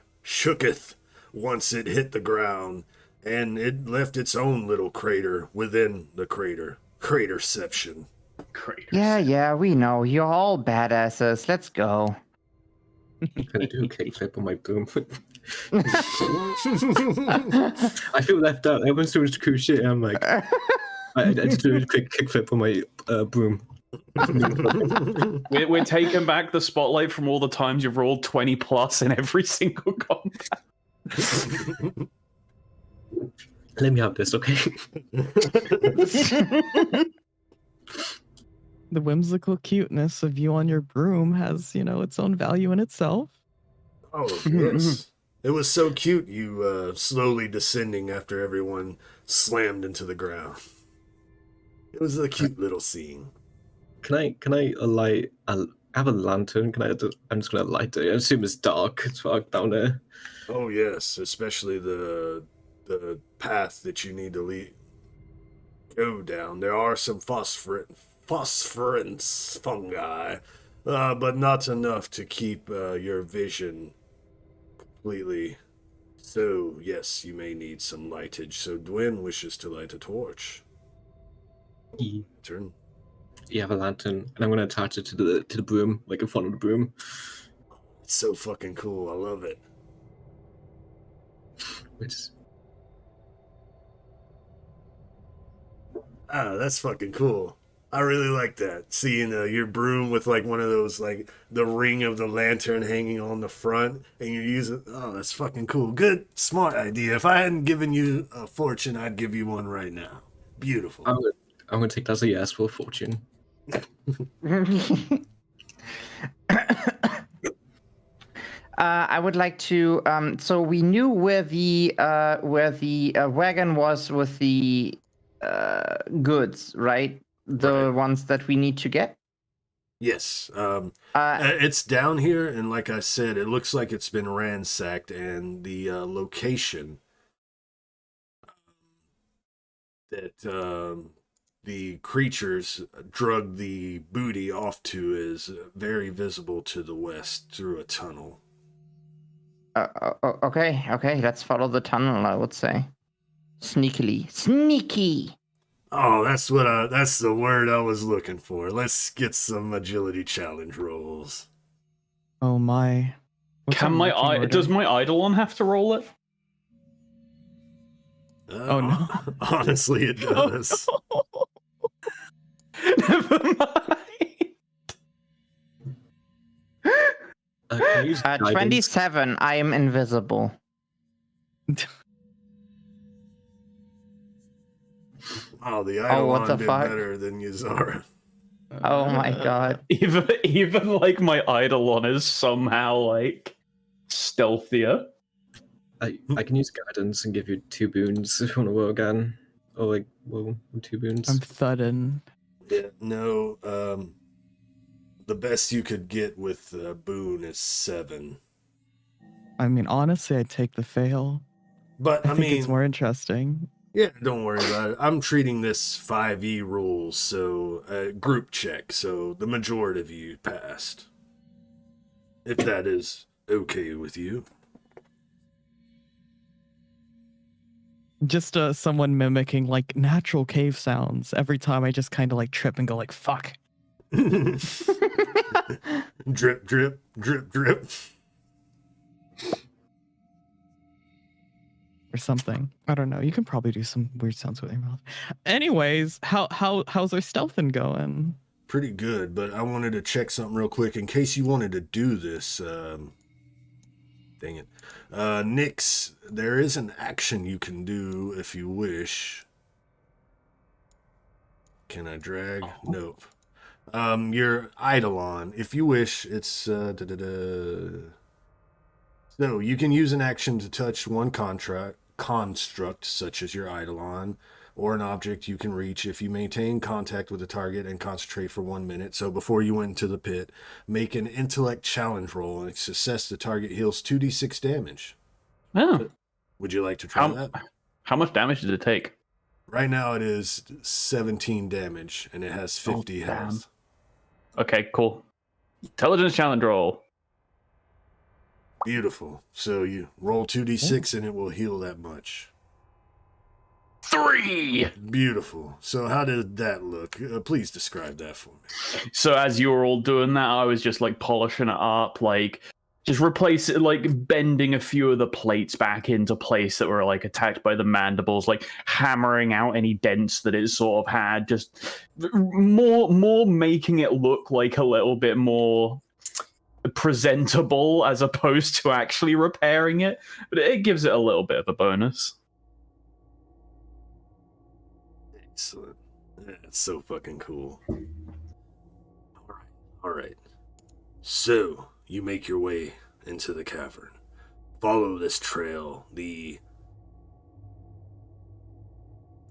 once it hit the ground, and it left its own little crater within the crater. Craterception. Yeah, we know. You're all badasses. Let's go. I'm gonna do a kickflip on my broom. I feel left out. Everyone's doing cool shit, and I'm like, I just do a quick kickflip on my broom. We're taking back the spotlight from all the times you've rolled 20 plus in every single combat. Let me have this, okay? The whimsical cuteness of you on your broom has, its own value in itself. Oh, yes. It was so cute, you slowly descending after everyone slammed into the ground. It was a cute little scene. Can I light? I have a lantern. I'm just gonna light it. I assume it's dark. It's dark down there. Oh, yes, especially the path that you need to go down. There are some phosphorence fungi, but not enough to keep your vision completely. So, yes, you may need some lightage. So, Dwen wishes to light a torch. Turn. You have a lantern, and I'm gonna attach it to the broom, like in front of the broom. It's so fucking cool. I love it. That's fucking cool. I really like that. Seeing your broom with like one of those, like the ring of the lantern hanging on the front, and you use it. Oh, that's fucking cool. Good, smart idea. If I hadn't given you a fortune, I'd give you one right now. Beautiful. I'm gonna take that as a yes for a fortune. I would like to. So we knew where the wagon was with the goods, right? The ones that we need to get. Yes. It's down here, and like I said, it looks like it's been ransacked, and the location that the creatures drug the booty off to is very visible to the west through a tunnel. Okay, let's follow the tunnel, I would say. Sneaky. Oh, that's the word I was looking for. Let's get some agility challenge rolls. Oh my. Does my Eidolon have to roll it? Oh no. Honestly, it does. Oh, Never mind. Can I use guidance? 27. I am invisible. Oh, the Oh, what Eidolon the did fuck? better than Yazara. Oh my god. Even like my Eidolon is somehow like stealthier. I can use guidance and give you 2 boons if you want to roll again. Or like roll 2 boons. I'm thudding. Yeah, no, the best you could get with boon is 7. I mean, honestly, I'd take the fail. But I I think mean, it's more interesting. yeah, don't worry about it. I'm treating this 5e rules, so group check. So the majority of you passed. If that is okay with you. Just someone mimicking like natural cave sounds every time I just kind of like trip and go like fuck. Drip, drip, drip, drip. Or something. I don't know. You can probably do some weird sounds with your mouth. Anyways, how's our stealthing going? Pretty good, but I wanted to check something real quick in case you wanted to do this. Dang it. Nyx, there is an action you can do if you wish. Can I drag? Nope. Your Eidolon, if you wish, it's So you can use an action to touch one construct, such as your Eidolon, or an object you can reach if you maintain contact with the target and concentrate for 1 minute. So before you went into the pit, make an intellect challenge roll, and success the target heals 2d6 damage. Oh, Would you like to try that? how much damage did it take? Right now it is 17 damage, and it has 50 damn. health. Okay, cool. Intelligence challenge roll. Beautiful. So you roll 2d6 and it will heal that much. 3! Beautiful. So how did that look? Please describe that for me. So as you were all doing that, I was just like polishing it up, like just replace it, like bending a few of the plates back into place that were like attacked by the mandibles, like hammering out any dents that it sort of had, just more making it look like a little bit more presentable as opposed to actually repairing it. But it gives it a little bit of a bonus. Excellent. That's so fucking cool. All right. So you make your way into the cavern. Follow this trail, the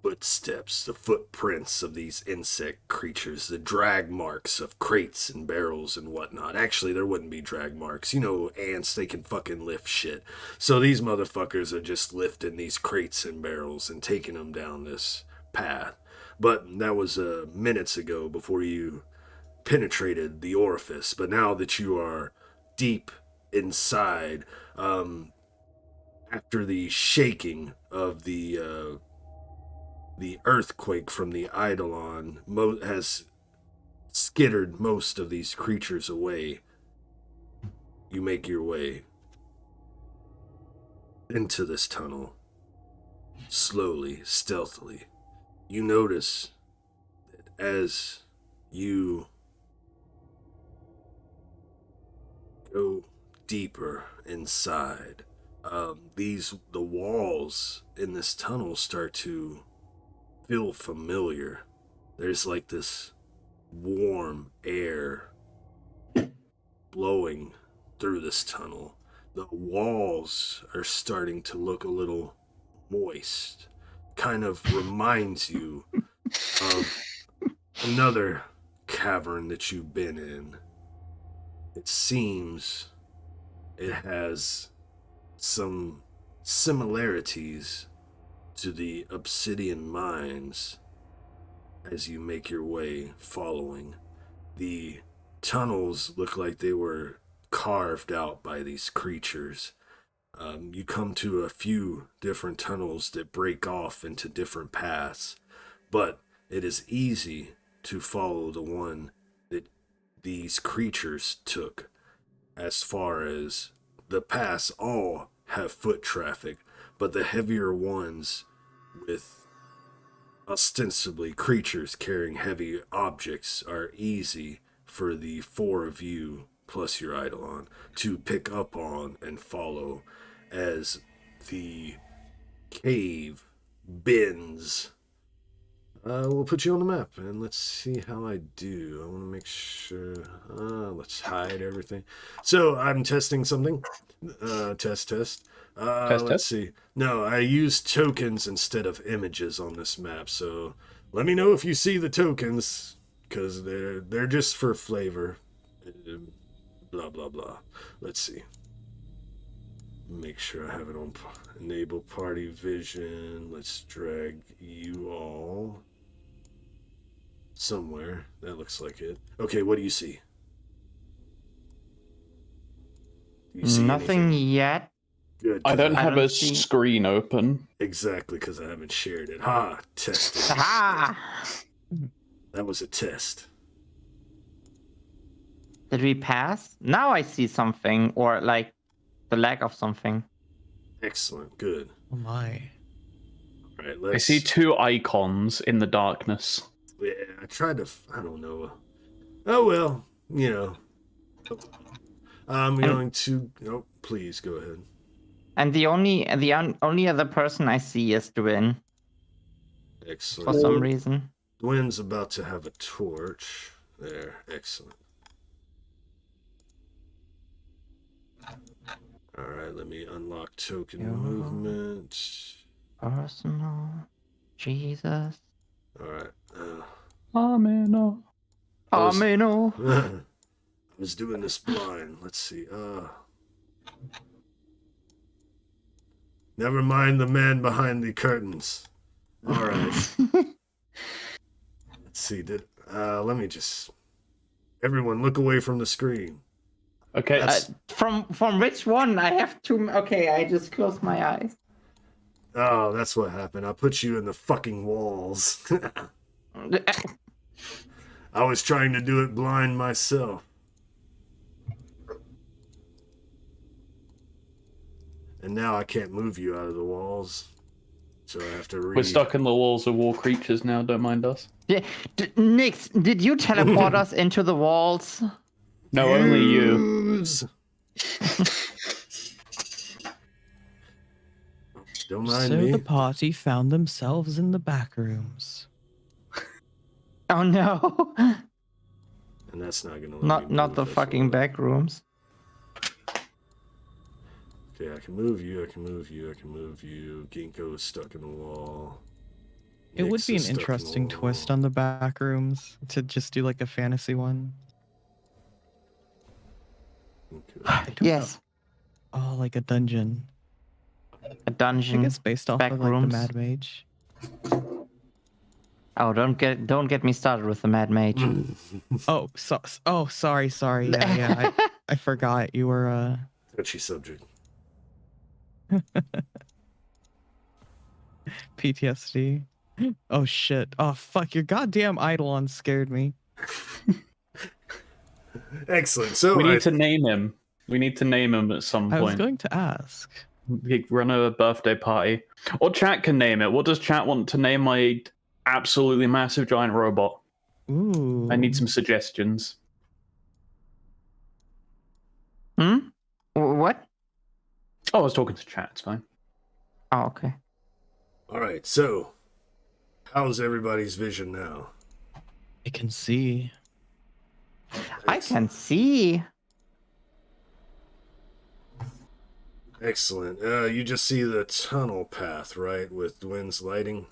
footsteps, the footprints of these insect creatures, the drag marks of crates and barrels and whatnot. Actually, there wouldn't be drag marks. You know, ants, they can fucking lift shit. So these motherfuckers are just lifting these crates and barrels and taking them down this path. But that was minutes ago before you penetrated the orifice. But now that you are deep inside, after the shaking of the earthquake from the Eidolon has skittered most of these creatures away, you make your way into this tunnel, slowly, stealthily. You notice that as you go deeper inside, the walls in this tunnel start to feel familiar. There's like this warm air blowing through this tunnel. The walls are starting to look a little moist. Kind of reminds you of another cavern that you've been in. It seems it has some similarities to the obsidian mines as you make your way following. The tunnels look like they were carved out by these creatures. You come to a few different tunnels that break off into different paths, but it is easy to follow the one that these creatures took. As far as the paths all have foot traffic, but the heavier ones with ostensibly creatures carrying heavy objects are easy for the 4 of you plus your Eidolon to pick up on and follow as the cave bends We'll put you on the map, and let's see how I do. I want to make sure. Let's hide everything. So I'm testing something. Test. Let's see. No, I use tokens instead of images on this map. So let me know if you see the tokens, because they're just for flavor. Blah blah blah. Let's see. Make sure I have it on enable party vision. Let's drag you all somewhere. That looks like it. Okay, what do you see? Do you see Nothing anything? yet. Good. I 'cause don't have don't a see- screen open. Exactly, because I haven't shared it. Ha! Tested. Aha! That was a test. Did we pass? Now I see something, or like the lack of something. Excellent. Good. Oh my. All right, I let's. see two icons in the darkness. Yeah, I tried to. I don't know. Oh well, you know. I'm going to. Oh, please go ahead. And the only other person I see is Dwen for Excellent. some reason. Dwen's about to have a torch. There. Excellent. All right, let me unlock token Yeah. movement. Personal. Jesus. All right. Amen. was- Ameno. I was doing this blind. Let's see. Never mind the man behind the curtains. All right. Let's see. Let me just. Everyone, look away from the screen. Okay. That's- From which one? I have to. Okay, I just closed my eyes. Oh, that's what happened. I put you in the fucking walls. I was trying to do it blind myself. And now I can't move you out of the walls. So I have to read. We're stuck in the walls of war creatures now. Don't mind us. Yeah, Nix, did you teleport us into the walls? No, only you. Use. Don't mind So me. the party found themselves in the back rooms. Oh no! And that's not gonna let me not move, the that's fucking all. back rooms. Okay, I can move you, I can move you, I can move you. Gingko is stuck in the wall. It would Nyx be is an stuck in the interesting twist wall. on the back rooms to just do like a fantasy one. Okay. I don't Yes, know. Oh, like a dungeon. a I dungeon. guess based off back of like rooms. the Mad Mage. Oh, don't get me started with the Mad Mage. Oh, sorry. Yeah. I forgot you were Touchy subject. PTSD. Oh shit. Oh fuck, your goddamn Eidolon scared me. Excellent. So We need to name him. We need to name him at some I was point. going to ask. Run a birthday party. Or chat can name it. What does chat want to name my absolutely massive giant robot? Ooh. I need some suggestions. What? Oh, I was talking to chat. It's fine. Oh, okay. All right. So, how's everybody's vision now? I can see. I can see. Excellent. You just see the tunnel path, right, with Dwen's lighting.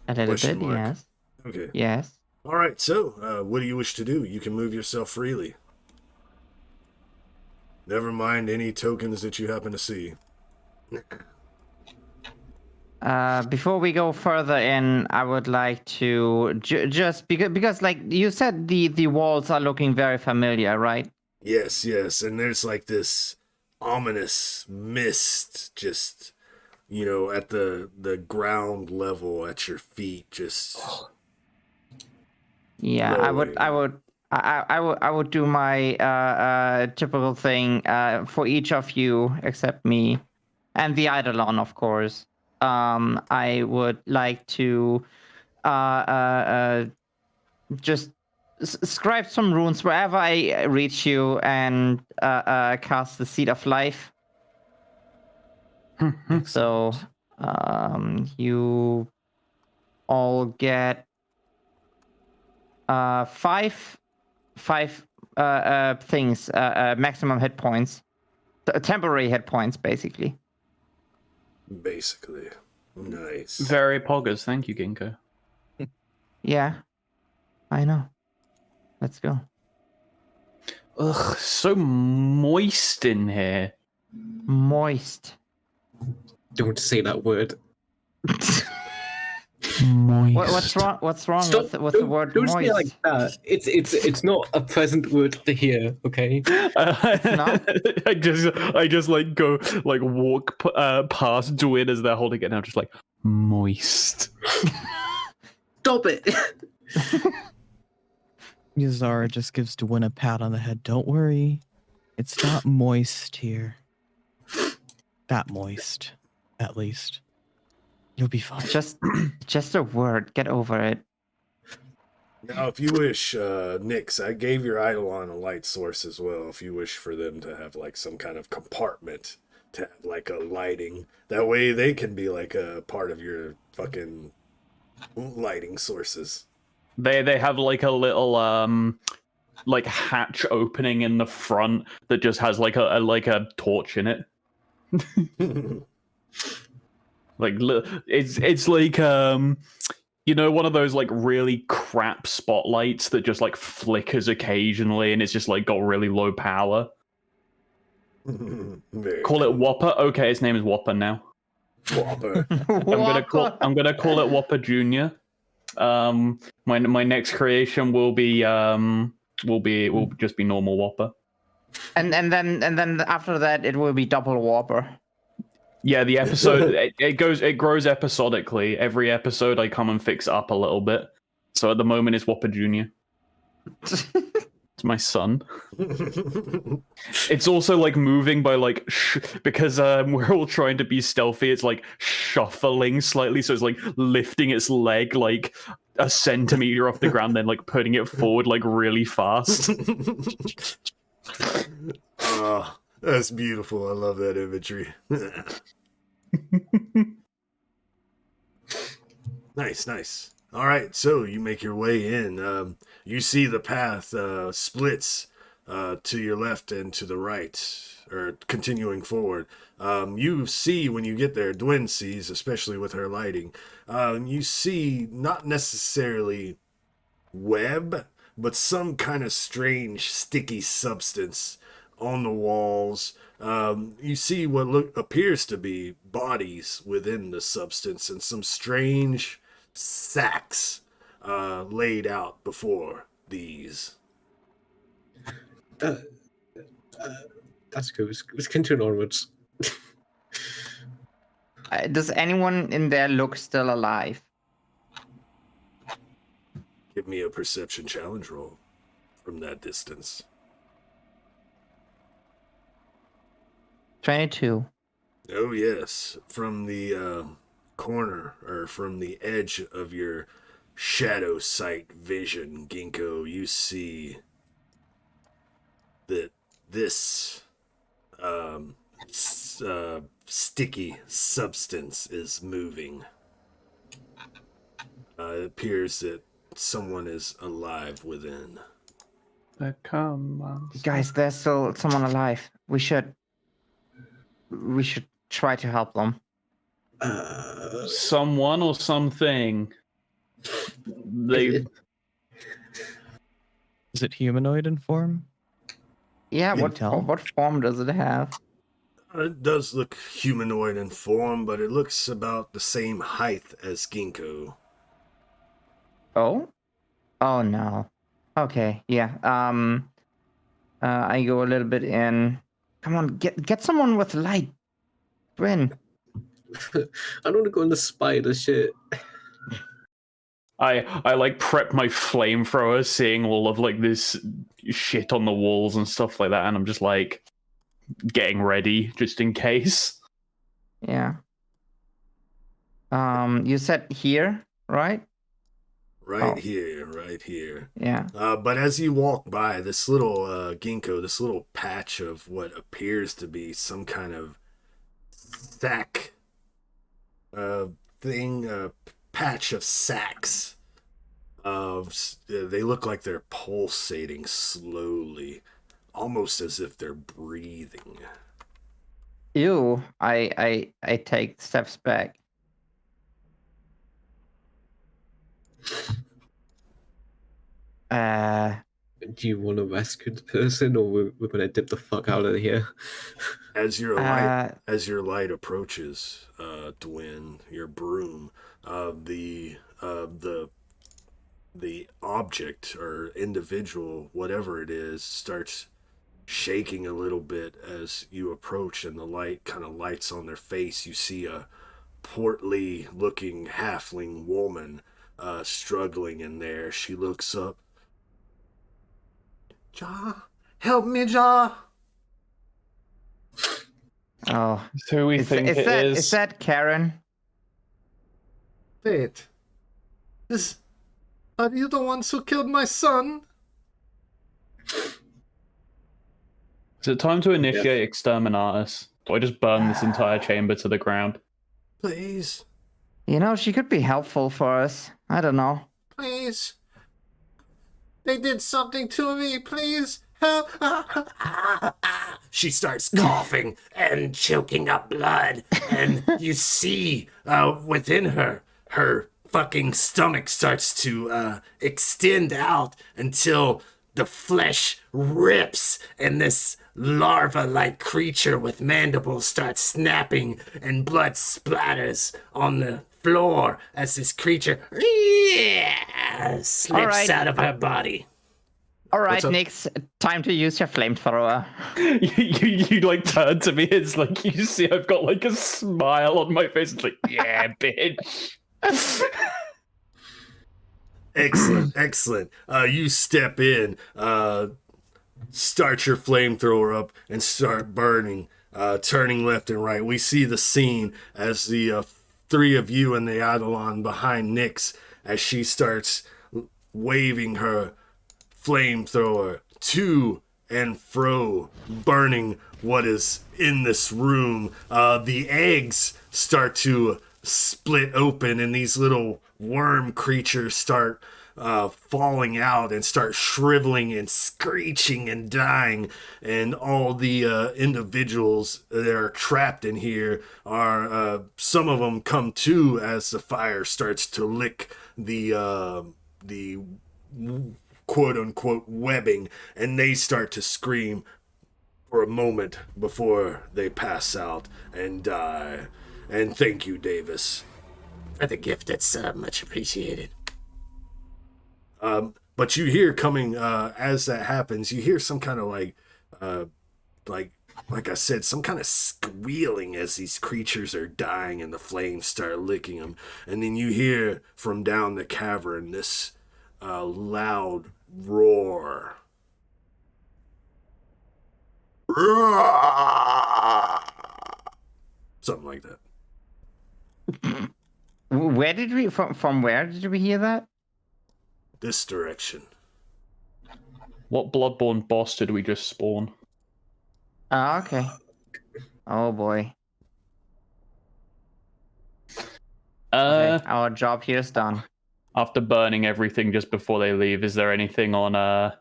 A little Question bit, mark. yes. Okay. Yes. All right. So, what do you wish to do? You can move yourself freely. Never mind any tokens that you happen to see. Before we go further in, I would like to just because like you said, the walls are looking very familiar, right? Yes, and there's like this ominous mist just, at the ground level at your feet, just. Yeah, I would do my typical thing for each of you except me, and the Eidolon, of course. I would like to just scribe some runes wherever I reach you and cast the Seed of Life. So, you all get five things, maximum hit points, temporary hit points, basically. Basically. Nice. Very poggers. Thank you, Gingko. Yeah, I know. Let's go. Ugh, so moist in here. Moist. Don't say that word. Moist. What's wrong? What's wrong Stop, with the word don't moist? say it like that. It's not a pleasant word to hear. Okay. not? I just like go like walk past Dwen as they're holding it, and I'm just like moist. Stop it. Yazara just gives Dwen a pat on the head. Don't worry. It's not moist here. That moist, at least. You'll be fine. Just a word. Get over it. Now, if you wish, Nyx, I gave your Eidolon a light source as well. If you wish for them to have like some kind of compartment to have like a lighting, that way they can be like a part of your fucking lighting sources. They have like a little like hatch opening in the front that just has like a torch in it. Like it's like you know, one of those like really crap spotlights that just like flickers occasionally and it's just like got really low power. Call it Whopper. Okay, his name is Whopper now. Whopper. I'm gonna call it Whopper Junior. My next creation will just be normal Whopper. And then after that, it will be double Whopper. Yeah, the episode it grows episodically. Every episode I come and fix up a little bit. So at the moment it's Whopper Junior. It's my son. It's also like moving by like because we're all trying to be stealthy. It's like shuffling slightly, so it's like lifting its leg like a centimeter off the ground, then like putting it forward like really fast. Oh, that's beautiful. I love that imagery. Nice. All right, so you make your way in. You see the path splits to your left and to the right, or continuing forward. You see when you get there, Dwen sees, especially with her lighting, you see not necessarily web, but some kind of strange sticky substance on the walls. You see what appears to be bodies within the substance and some strange sacks laid out before these. That's good. Let's continue onwards. Does anyone in there look still alive? Give me a perception challenge roll from that distance. 22. Oh yes, from the corner or from the edge of your shadow sight vision, Gingko, you see that this sticky substance is moving. It appears that someone is alive within. Come on. Guys, there's still someone alive. We should try to help them. Someone or something. They Is it humanoid in form? Yeah, Can you tell? what form does it have? It does look humanoid in form, but it looks about the same height as Gingko. Oh? Oh no. Okay, yeah. I go a little bit in. Come on, get someone with light. Dwen. I don't want to go in the spider shit. I like prep my flamethrower, seeing all of like this shit on the walls and stuff like that, and I'm just like getting ready just in case. Yeah. You said here, right? Right here. Yeah. But as you walk by this little Gingko, this little patch of what appears to be some kind of sack patch of sacks. They look like they're pulsating slowly, almost as if they're breathing. Ew. I take steps back. Do you want to rescue the person, or we're gonna dip the fuck out of here? As your light approaches, Dwen, your broom, the object or individual, whatever it is, starts shaking a little bit as you approach, and the light kind of lights on their face. You see a portly looking halfling woman struggling in there. She looks up. Ja, help me, Ja. Oh. Who we think it is. Is that Karen? Wait. Are you the ones who killed my son? Is it time to initiate Exterminatus? Do I just burn this entire chamber to the ground? Please. You know, she could be helpful for us. I don't know. Please. They did something to me. Please help. She starts coughing and choking up blood, and you see within her fucking stomach starts to extend out until the flesh rips, and this larva-like creature with mandibles starts snapping, and blood splatters on the floor as this creature slips out of her body. All right, Nix, time to use your flamethrower. you like turn to me. It's like you see I've got like a smile on my face. It's like, yeah, bitch. Excellent. You step in, start your flamethrower up, and start burning, turning left and right. We see the scene as the three of you and the Eidolon behind Nyx as she starts waving her flamethrower to and fro, burning what is in this room. The eggs start to split open, and these little worm creatures start falling out and start shriveling and screeching and dying, and all the individuals that are trapped in here are some of them come to as the fire starts to lick the quote-unquote webbing, and they start to scream for a moment before they pass out and die. And thank you, Davis. For the gift, that's much appreciated. But you hear coming as that happens, you hear some kind of like I said, some kind of squealing as these creatures are dying and the flames start licking them. And then you hear from down the cavern this loud roar. Something like that. Where did we from where did we hear that? This direction. What bloodborne boss did we just spawn? Oh, okay. Oh boy. Okay, our job here is done. After burning everything just before they leave, is there anything on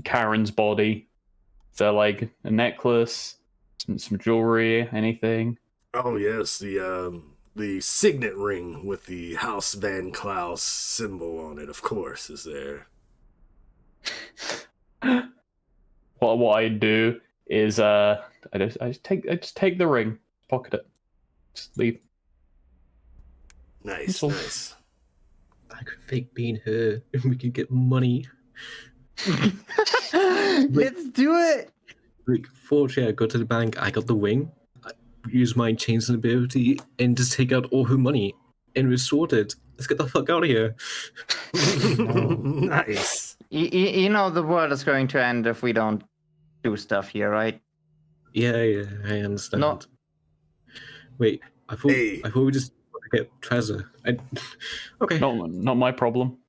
Karen's body? Is there like a necklace, some jewelry, anything? Oh yes, the signet ring with the House Van Klaus symbol on it, of course, is there. What I do is I just take the ring, pocket it, just leave. Nice. I could fake being her, and we could get money. Let's do it. Like, fortunately, I go to the bank. I got the wing. I use my changeling ability and just take out all her money, and we're sorted. Let's get the fuck out of here. Nice. You know the world is going to end if we don't do stuff here, right? Yeah, I understand. No. Wait, I thought we just get treasure. Okay. Not my problem.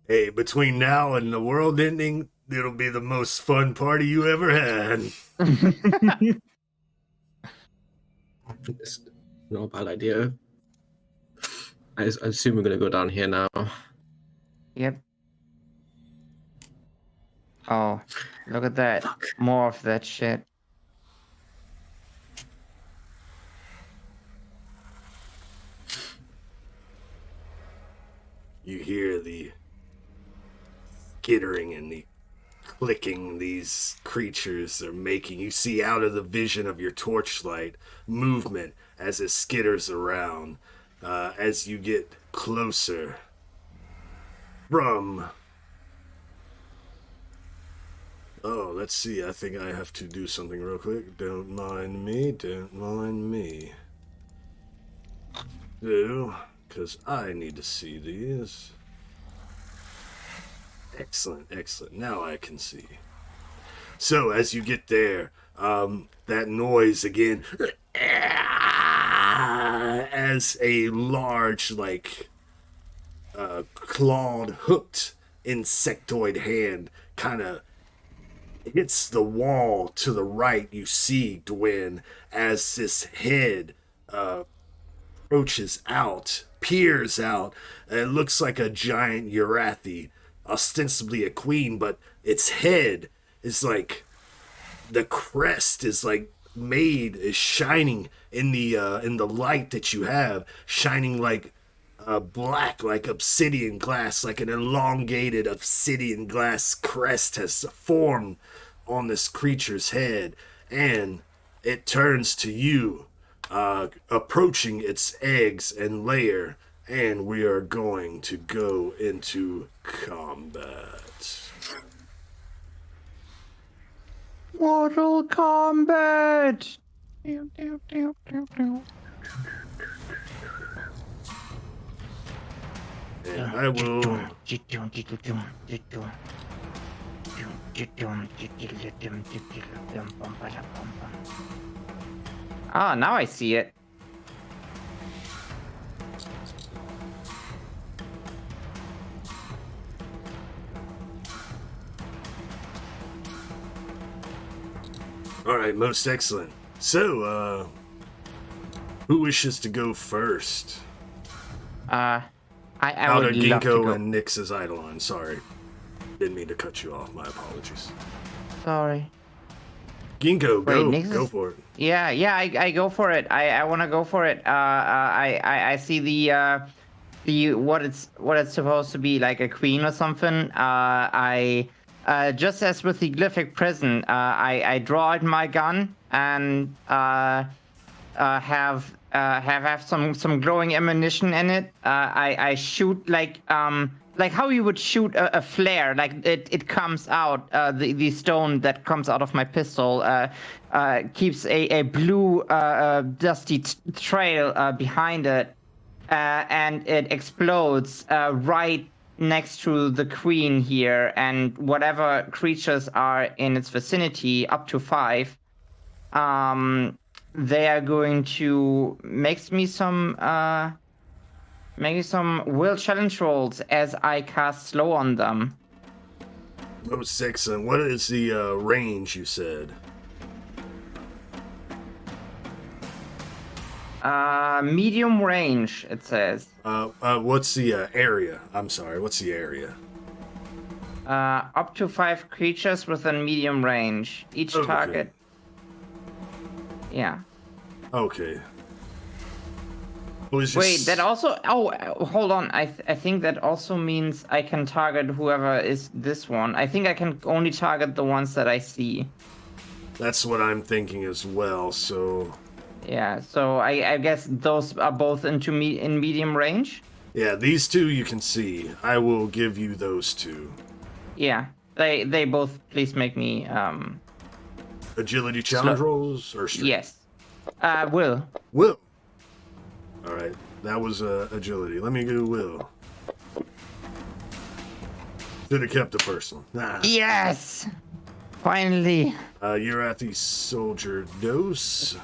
Hey, between now and the world ending, it'll be the most fun party you ever had. It's not a bad idea. I assume we're gonna go down here now. Yep. Oh, look at that. Fuck. More of that shit. You hear the skittering and the clicking these creatures are making. You see out of the vision of your torchlight movement as it skitters around. As you get closer from... Oh, let's see. I think I have to do something real quick. Don't mind me. Don't mind me. Do, because I need to see these. Excellent, excellent. Now I can see. So as you get there, that noise again, as a large, like, clawed, hooked insectoid hand kind of hits the wall to the right. You see Dwen as this head approaches out, peers out. It looks like a giant Urathi, ostensibly a queen, but its head is like, the crest is like made, is shining in the light that you have, shining like black, like obsidian glass, like an elongated obsidian glass crest has formed on this creature's head, and it turns to you, approaching its eggs and lair, and we are going to go into combat. Mortal Kombat! And I will... Ah, now I see it. All right, most excellent. So, who wishes to go first? I Out would of love to Gingko go. and Nyx's Eidolon. Sorry. Didn't mean to cut you off. My apologies. Sorry. Ginkgo, Wait, go. Nyx Go is- for it. Yeah, I go for it. I want to go for it. I see the what it's supposed to be, like a queen or something. I just as with the glyphic prison, I draw out my gun and have some glowing ammunition in it. I shoot like how you would shoot a flare, like it comes out, the stone that comes out of my pistol keeps a blue dusty trail behind it, and it explodes right next to the queen here, and whatever creatures are in its vicinity, up to 5, they are going to make me some will challenge rolls as I cast slow on them. Most excellent. What is the range you said? Medium range, it says. What's the area? I'm sorry. What's the area? Up to 5 creatures within medium range. Each Okay. target. Yeah. Okay. Was Wait, just- that also... Oh, hold on. I think that also means I can target whoever is this one. I think I can only target the ones that I see. That's what I'm thinking as well, so... Yeah, so I guess those are both in medium range? Yeah, these two you can see. I will give you those two. Yeah. They both please make me... Agility challenge rolls or strength? Yes. Will. Will. All right, that was agility. Let me do will. Should have kept the first one. Nah. Yes! Finally. You're at the soldier dose.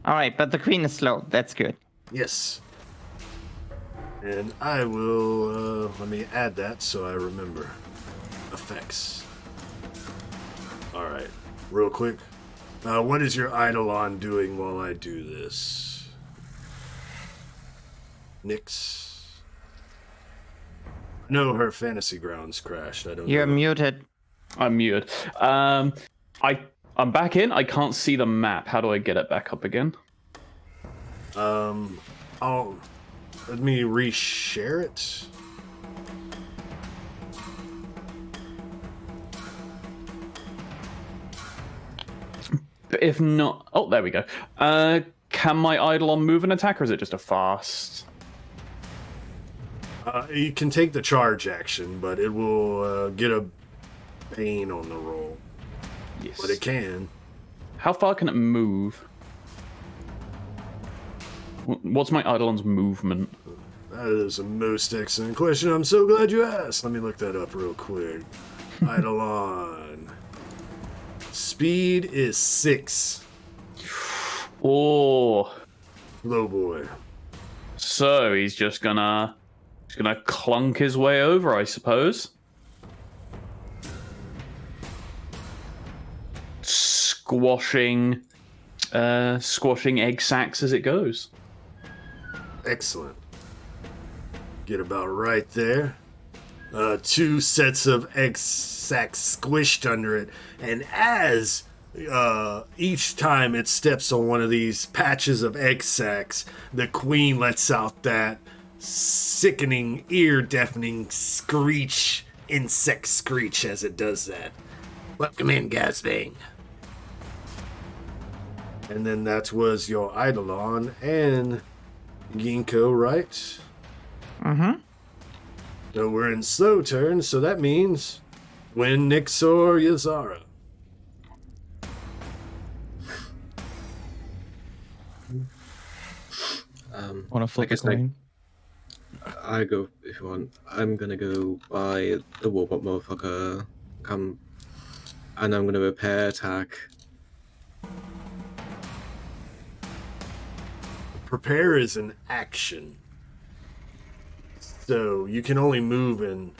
Alright, but the queen is slow. That's good. Yes. And I will, let me add that so I remember. Effects. Alright, real quick. What is your Eidolon doing while I do this? Nyx. No, her fantasy grounds crashed. I don't You're know. muted. I'm muted. I'm back in. I can't see the map. How do I get it back up again? Let me reshare it. If not, oh, there we go. Can my Eidolon move and attack, or is it just a fast? You can take the charge action, but it will get a pain on the roll. Yes. But it can. How far can it move? What's my Eidolon's movement? That is a most excellent question. I'm so glad you asked. Let me look that up real quick. Eidolon. Speed is 6. Oh, Low boy. so he's just gonna clunk his way over, I suppose. Squashing egg sacs as it goes. Excellent. Get about right there. 2 sets of egg sacs squished under it, and as each time it steps on one of these patches of egg sacs, the queen lets out that sickening, ear-deafening screech, insect screech as it does that. Welcome in, Gasbang. And then that was your Eidolon and Gingko, right? Mm-hmm. So we're in slow turn, so that means when Nyx or Yazara. Want to flip guess, a coin? I go if you want. I'm gonna go buy the Warbot motherfucker. Come, and I'm gonna repair attack. Prepare is an action. So you can only move in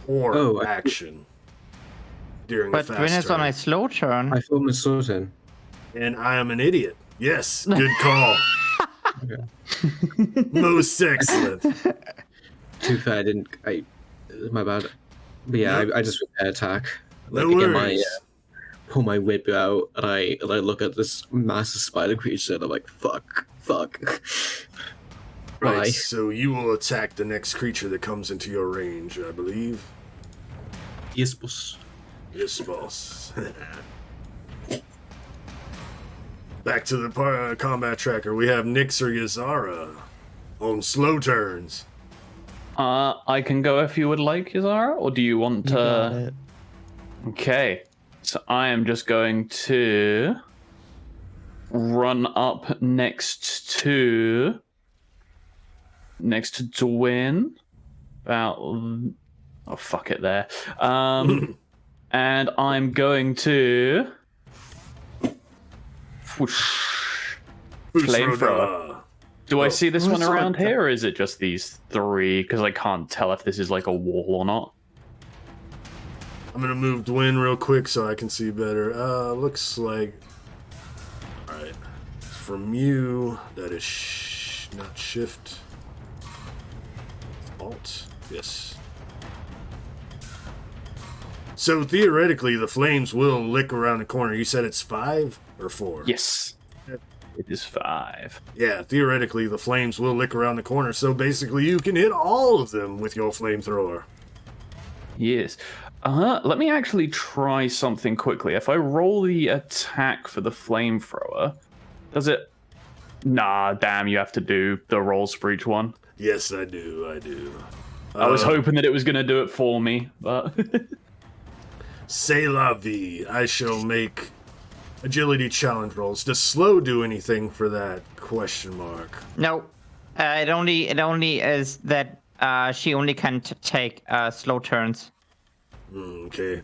or action during a But fast Dwen is turn. on a slow turn. I thought my sword in. And I am an idiot. Yes, good call. Okay. Most excellent. Too fair, I didn't. My bad. But yeah, No. I just repair attack. No Like, again, worries. pull my whip out, and I look at this massive spider creature, and I'm like, fuck. Right, Bye. so you will attack the next creature that comes into your range, I believe. Yes, boss. Yes, boss. Back to the combat tracker. We have Nyx or Yazara on slow turns. I can go if you would like, Yazara, or do you want You got to? it. Okay, so I am just going to run up next to Dwen. About oh fuck it there. And I'm going to flamethrower. Do I see this one around here, or is it just these 3? Because I can't tell if this is like a wall or not. I'm gonna move Dwen real quick so I can see better. Looks like... Alright. From you, that is not shift. Alt. Yes. So theoretically, the flames will lick around the corner. You said it's 5 or 4? Yes, it is 5. Yeah, theoretically, the flames will lick around the corner. So basically, you can hit all of them with your flamethrower. Yes. Let me actually try something quickly. If I roll the attack for the flamethrower, does it... Nah, damn, you have to do the rolls for each one. Yes, I do. I was hoping that it was going to do it for me, but... C'est la vie. I shall make agility challenge rolls. Does slow do anything for that? Question mark. No, it only is that she only can take slow turns. Okay.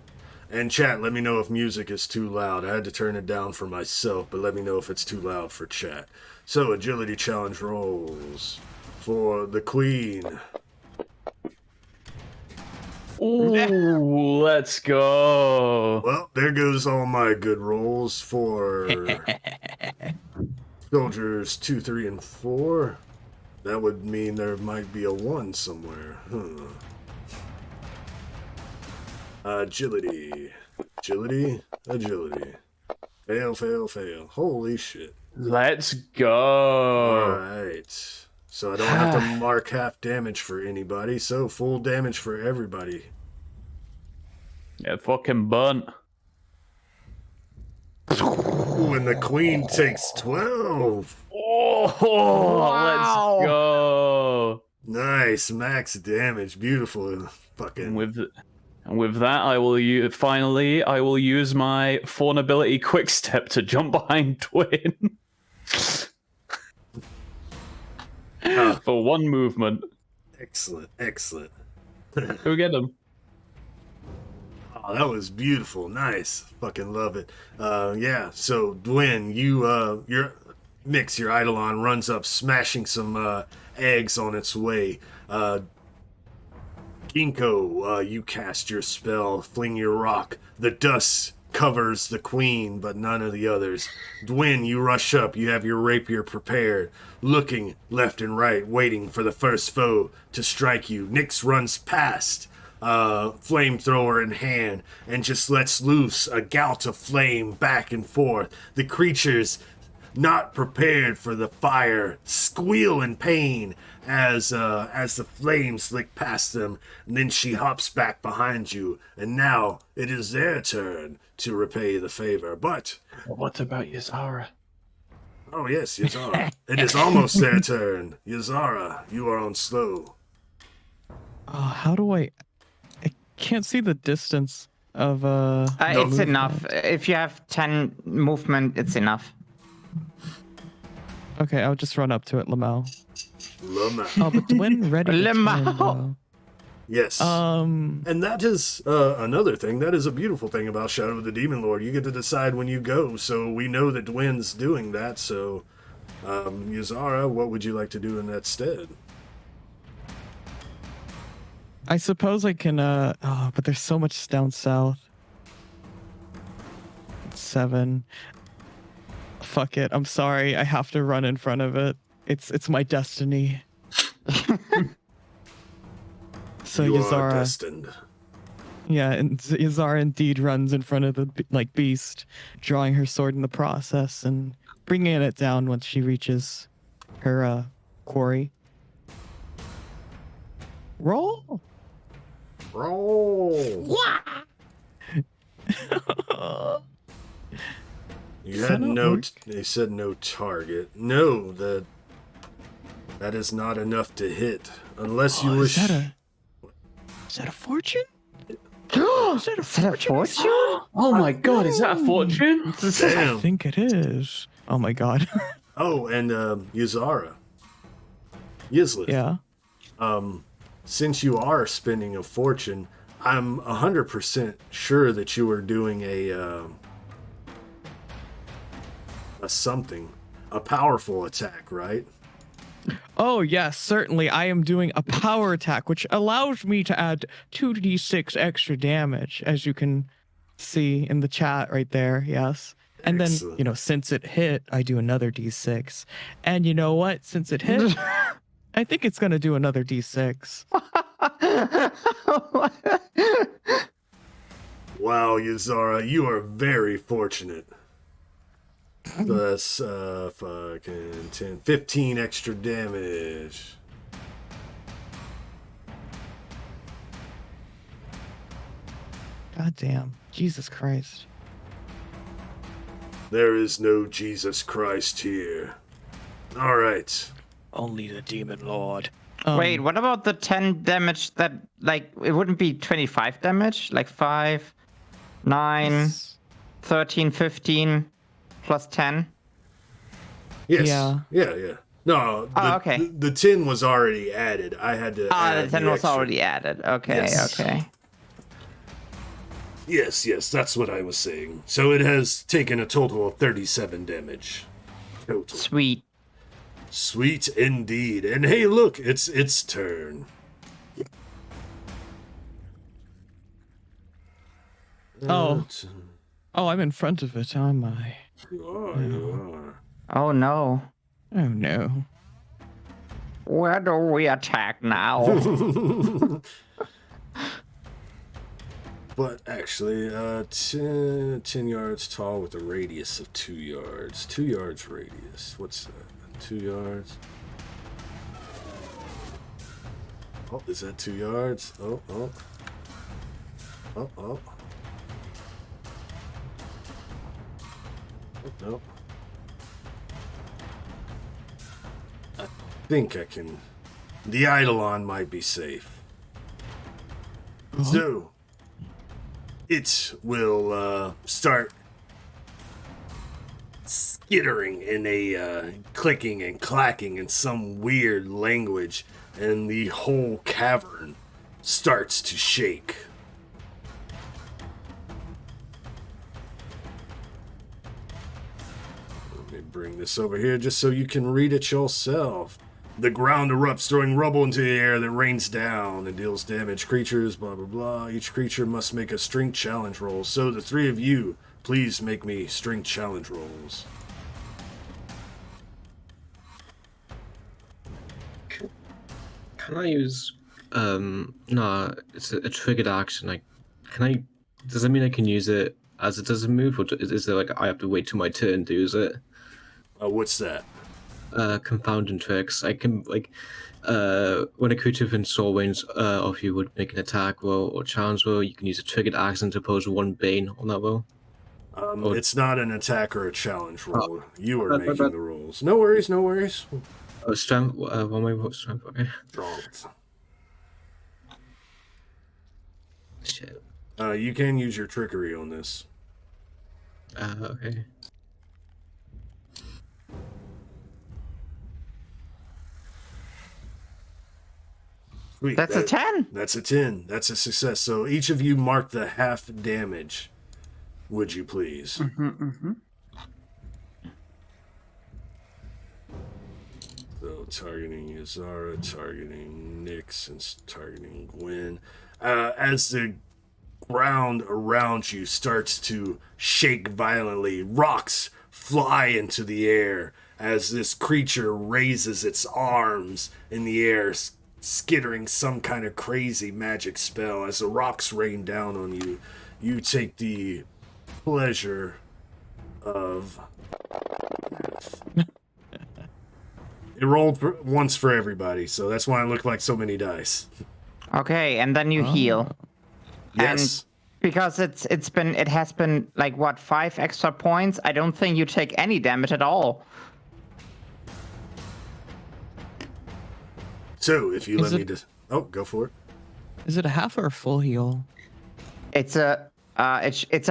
And chat, let me know if music is too loud. I had to turn it down for myself, but let me know if it's too loud for chat. So, agility challenge rolls. for the queen. Ooh, let's go. Well, there goes all my good rolls for soldiers 2, 3, and 4. That would mean there might be a 1 somewhere. Agility. Agility. Agility. Fail, fail, fail. Holy shit. Let's go. Alright. So I don't have to mark half damage for anybody, so full damage for everybody. Yeah, fucking bunt. Ooh, and the queen takes 12. Oh, Wow. let's go. Nice, max damage. Beautiful. Fucking. And with that, I will use my Faun ability Quick Step to jump behind Dwen. For 1 movement. Excellent, excellent. Go get him. Oh, that was beautiful. Nice. Fucking love it. Yeah, so Dwen, your Eidolon runs up, smashing some eggs on its way. Gingko, you cast your spell, fling your rock. The dust covers the queen, but none of the others. Dwen, you rush up, you have your rapier prepared, looking left and right, waiting for the first foe to strike you. Nyx runs past, flamethrower in hand, and just lets loose a gout of flame back and forth. The creatures, not prepared for the fire, squeal in pain as the flames lick past them, and then she hops back behind you, and now it is their turn to repay the favor. But What about Yazara? oh yes, Yazara, it is almost their turn. Yazara, you are on slow. How do I can't see the distance of It's enough. If you have 10 movement, it's enough. Okay, I'll just run up to it, Lamau. Lama. Oh, but Dwen ready to turn, Lamau. though. Yes. And that is another thing. That is a beautiful thing about Shadow of the Demon Lord. You get to decide when you go, so we know that Dwen's doing that. So, Yazara, what would you like to do in that stead? I suppose I can, but there's so much down south. 7. Fuck it. I'm sorry. I have to run in front of it. It's my destiny. So You are Yazara, destined. yeah, and Yazara indeed runs in front of the beast, drawing her sword in the process and bringing it down once she reaches her quarry. Roll. Roll. You Does had that not no. work? They said no target. No, that is not enough to hit unless you wish. Is that a fortune? Is that a fortune? Oh my god, is that a fortune? I Damn. think it is. Oh my god. Oh, and Yazara. Yizlith. Yeah. Since you are spending a fortune, I'm 100% sure that you are doing a something, a powerful attack, right? Oh, yes, certainly. I am doing a power attack, which allows me to add 2d6 extra damage, as you can see in the chat right there. Yes. And then, Excellent. since it hit, I do another d6. And you know what? Since it hit, I think it's going to do another d6. Wow, Yazara, you are very fortunate. So that's fucking 10, 15 extra damage. God damn. Jesus Christ. There is no Jesus Christ here. All right. Only the Demon Lord. Wait, what about the 10 damage that, like, it wouldn't be 25 damage? Like 5, 9, 13, 15, plus 10? Yes. Yeah. Yeah. No, okay. the 10 was already added. I had to add The 10 the was extra. already added. Okay, Yes. okay. Yes, that's what I was saying. So it has taken a total of 37 damage. Total. Sweet. Sweet indeed. And hey, look, it's its turn. Oh. Oh, I'm in front of it, aren't I? You Oh no. Oh no. Where do we attack now? are. But actually, 10 yards tall with a radius of 2 yards. 2 yards radius. What's that? 2 yards? Oh, is that 2 yards? Oh. Oh, no. I think I can. The Eidolon might be safe. So, it will start skittering in a clicking and clacking in some weird language, and the whole cavern starts to shake. Let me bring this over here just so you can read it yourself. The ground erupts, throwing rubble into the air that rains down and deals damage. Creatures, blah, blah, blah. Each creature must make a strength challenge roll. So the three of you, please make me strength challenge rolls. Can I use no, it's a triggered action. Does that mean I can use it as it does a move, or is there like I have to wait till my turn to use it? What's that? Confounding tricks. I can when a creature within soul range of you would make an attack roll or challenge roll, you can use a triggered action to pose 1 bane on that roll. It's not an attack or a challenge roll. You are making the rolls. No worries, no worries. Oh, strength. One way strength. Okay. Strength. Shit. You can use your trickery on this. Okay. Sweet. That's a 10. That's a 10. That's a success. So each of you mark the half damage, would you please? So targeting Yazara, targeting Nyx, and targeting Gwen. As the ground around you starts to shake violently, rocks fly into the air as this creature raises its arms in the air, skittering some kind of crazy magic spell. As the rocks rain down on you, you take the pleasure of... It rolled once for everybody, so that's why it looked like so many dice. Okay, and then you heal. Yes. Because it has been like what, 5 extra points? I don't think you take any damage at all. So if you Is let me it- just... Oh, go for it. Is it a half or a full heal? It's a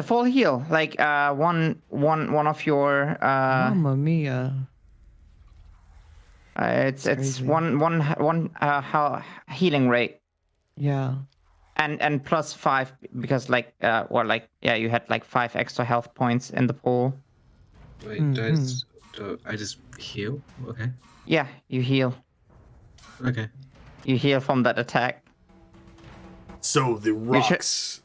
full heal. Like one of your Mamma mia. it's crazy. one healing rate. Yeah. And plus 5 because you had like 5 extra health points in the pool. Wait, do I just heal? Okay. Yeah, you heal. Okay. You heal from that attack. So the rocks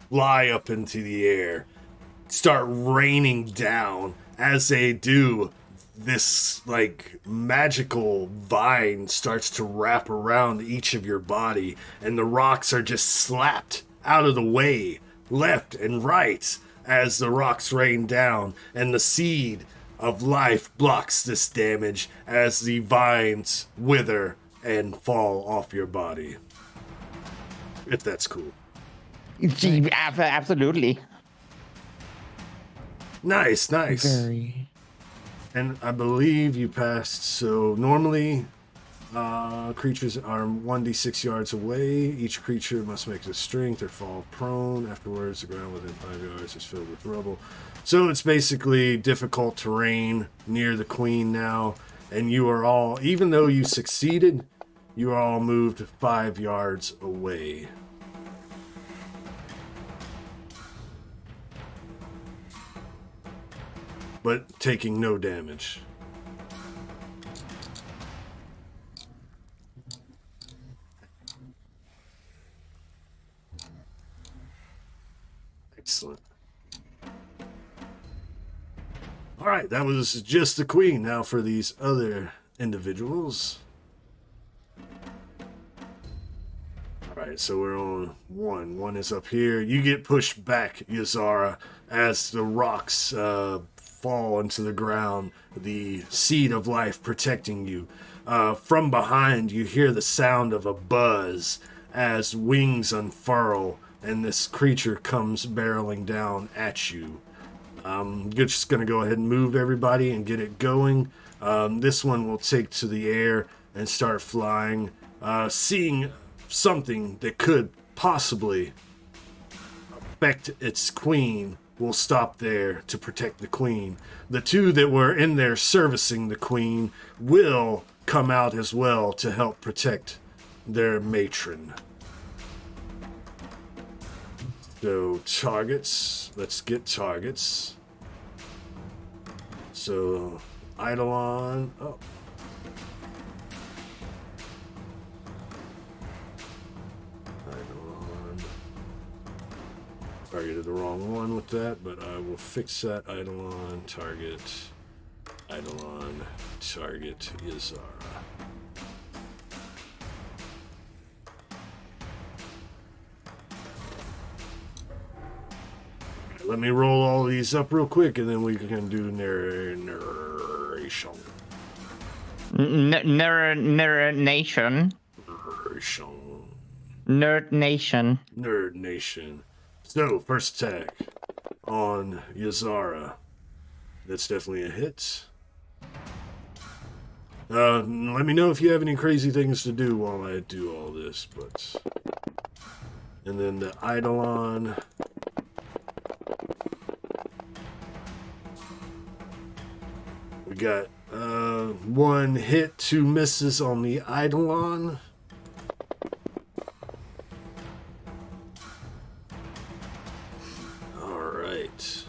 fly up into the air, start raining down. As they do, this like magical vine starts to wrap around each of your body, and the rocks are just slapped out of the way, left and right, as the rocks rain down, and the seed of life blocks this damage as the vines wither and fall off your body. If that's cool. Absolutely. Nice. Very. And I believe you passed. So normally, creatures are 1d6 yards away. Each creature must make a strength or fall prone. Afterwards, the ground within 5 yards is filled with rubble. So it's basically difficult terrain near the queen now. And you are all, even though you succeeded, you are all moved 5 yards away. But taking no damage. Excellent. All right, that was just the queen. Now for these other individuals. All right, so we're on one. One is up here. You get pushed back, Yazara, as the rocks fall into the ground, the seed of life protecting you. From behind, you hear the sound of a buzz as wings unfurl, and this creature comes barreling down at you. You're just going to go ahead and move everybody and get it going. This one will take to the air and start flying, seeing something that could possibly affect its queen. Will stop there to protect the queen. The two that were in there servicing the queen will come out as well to help protect their matron. So targets, let's get targets. So Eidolon, Eidolon. Targeted the wrong one with that, but I will fix that. Eidolon, target, Yazara. Let me roll all these up real quick, and then we can do narration. Nerd Nation. Nerd Nation. Nerd Nation. So, first attack on Yazara. That's definitely a hit. Let me know if you have any crazy things to do while I do all this, but... And then the Eidolon. We got one hit, 2 misses on the Eidolon. Alright.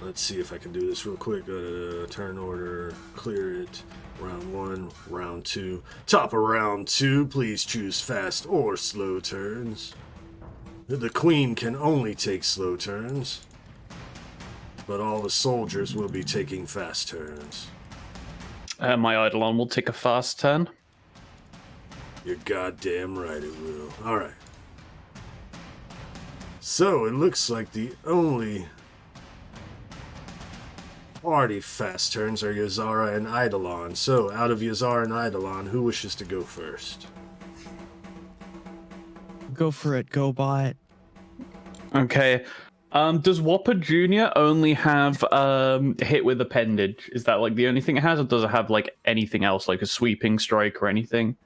Let's see if I can do this real quick. Turn order, clear it. Round 1, round 2. Top of round 2, please choose fast or slow turns. The queen can only take slow turns, but all the soldiers will be taking fast turns. My Eidolon will take a fast turn. You're goddamn right it will. Alright. So, it looks like the only party fast turns are Yazara and Eidolon. So, out of Yazara and Eidolon, who wishes to go first? Go for it, GoBot. Okay. Does Whopper Jr. only have hit with appendage? Is that like the only thing it has, or does it have like anything else, like a sweeping strike or anything?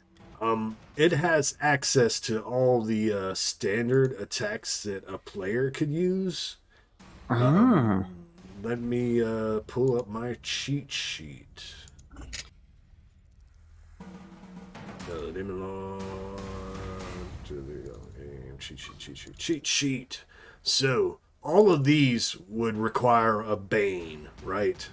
It has access to all the standard attacks that a player could use. Let me pull up my cheat sheet. Cheat sheet. So, all of these would require a Bane, right?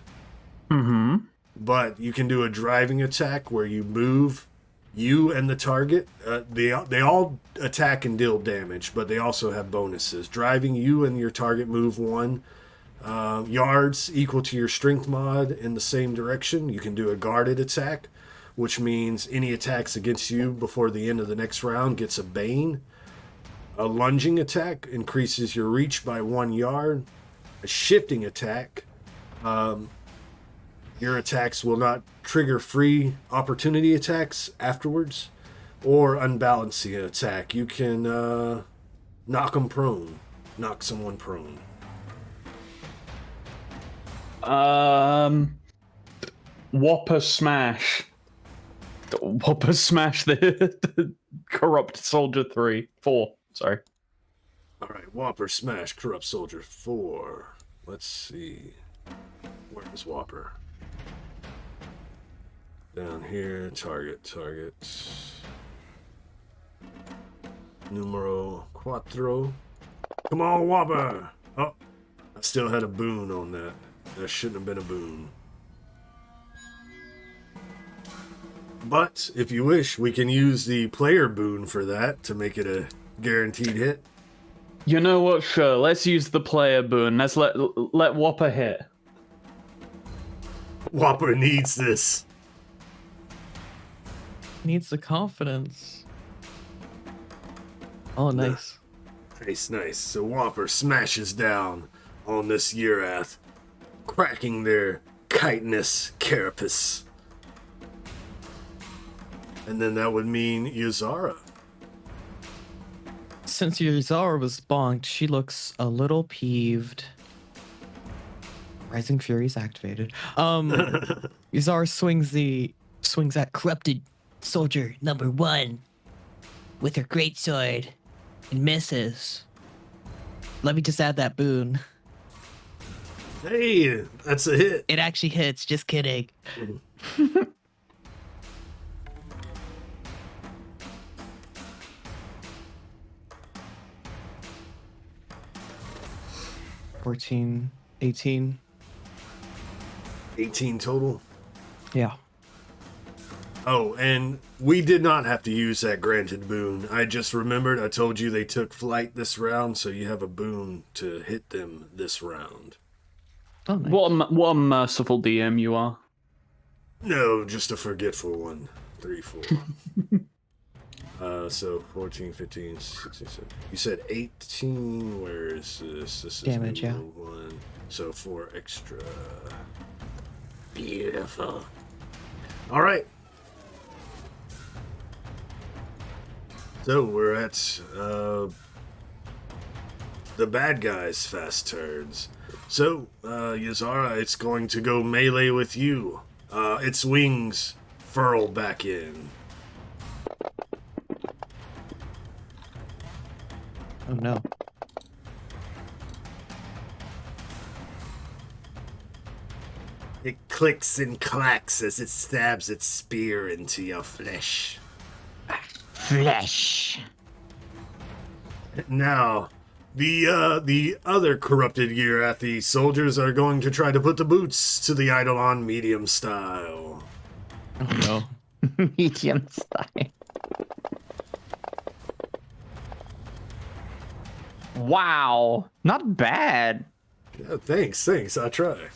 Mm-hmm. But you can do a driving attack where you move you and the target. They all attack and deal damage, but they also have bonuses. Driving, you and your target move 1 yards equal to your strength mod in the same direction. You can do a guarded attack, which means any attacks against you before the end of the next round gets a Bane. A lunging attack increases your reach by 1 yard. A shifting attack, your attacks will not trigger free opportunity attacks afterwards. Or unbalancing attack, you can knock them prone. Knock someone prone. Whopper Smash. Whopper Smash the Corrupt Soldier 4. Sorry. Alright, Whopper Smash Corrupt Soldier 4. Let's see. Where is Whopper? Down here, target. Numero 4. Come on, Whopper! Oh, I still had a boon on that. That shouldn't have been a boon. But, if you wish, we can use the player boon for that to make it a guaranteed hit. You know what? Sure, let's use the player boon. Let's let Whopper hit. Whopper needs this. Needs the confidence. Oh, nice. Nice. So Whopper smashes down on this Urath, cracking their chitinous carapace. And then that would mean Yuzara. Since Yuzara was bonked, she looks a little peeved. Rising Fury's activated. Yuzara swings at corrupted soldier number 1 with her greatsword and misses. Let me just add that boon. Hey, that's a hit. It actually hits, just kidding. 14, 18. 18 total. Yeah. Oh, and we did not have to use that granted boon. I just remembered I told you they took flight this round, so you have a boon to hit them this round. Oh, nice. What a merciful DM you are. No, just a forgetful one. 3, 4. So 14, 15, 16, 17. You said 18. Where is this? This is damage, yeah. 1. So 4 extra. Beautiful. All right. So we're at the bad guys' fast turns. So, Yuzara, it's going to go melee with you. Its wings furl back in. Oh no. It clicks and clacks as it stabs its spear into your flesh. Flesh. Now, the other corrupted Urathi soldiers are going to try to put the boots to the Eidolon medium style. Oh no. Medium style. Wow. Not bad. Yeah, thanks. I try.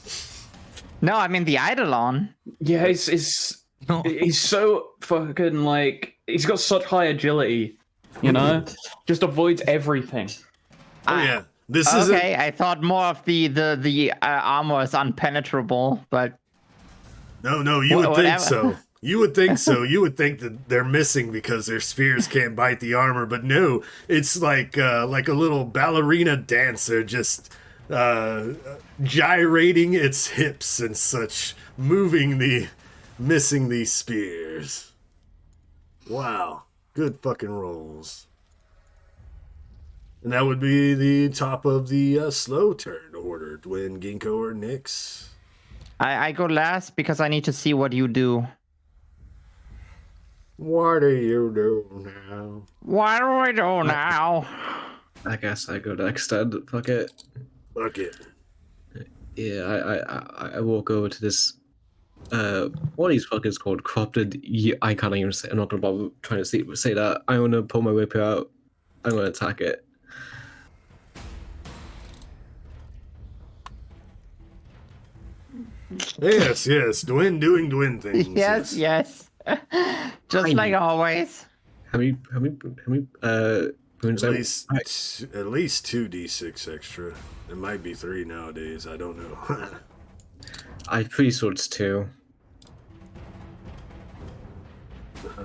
No, I mean the Eidolon. Yeah, he's so fucking like he's got such high agility, you know? Just avoids everything. Oh yeah, this is Okay, I thought more of the armor is unpenetrable, but No, you would think whatever. so. You would think so. You would think that they're missing because their spears can't bite the armor, but no, it's like a little ballerina dancer just gyrating its hips and such, missing these spears. Wow, good fucking rolls. And that would be the top of the slow turn order. Dwen, Gingko, or Nyx. I go last because I need to see what you do. What do you do now? What do we do now? I guess I go next then. Fuck it. Fuck it. Yeah, I walk over to this. What are these fuckers called? Corrupted. I can't even say. I'm not gonna bother trying to say that. I'm gonna pull my whip out. I'm gonna attack it. Yes, Dwen doing Dwen things. Yes. Just like always. How many runes? At least 2d6 extra. It might be 3 nowadays. I don't know. I'm pretty sure it's 2.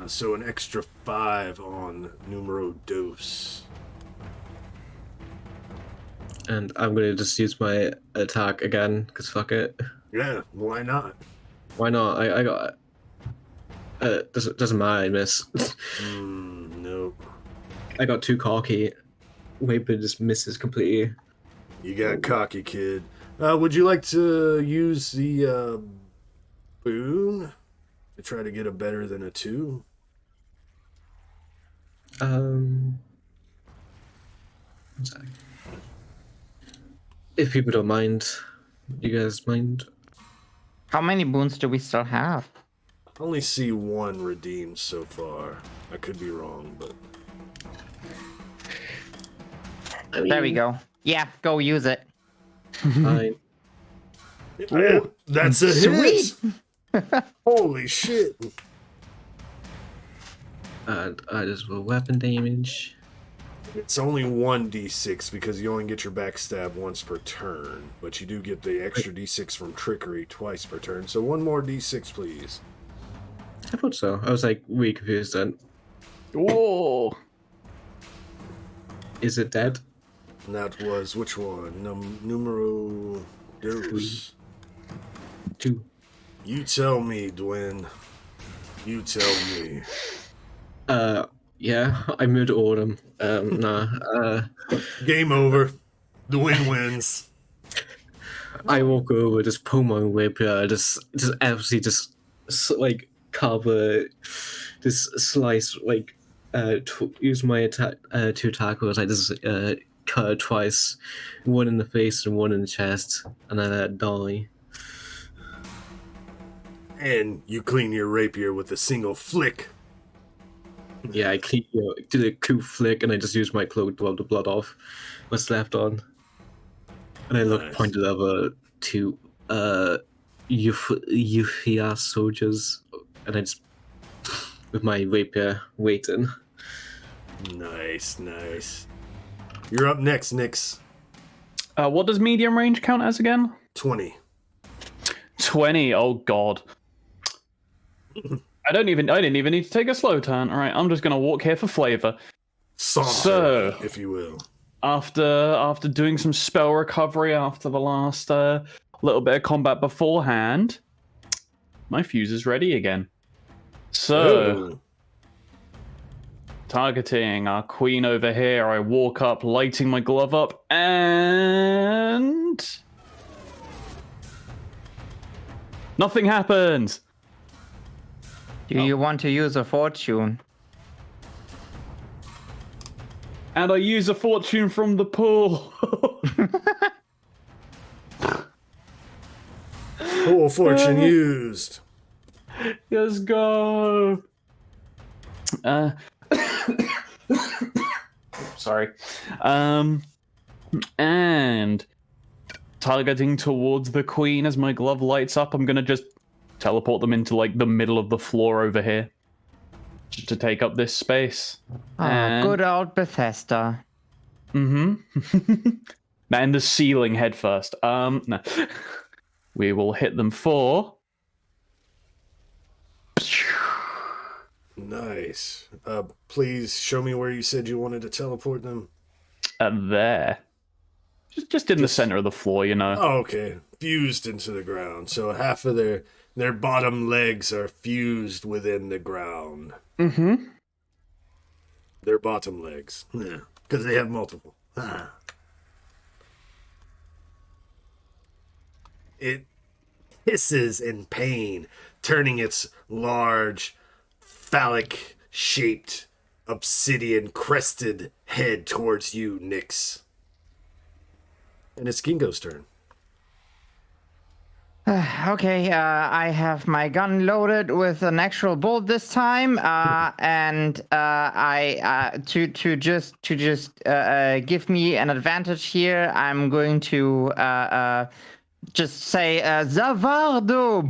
So an extra 5 on numero dos. And I'm gonna just use my attack again, cause fuck it. Yeah, why not? Why not? I got. Doesn't matter. I miss. Nope. I got too cocky. Waper just misses completely. You got cocky, kid. Would you like to use the boon to try to get a better than a 2? One sec. If people don't mind, you guys mind? How many boons do we still have? I only see 1 redeemed so far. I could be wrong, but I mean, There we go. Yeah, go use it. Fine. That's a Sweet. hit. Holy shit. And I just roll weapon damage. It's only 1d6 because you only get your backstab once per turn, but you do get the extra d6 from trickery twice per turn. So one more d6, please. I thought so. I was like really confused then. Whoa. Is it dead? And that was which one? Numero dos. 2. You tell me, Dwen. You tell me. Yeah, I moved all of them. Nah. Game over. Dwen wins. I walk over, just pull my whip, just absolutely just like cover, just slice, like, use my attack, 2 tackles. I just cut her twice, one in the face and one in the chest, and then I die. And you clean your rapier with a single flick. Yeah, I did a cool flick, and I just used my cloak to rub the blood off what's left on. And I Nice. pointed over to Euphia soldiers, and I just with my rapier waiting. Nice, nice. You're up next, Nix. What does medium range count as again? 20. 20. Oh god. I didn't even need to take a slow turn. All right, I'm just gonna walk here for flavor. Saunter, So- if you will. After doing some spell recovery after the last little bit of combat beforehand, my fuse is ready again. So, Ooh. targeting our queen over here, I walk up, lighting my glove up, and nothing happens. Do you want to use a fortune? And I use a fortune from the pool. Full fortune used. Let's go. Sorry. And targeting towards the queen as my glove lights up, I'm gonna just teleport them into like the middle of the floor over here, just to take up this space. And- Good old Bethesda. Mm-hmm. And the ceiling head first. No. We will hit them for. Nice. Please show me where you said you wanted to teleport them. There. Just in the center of the floor, you know. Oh, okay. Fused into the ground. So half of their bottom legs are fused within the ground. Mm-hmm. Their bottom legs. Yeah. Because they have multiple. Ah. It hisses in pain, turning its large, phallic-shaped, obsidian-crested head towards you, Nyx. And it's Gingko's turn. Okay, I have my gun loaded with an actual bolt this time, and I to just give me an advantage here, I'm going to just say Zavardo,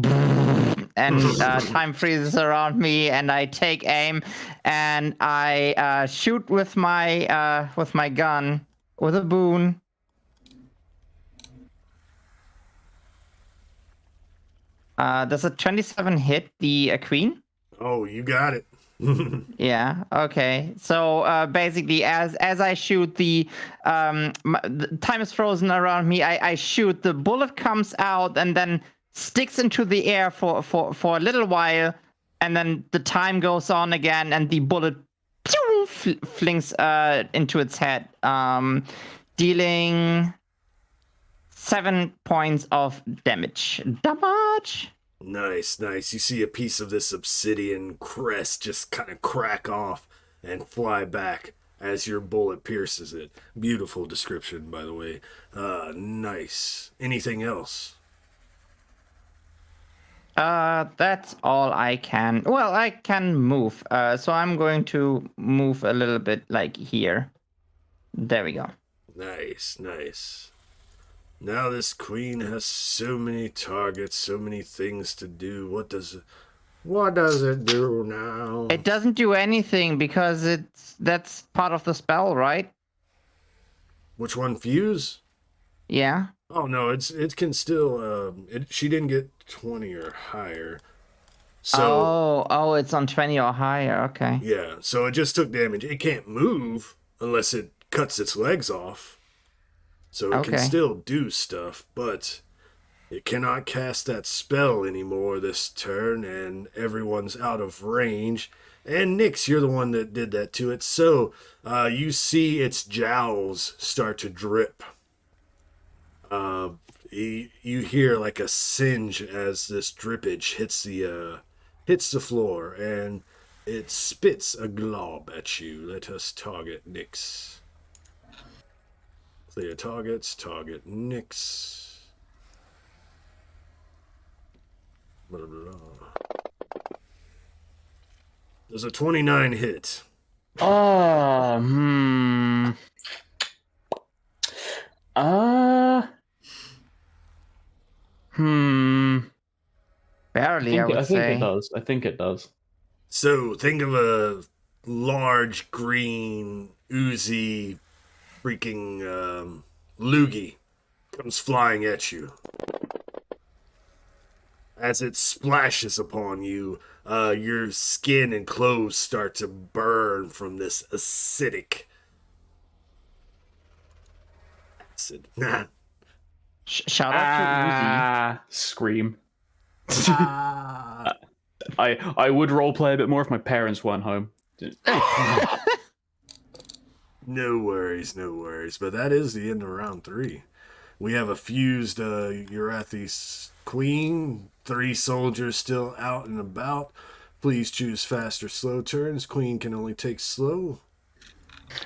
and time freezes around me, and I take aim, and I shoot with my gun with a boon. Does a 27 hit the queen? Oh, you got it. Yeah. Okay. So basically, as I shoot, the time is frozen around me. I shoot. The bullet comes out and then sticks into the air for a little while, and then the time goes on again, and the bullet flings into its head, dealing 7 points of damage. Nice, nice. You see a piece of this obsidian crest just kind of crack off and fly back as your bullet pierces it. Beautiful description, by the way. Nice. Anything else? That's all I can. Well, I can move. So I'm going to move a little bit like here. There we go. Nice, nice. Now this queen has so many targets, so many things to do. What does it do now? It doesn't do anything because that's part of the spell, right? Which one, fuse? Yeah. Oh no, it can still she didn't get 20 or higher. So Oh, it's on 20 or higher. Okay. yeah, so it just took damage. It can't move unless it cuts its legs off. So it can Okay. still do stuff, but it cannot cast that spell anymore this turn, and everyone's out of range. And Nyx, you're the one that did that to it. So you see its jowls start to drip. You hear like a singe as this drippage hits the floor, and it spits a glob at you. Let us target Nyx. Clear targets, target Nyx. Blah, blah, blah. Does a 29 hit? Oh, Barely, I would I think say. it does. I think it does. So think of a large green oozy freaking loogie comes flying at you. As it splashes upon you, your skin and clothes start to burn from this acidic acid. Nah. Shout out Scream. Ah. I would roleplay a bit more if my parents weren't home. No worries, no worries. But that is the end of round 3. We have a fused Urathi queen, 3 soldiers still out and about. Please choose fast or slow turns. Queen can only take slow.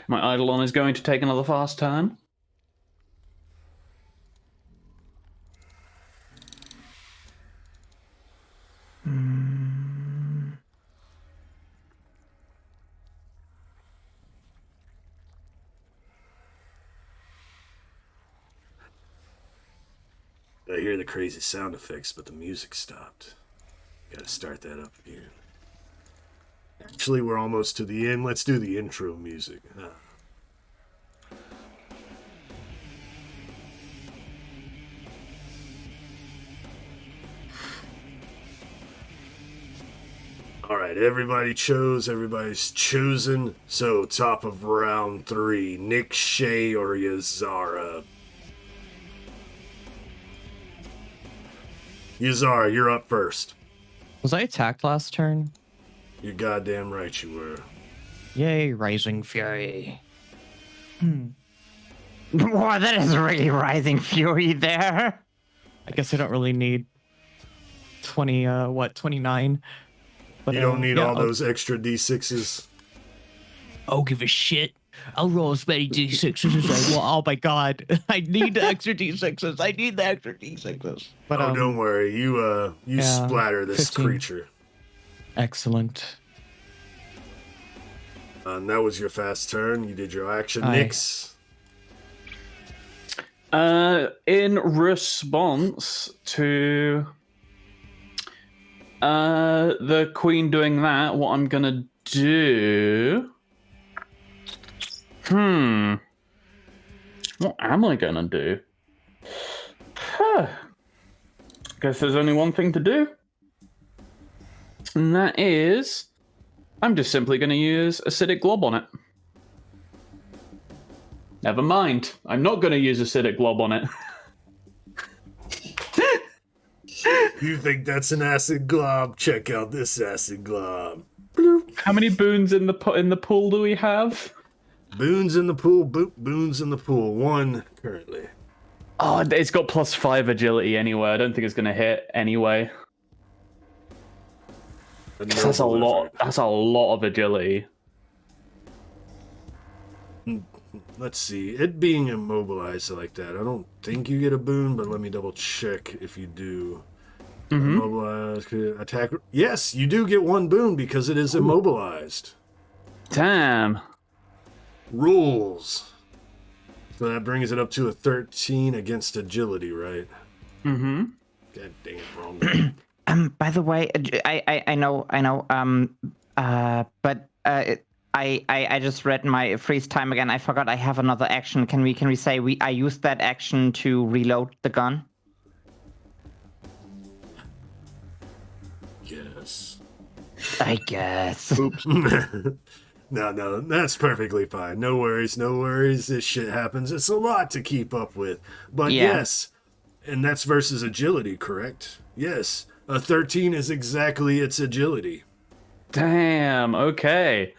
My Eidolon is going to take another fast turn. I hear the crazy sound effects, but the music stopped. Gotta start that up again. Actually, we're almost to the end. Let's do the intro music. Alright, everybody's chosen. So, top of round 3, Nick, Shae, or Yazara. Yazara, you're up first. Was I attacked last turn? You're goddamn right you were. Yay, Rising Fury. Wow, that is really rising fury there. I guess I don't really need 29. But, You don't need yeah, all those extra d6s. I'll give a shit. I'll roll as many d6s as I want. Oh my god. I need the extra d6s. I need the extra d6s. But, don't worry. You yeah, splatter this 15. creature. Excellent. And that was your fast turn. You did your action. Aye. Nyx. In response to the queen doing that, what I'm gonna do... What am I gonna do? Guess there's only one thing to do. And that is... I'm just simply gonna use Acidic Glob on it. Never mind. I'm not gonna use Acidic Glob on it. You think that's an acid glob? Check out this acid glob. How many boons in the pool do we have? Boons in the pool. Boons in the pool. 1 currently. Oh, it's got +5 agility anyway. I don't think it's gonna hit anyway. That's a lot. That's a lot of agility. Let's see. It being immobilized like that, I don't think you get a boon, but let me double check if you do. Immobilized attack. Yes, you do get 1 boon because it is immobilized. Damn. Rules. So that brings it up to a 13 against agility, right? Mm-hmm. God dang it, wrong one. By the way, I know. But I just read my freeze time again. I forgot I have another action. Can we say I used that action to reload the gun? Yes. I guess. Oops. No, that's perfectly fine. No worries, no worries. This shit happens. It's a lot to keep up with. But Yeah. yes, and that's versus agility, correct? Yes. A 13 is exactly its agility. Damn. Okay.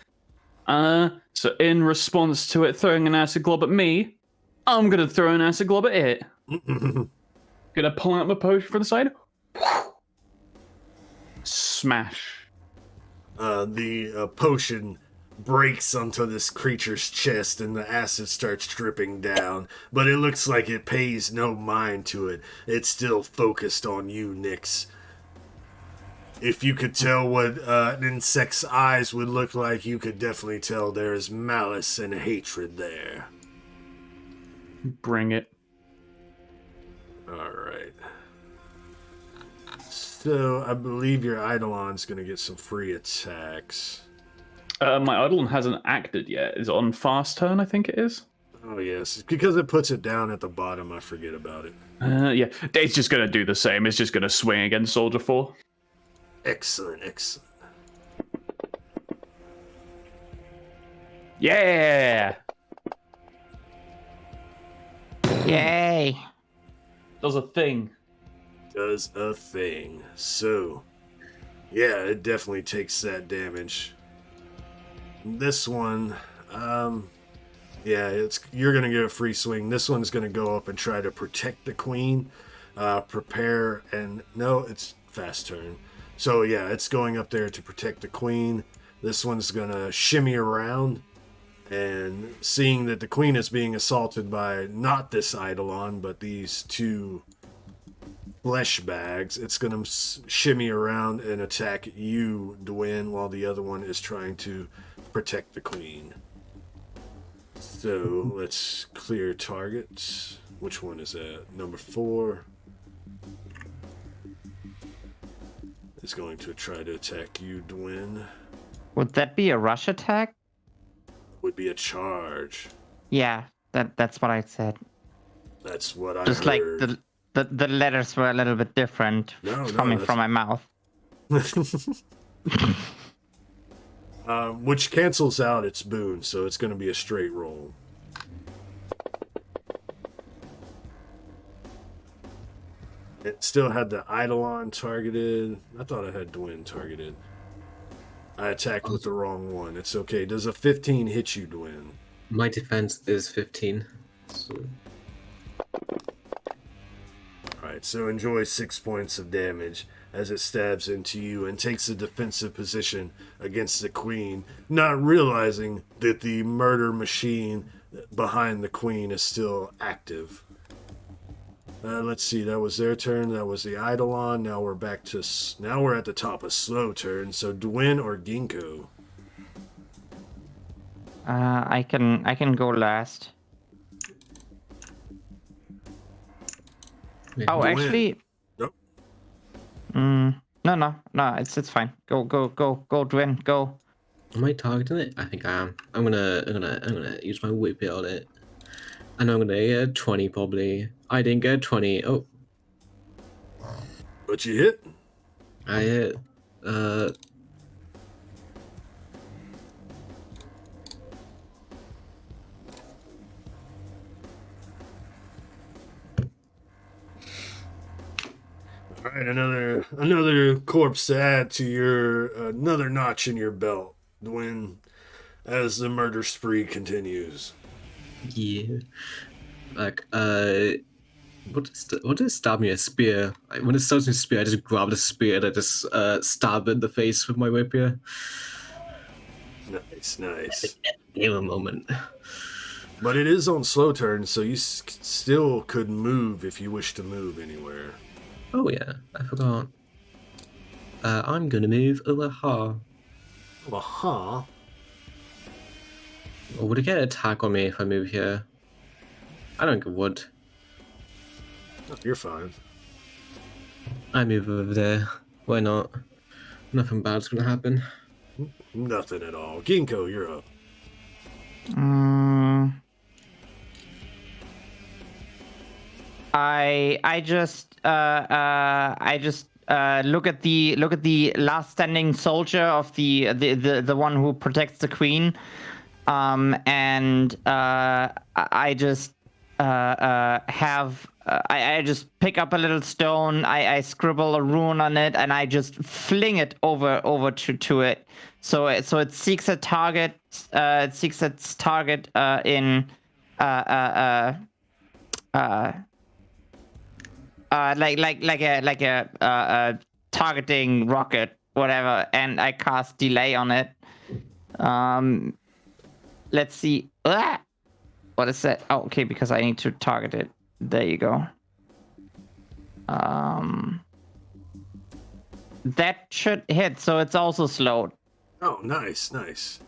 So in response to it throwing an acid glob at me, I'm gonna throw an acid glob at it. Gonna pull out my potion from the side. Smash. The potion breaks onto this creature's chest and the acid starts dripping down, but it looks like it pays no mind to it. It's still focused on you, Nyx. If you could tell what an insect's eyes would look like, you could definitely tell there is malice and hatred there. Bring it. Alright. So, I believe your Eidolon's gonna get some free attacks. My Eidolon hasn't acted yet. Is it on fast turn? I think it is. Oh, yes. Because it puts it down at the bottom, I forget about it. Yeah. It's just gonna do the same. It's just gonna swing against Soldier 4. Excellent, excellent. Yeah. Yay! Does a thing. Does a thing. So, yeah, it definitely takes that damage. This one, yeah, you're gonna get a free swing. This one's gonna go up and try to protect the queen. Prepare and no, it's fast turn. So yeah, it's going up there to protect the queen. This one's gonna shimmy around, and seeing that the queen is being assaulted by not this Eidolon, but these two flesh bags, it's gonna shimmy around and attack you, Dwen, while the other one is trying to protect the queen. So let's clear targets. Which one is that? Number 4 is going to try to attack you, Dwen. Would that be a rush attack? Would be a charge. Yeah, that's what I said. That's what I Just like heard. the letters were a little bit different coming from my mouth. Which cancels out its boon, so it's going to be a straight roll. It still had the Eidolon targeted. I thought I had Dwen targeted. I attacked with the wrong one. It's okay. Does a 15 hit you, Dwen? My defense is 15. So Alright, so enjoy 6 points of damage as it stabs into you and takes a defensive position against the queen, not realizing that the murder machine behind the queen is still active. Let's see, that was their turn. That was the Eidolon. Now we're back to... Now we're at the top of slow turn. So Dwen or Gingko? I can go last. Oh, Dwen. actually... Nope. No, it's fine. Go, Dwen, go. am I targeting it? I think I am. I'm gonna use my whip on it. And I'm gonna get 20 probably. I didn't get 20. Oh, But you hit? I hit. Alright, another corpse to add to your... another notch in your belt, Dwen, as the murder spree continues. Yeah. Like, what does stab me? A spear. When it starts me a spear, I just grab the spear and I just stab it in the face with my rapier. Nice. Give a moment. But it is on slow turn, so you still could move if you wish to move anywhere. Oh yeah, I forgot. I'm gonna move over here. Aha. Or would it get an attack on me if I move here? I don't get wood. Oh, you're fine. I move over there. Why not? Nothing bad's gonna happen. Nothing at all. Gingko, you're up. I just look at the last standing soldier of the one who protects the queen, and I just I just pick up a little stone, I scribble a rune on it, and I just fling it over to it. So it seeks a target. It seeks its target in like a targeting rocket, whatever, and I cast delay on it. Let's see. Ah! What is that? Oh, okay, because I need to target it. There you go. That should hit, so it's also slowed. Oh, nice.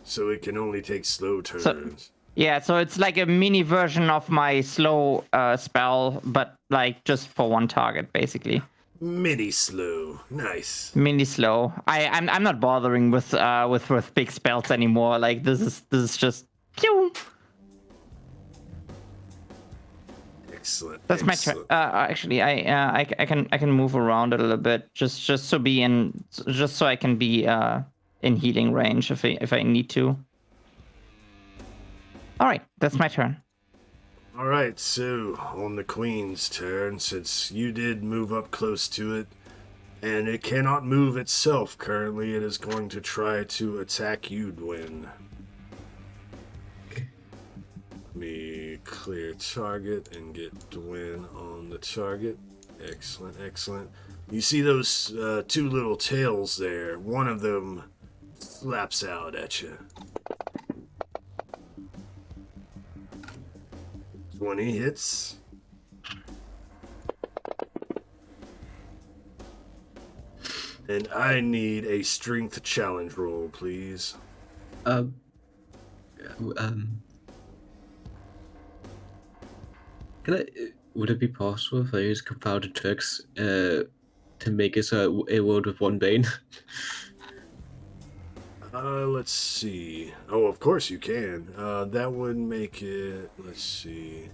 So it can only take slow turns. Yeah, so it's like a mini version of my slow spell, but like just for one target, basically. Mini slow. Nice. Mini slow. I'm not bothering with big spells anymore. Like this is just pew. Excellent. That's my turn. Actually, I can move around a little bit just so I can be in healing range if I need to. All right, that's my turn. All right, so on the queen's turn, since you did move up close to it, and it cannot move itself currently, it is going to try to attack you, Dwen. Let me clear target and get Dwen on the target. Excellent. You see those two little tails there? One of them slaps out at you. 20 hits. And I need a strength challenge roll, please. Can I? Would it be possible if I use confounded tricks to make it so a world with one bane? Let's see. Oh, of course you can. That would make it. Let's see.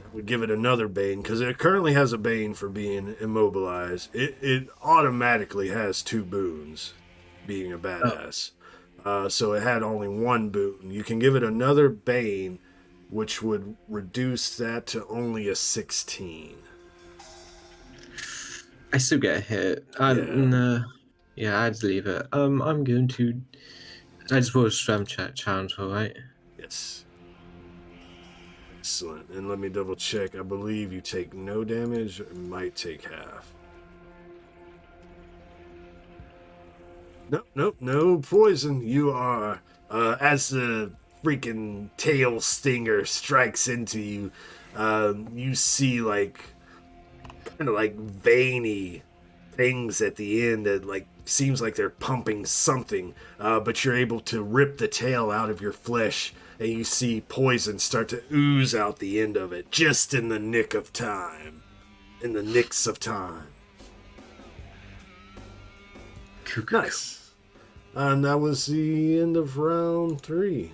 That would give it another bane because it currently has a bane for being immobilized. It automatically has 2 boons, being a badass. So it had only 1 boon. You can give it another bane, which would reduce that to only a 16. I still get a hit. Yeah, I'd leave it. I'm going to. I just want a strength challenge, alright? Yes. Excellent. And let me double check. I believe you take no damage, or might take half. Nope, no poison. You are, as the freaking tail stinger strikes into you, you see kind of like veiny things at the end that seems like they're pumping something, but you're able to rip the tail out of your flesh, and you see poison start to ooze out the end of it, just in the nicks of time. Nice. And that was the end of round 3.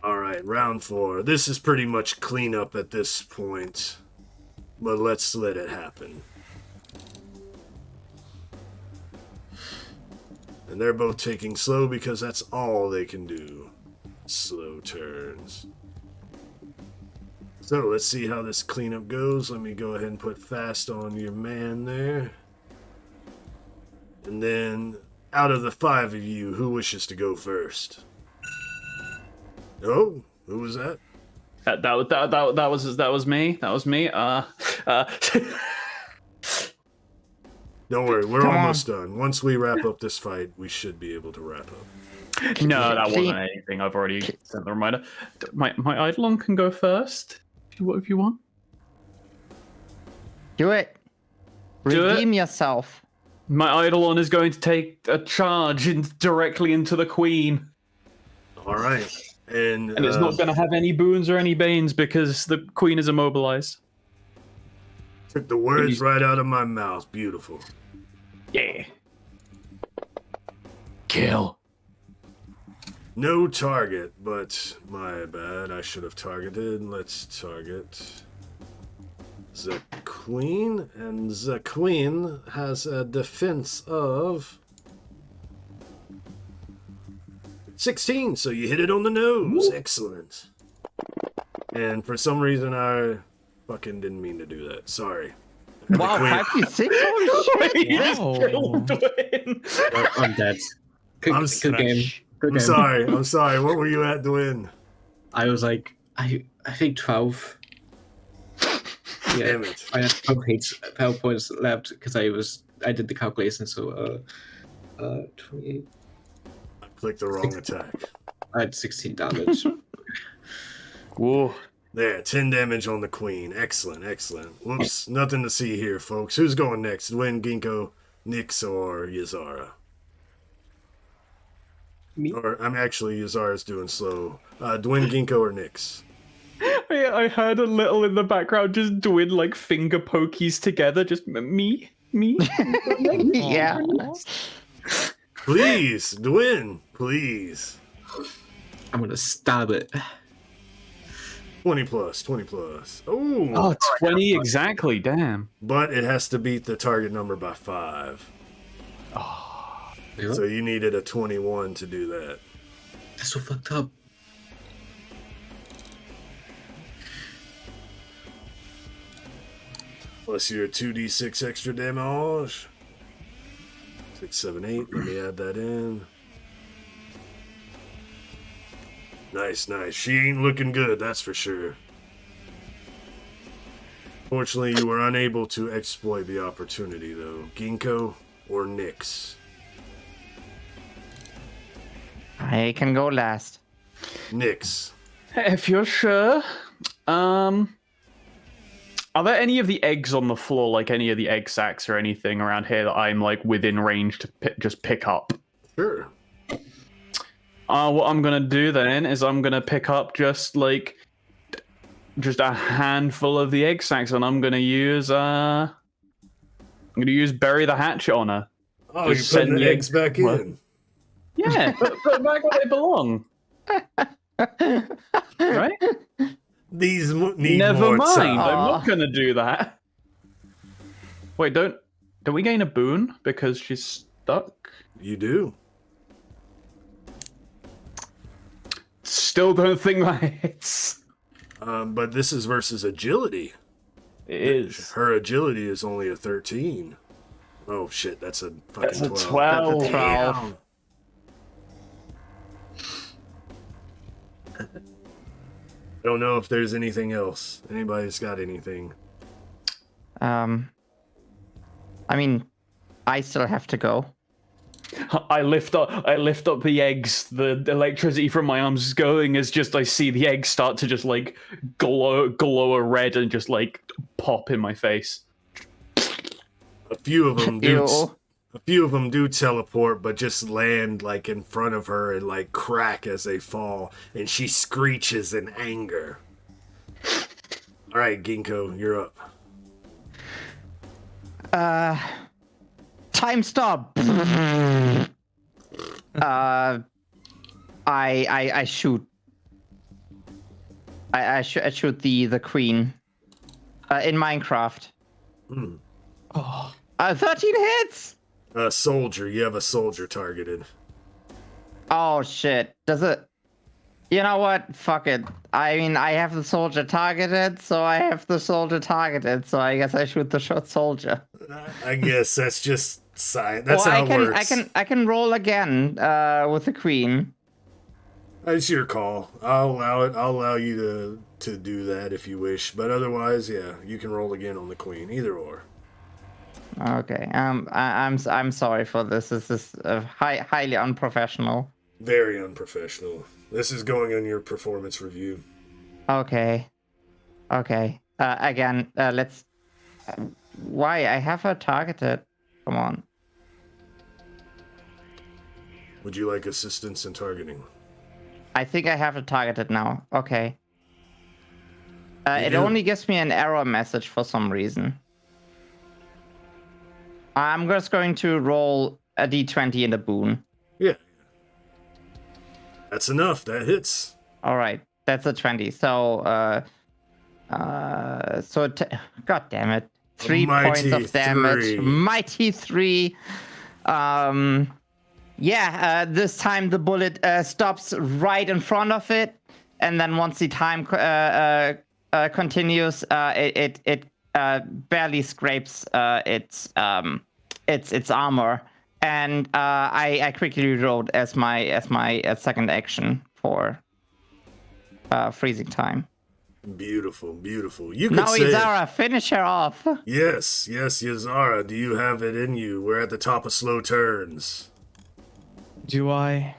Alright, round 4. This is pretty much cleanup at this point, but let's let it happen. And they're both taking slow because that's all they can do. Slow turns. So let's see how this cleanup goes. Let me go ahead and put fast on your man there. And then, out of the 5 of you, who wishes to go first? Oh, who was that? That was me. Don't worry, we're almost done. Once we wrap up this fight, we should be able to wrap up. No, that wasn't anything. I've already sent the reminder. My Eidolon can go first. If you want. Do it. Redeem yourself. My Eidolon is going to take a charge directly into the Queen. All right. And And it's not going to have any boons or any banes because the queen is immobilized. took the words right out of my mouth. Beautiful. Yeah. Kill. No target, but my bad. I should have targeted. Let's target the queen, and the queen has a defense of 16, so you hit it on the nose. Excellent. And for some reason, I fucking didn't mean to do that. Sorry. Wow, queen- 56? Holy shit! You just Wow. killed Dwen. I'm dead. Good, I'm good game. Good I'm game. sorry. I'm sorry. What were you at, Dwen? I was like, I think 12. Yeah, Damn it. I had 12 points left because I did the calculation. So 28. I clicked the wrong attack. I had 16 damage. Whoa. There, 10 damage on the queen. Excellent, excellent. Whoops, nothing to see here, folks. Who's going next? Dwen, Gingko, Nyx, or Yazara? Me? Or, I'm actually, Yazara's doing slow. Dwen, Gingko, or Nyx? I heard a little in the background just doing like finger pokies together. Just me. Yeah. Please, Dwen, please. I'm gonna stab it. 20 plus, 20 plus. Ooh. Oh, 20 exactly. Damn. But it has to beat the target number by 5. So you needed a 21 to do that. That's so fucked up. Plus your 2d6 extra damage. 6, 7, 8. Let me add that in. Nice, nice. She ain't looking good, that's for sure. Fortunately, you were unable to exploit the opportunity, though. Gingko or Nyx? I can go last. Nyx. If you're sure. Are there any of the eggs on the floor, like any of the egg sacs or anything around here that I'm like within range to just pick up? Sure. What I'm gonna do then is I'm gonna pick up just a handful of the egg sacs, and I'm gonna use bury the hatchet on her. Oh, Just you're putting send the the eggs back What? in. Yeah, put them back where they belong. Right? These need Never more mind. time. I'm not gonna do that. Wait, don't we gain a boon because she's stuck? You do. Still don't think that hits. But this is versus agility. It is. Her agility is only a 13. Oh shit, that's a fucking That's a 12. 12. Damn. I don't know if there's anything else. Anybody's got anything? I mean, I still have to go. I lift up the eggs. The electricity from my arms is going as just I see the eggs start to just like glow a red and just like pop in my face. A few of them do. Ew. A few of them do teleport, but just land like in front of her and like crack as they fall, and she screeches in anger. All right, Gingko, you're up. Time stop. I shoot. I shoot the queen. In Minecraft. Oh, 13 hits. Soldier, you have a soldier targeted. Oh shit. Does it? You know what? Fuck it. I mean, I have the soldier targeted, so I have the soldier targeted. So I guess I shoot the soldier. I guess that's just science. That's Or how it works. I can roll again with the queen. It's your call. I'll allow it. I'll allow you to do that if you wish. But otherwise, yeah, you can roll again on the queen. Either or. Okay. I'm sorry for this. This is highly unprofessional. Very unprofessional. This is going on your performance review. Okay. Okay. Again, let's. Why? I have her targeted. Come on. Would you like assistance in targeting? I think I have to target it now. Okay. It do. only gives me an error message for some reason. I'm just going to roll a d20 in the boon. Yeah. That's enough. That hits. All right, that's a 20. So, God damn it. 3 points Mighty of damage. 3. Mighty 3. This time the bullet stops right in front of it, and then once the time continues, it barely scrapes its armor, and I quickly reload as my second action for freezing time. Beautiful, beautiful. You could Now, say, Izara, finish her off. yes, Yazara, do you have it in you? We're at the top of slow turns. Do I?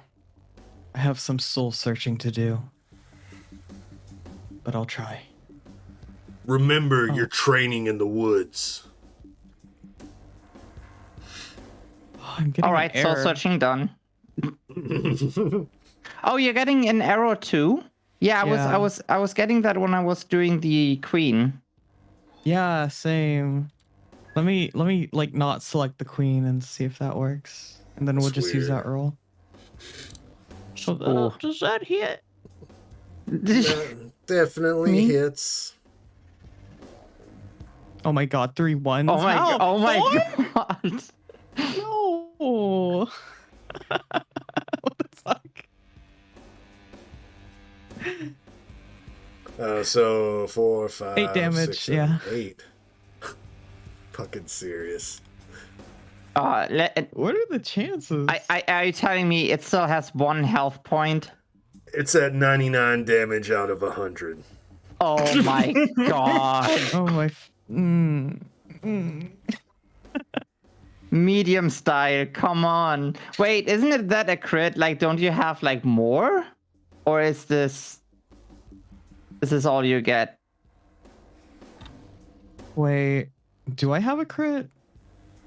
I have some soul searching to do. But I'll try. Remember, you're training in the woods. Oh, I'm getting All right, an soul error. searching done. Oh, you're getting an arrow too? Yeah, I was getting that when I was doing the queen. Yeah, same. Let me like not select the queen and see if that works. And then we'll That's just use weird. that roll. So Oh. does that hit? Definitely Me? hits. Oh my god, 3 ones. Oh my How? god! Oh my Four? god! No. What the fuck? So 4, 5, 8 damage, 6, 7, yeah. 8. Fucking serious. What are the chances? Are you telling me it still has 1 health point? It's at 99 damage out of 100. Oh my god! Oh my. Medium style, come on. Wait, isn't it that a crit? Like, don't you have like more? Or is this all you get? Wait, do I have a crit?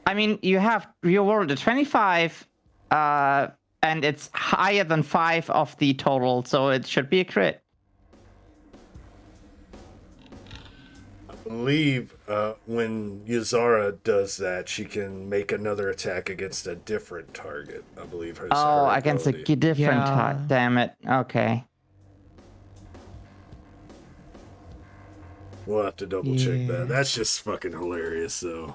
I mean, you rolled a 25, and it's higher than 5 of the total, so it should be a crit. I believe when Yazara does that, she can make another attack against a different target. I believe her. Oh, her against a ability. different Yeah. target. Damn it. Okay. We'll have to double check Yeah. that. That's just fucking hilarious, though.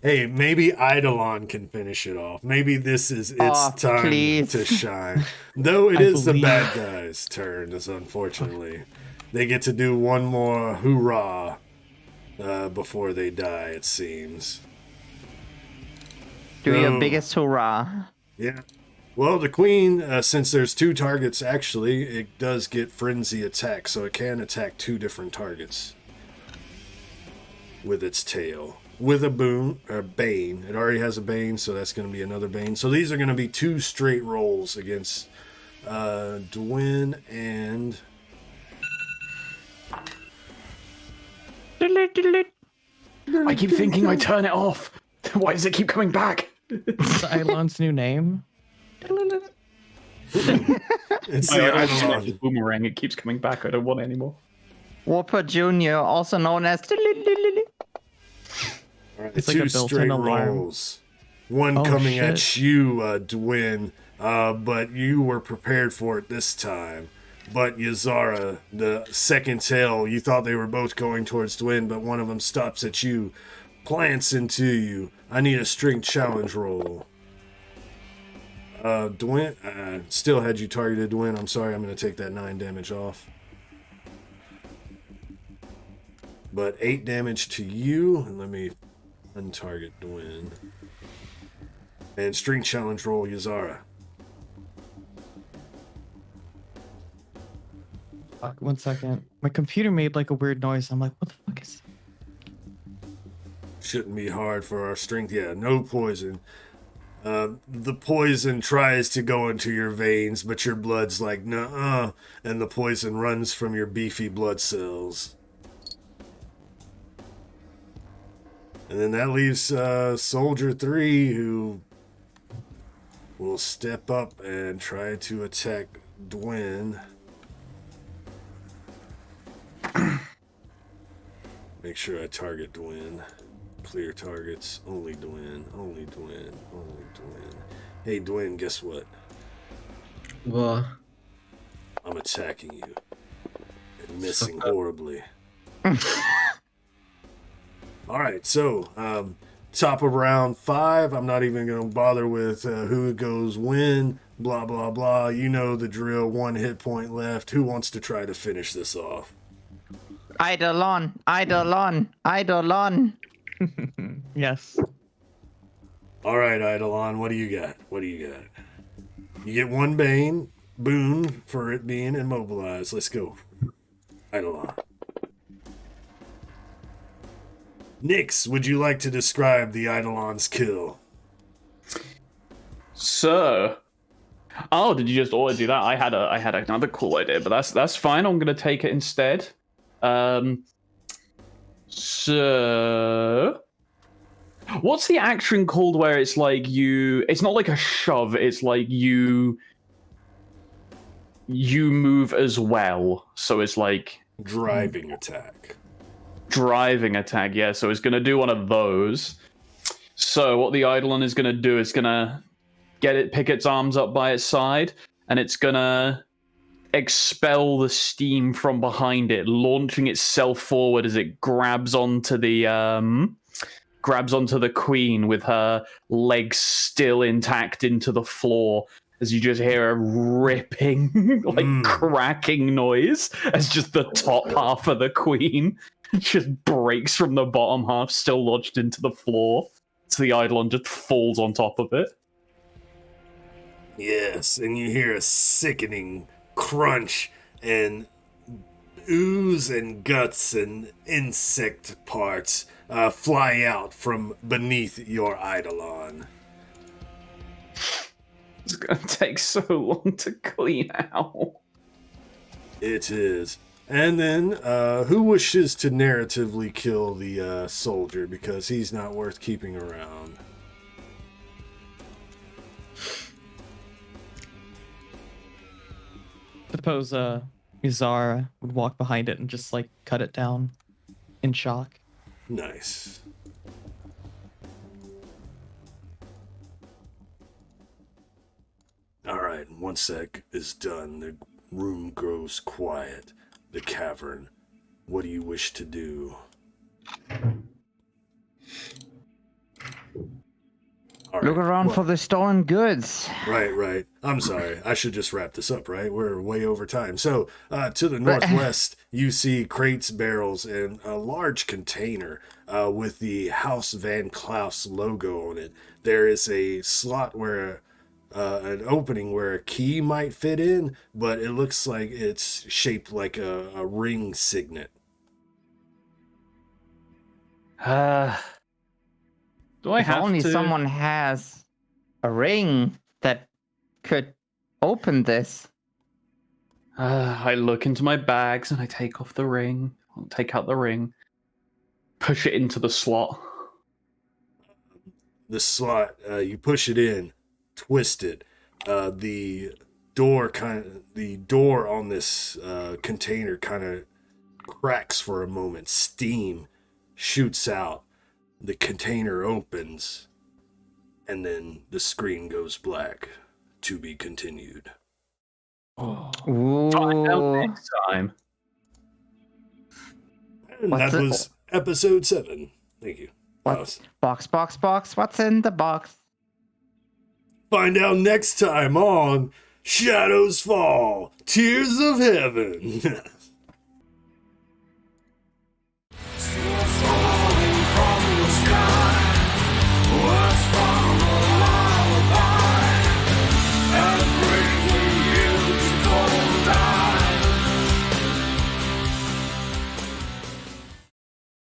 Hey, maybe Eidolon can finish it off. Maybe this is its Oh, time please. to shine. Though it I is the believe- bad guys' turn, unfortunately. They get to do one more hoorah before they die, it seems. Do your No. biggest hurrah. Yeah. Well, the queen, since there's 2 targets, actually, it does get frenzy attack, so it can attack 2 different targets with its tail. With a bane. It already has a bane, so that's going to be another bane. So these are going to be 2 straight rolls against Dwen and... I keep thinking I turn it off. Why does it keep coming back? Cylon's new name. It's I the don't like Eidolon. the boomerang. It keeps coming back. I don't want it anymore. Whooper Jr., also known as... It's like a 2 built-in straight alarm. rolls. One Oh, coming at shit. you, Dwen, but you were prepared for it this time. But Yazara, the second tail, you thought they were both going towards Dwen, but one of them stops at you, plants into you. I need a strength challenge roll. Dwen, still had you targeted, Dwen. I'm sorry, I'm going to take that 9 damage off. But 8 damage to you, and let me untarget Dwen. And strength challenge roll, Yazara. Fuck, 1 second. My computer made like a weird noise. I'm like, what the fuck is... Shouldn't be hard for our strength. Yeah, no poison. The poison tries to go into your veins, but your blood's like, nuh-uh, and the poison runs from your beefy blood cells. And then that leaves Soldier 3, who will step up and try to attack Dwen. Make sure I target Dwen. Clear targets. Only Dwen. Only Dwen. Only Dwen. Hey, Dwen, guess what? What? I'm attacking you. And missing horribly. Alright, so, top of round 5. I'm not even going to bother with who goes when. Blah, blah, blah. You know the drill. 1 hit point left. Who wants to try to finish this off? Eidolon, Eidolon, Eidolon. Yes. All right, Eidolon, what do you got? What do you got? You get 1 Bane boon for it being immobilized. Let's go. Eidolon. Nyx, would you like to describe the Eidolon's kill? So, oh, did you just always do that? I had another cool idea, but that's fine. I'm gonna take it instead. So, what's the action called where it's like it's not like a shove, it's like you move as well. So it's like Driving attack. driving attack, yeah, so it's gonna do one of those. So what the Eidolon is gonna do is gonna pick its arms up by its side, and it's gonna expel the steam from behind it, launching itself forward as it grabs onto the queen with her legs still intact into the floor, as you just hear a ripping, cracking noise as just the top half of the queen just breaks from the bottom half, still lodged into the floor. So the Eidolon just falls on top of it. Yes, and you hear a sickening crunch and ooze and guts and insect parts fly out from beneath your Eidolon. It's gonna take so long to clean out. It is. And then, who wishes to narratively kill the soldier because he's not worth keeping around? Suppose Mizara would walk behind it and just like cut it down in shock. Nice. Alright, once that is done, the room grows quiet. The cavern. What do you wish to do? All Look right, around what? for the stolen goods. Right. I'm sorry. I should just wrap this up, right? We're way over time. So, to the northwest, you see crates, barrels, and a large container with the House Van Klaus logo on it. There is a slot where an opening where a key might fit in, but it looks like it's shaped like a ring signet. Do I If have only to? someone has a ring that could open this. I look into my bags and I take off the ring. I'll take out the ring, push it into the slot. The slot, you push it in, twist it. The door on this container kind of cracks for a moment. Steam shoots out. The container opens, and then the screen goes black. To be continued. Find out Ooh. next time. And What's that it- was episode 7. Thank you. What? Box. What's in the box? Find out next time on Shadows Fall, Tears of Heaven.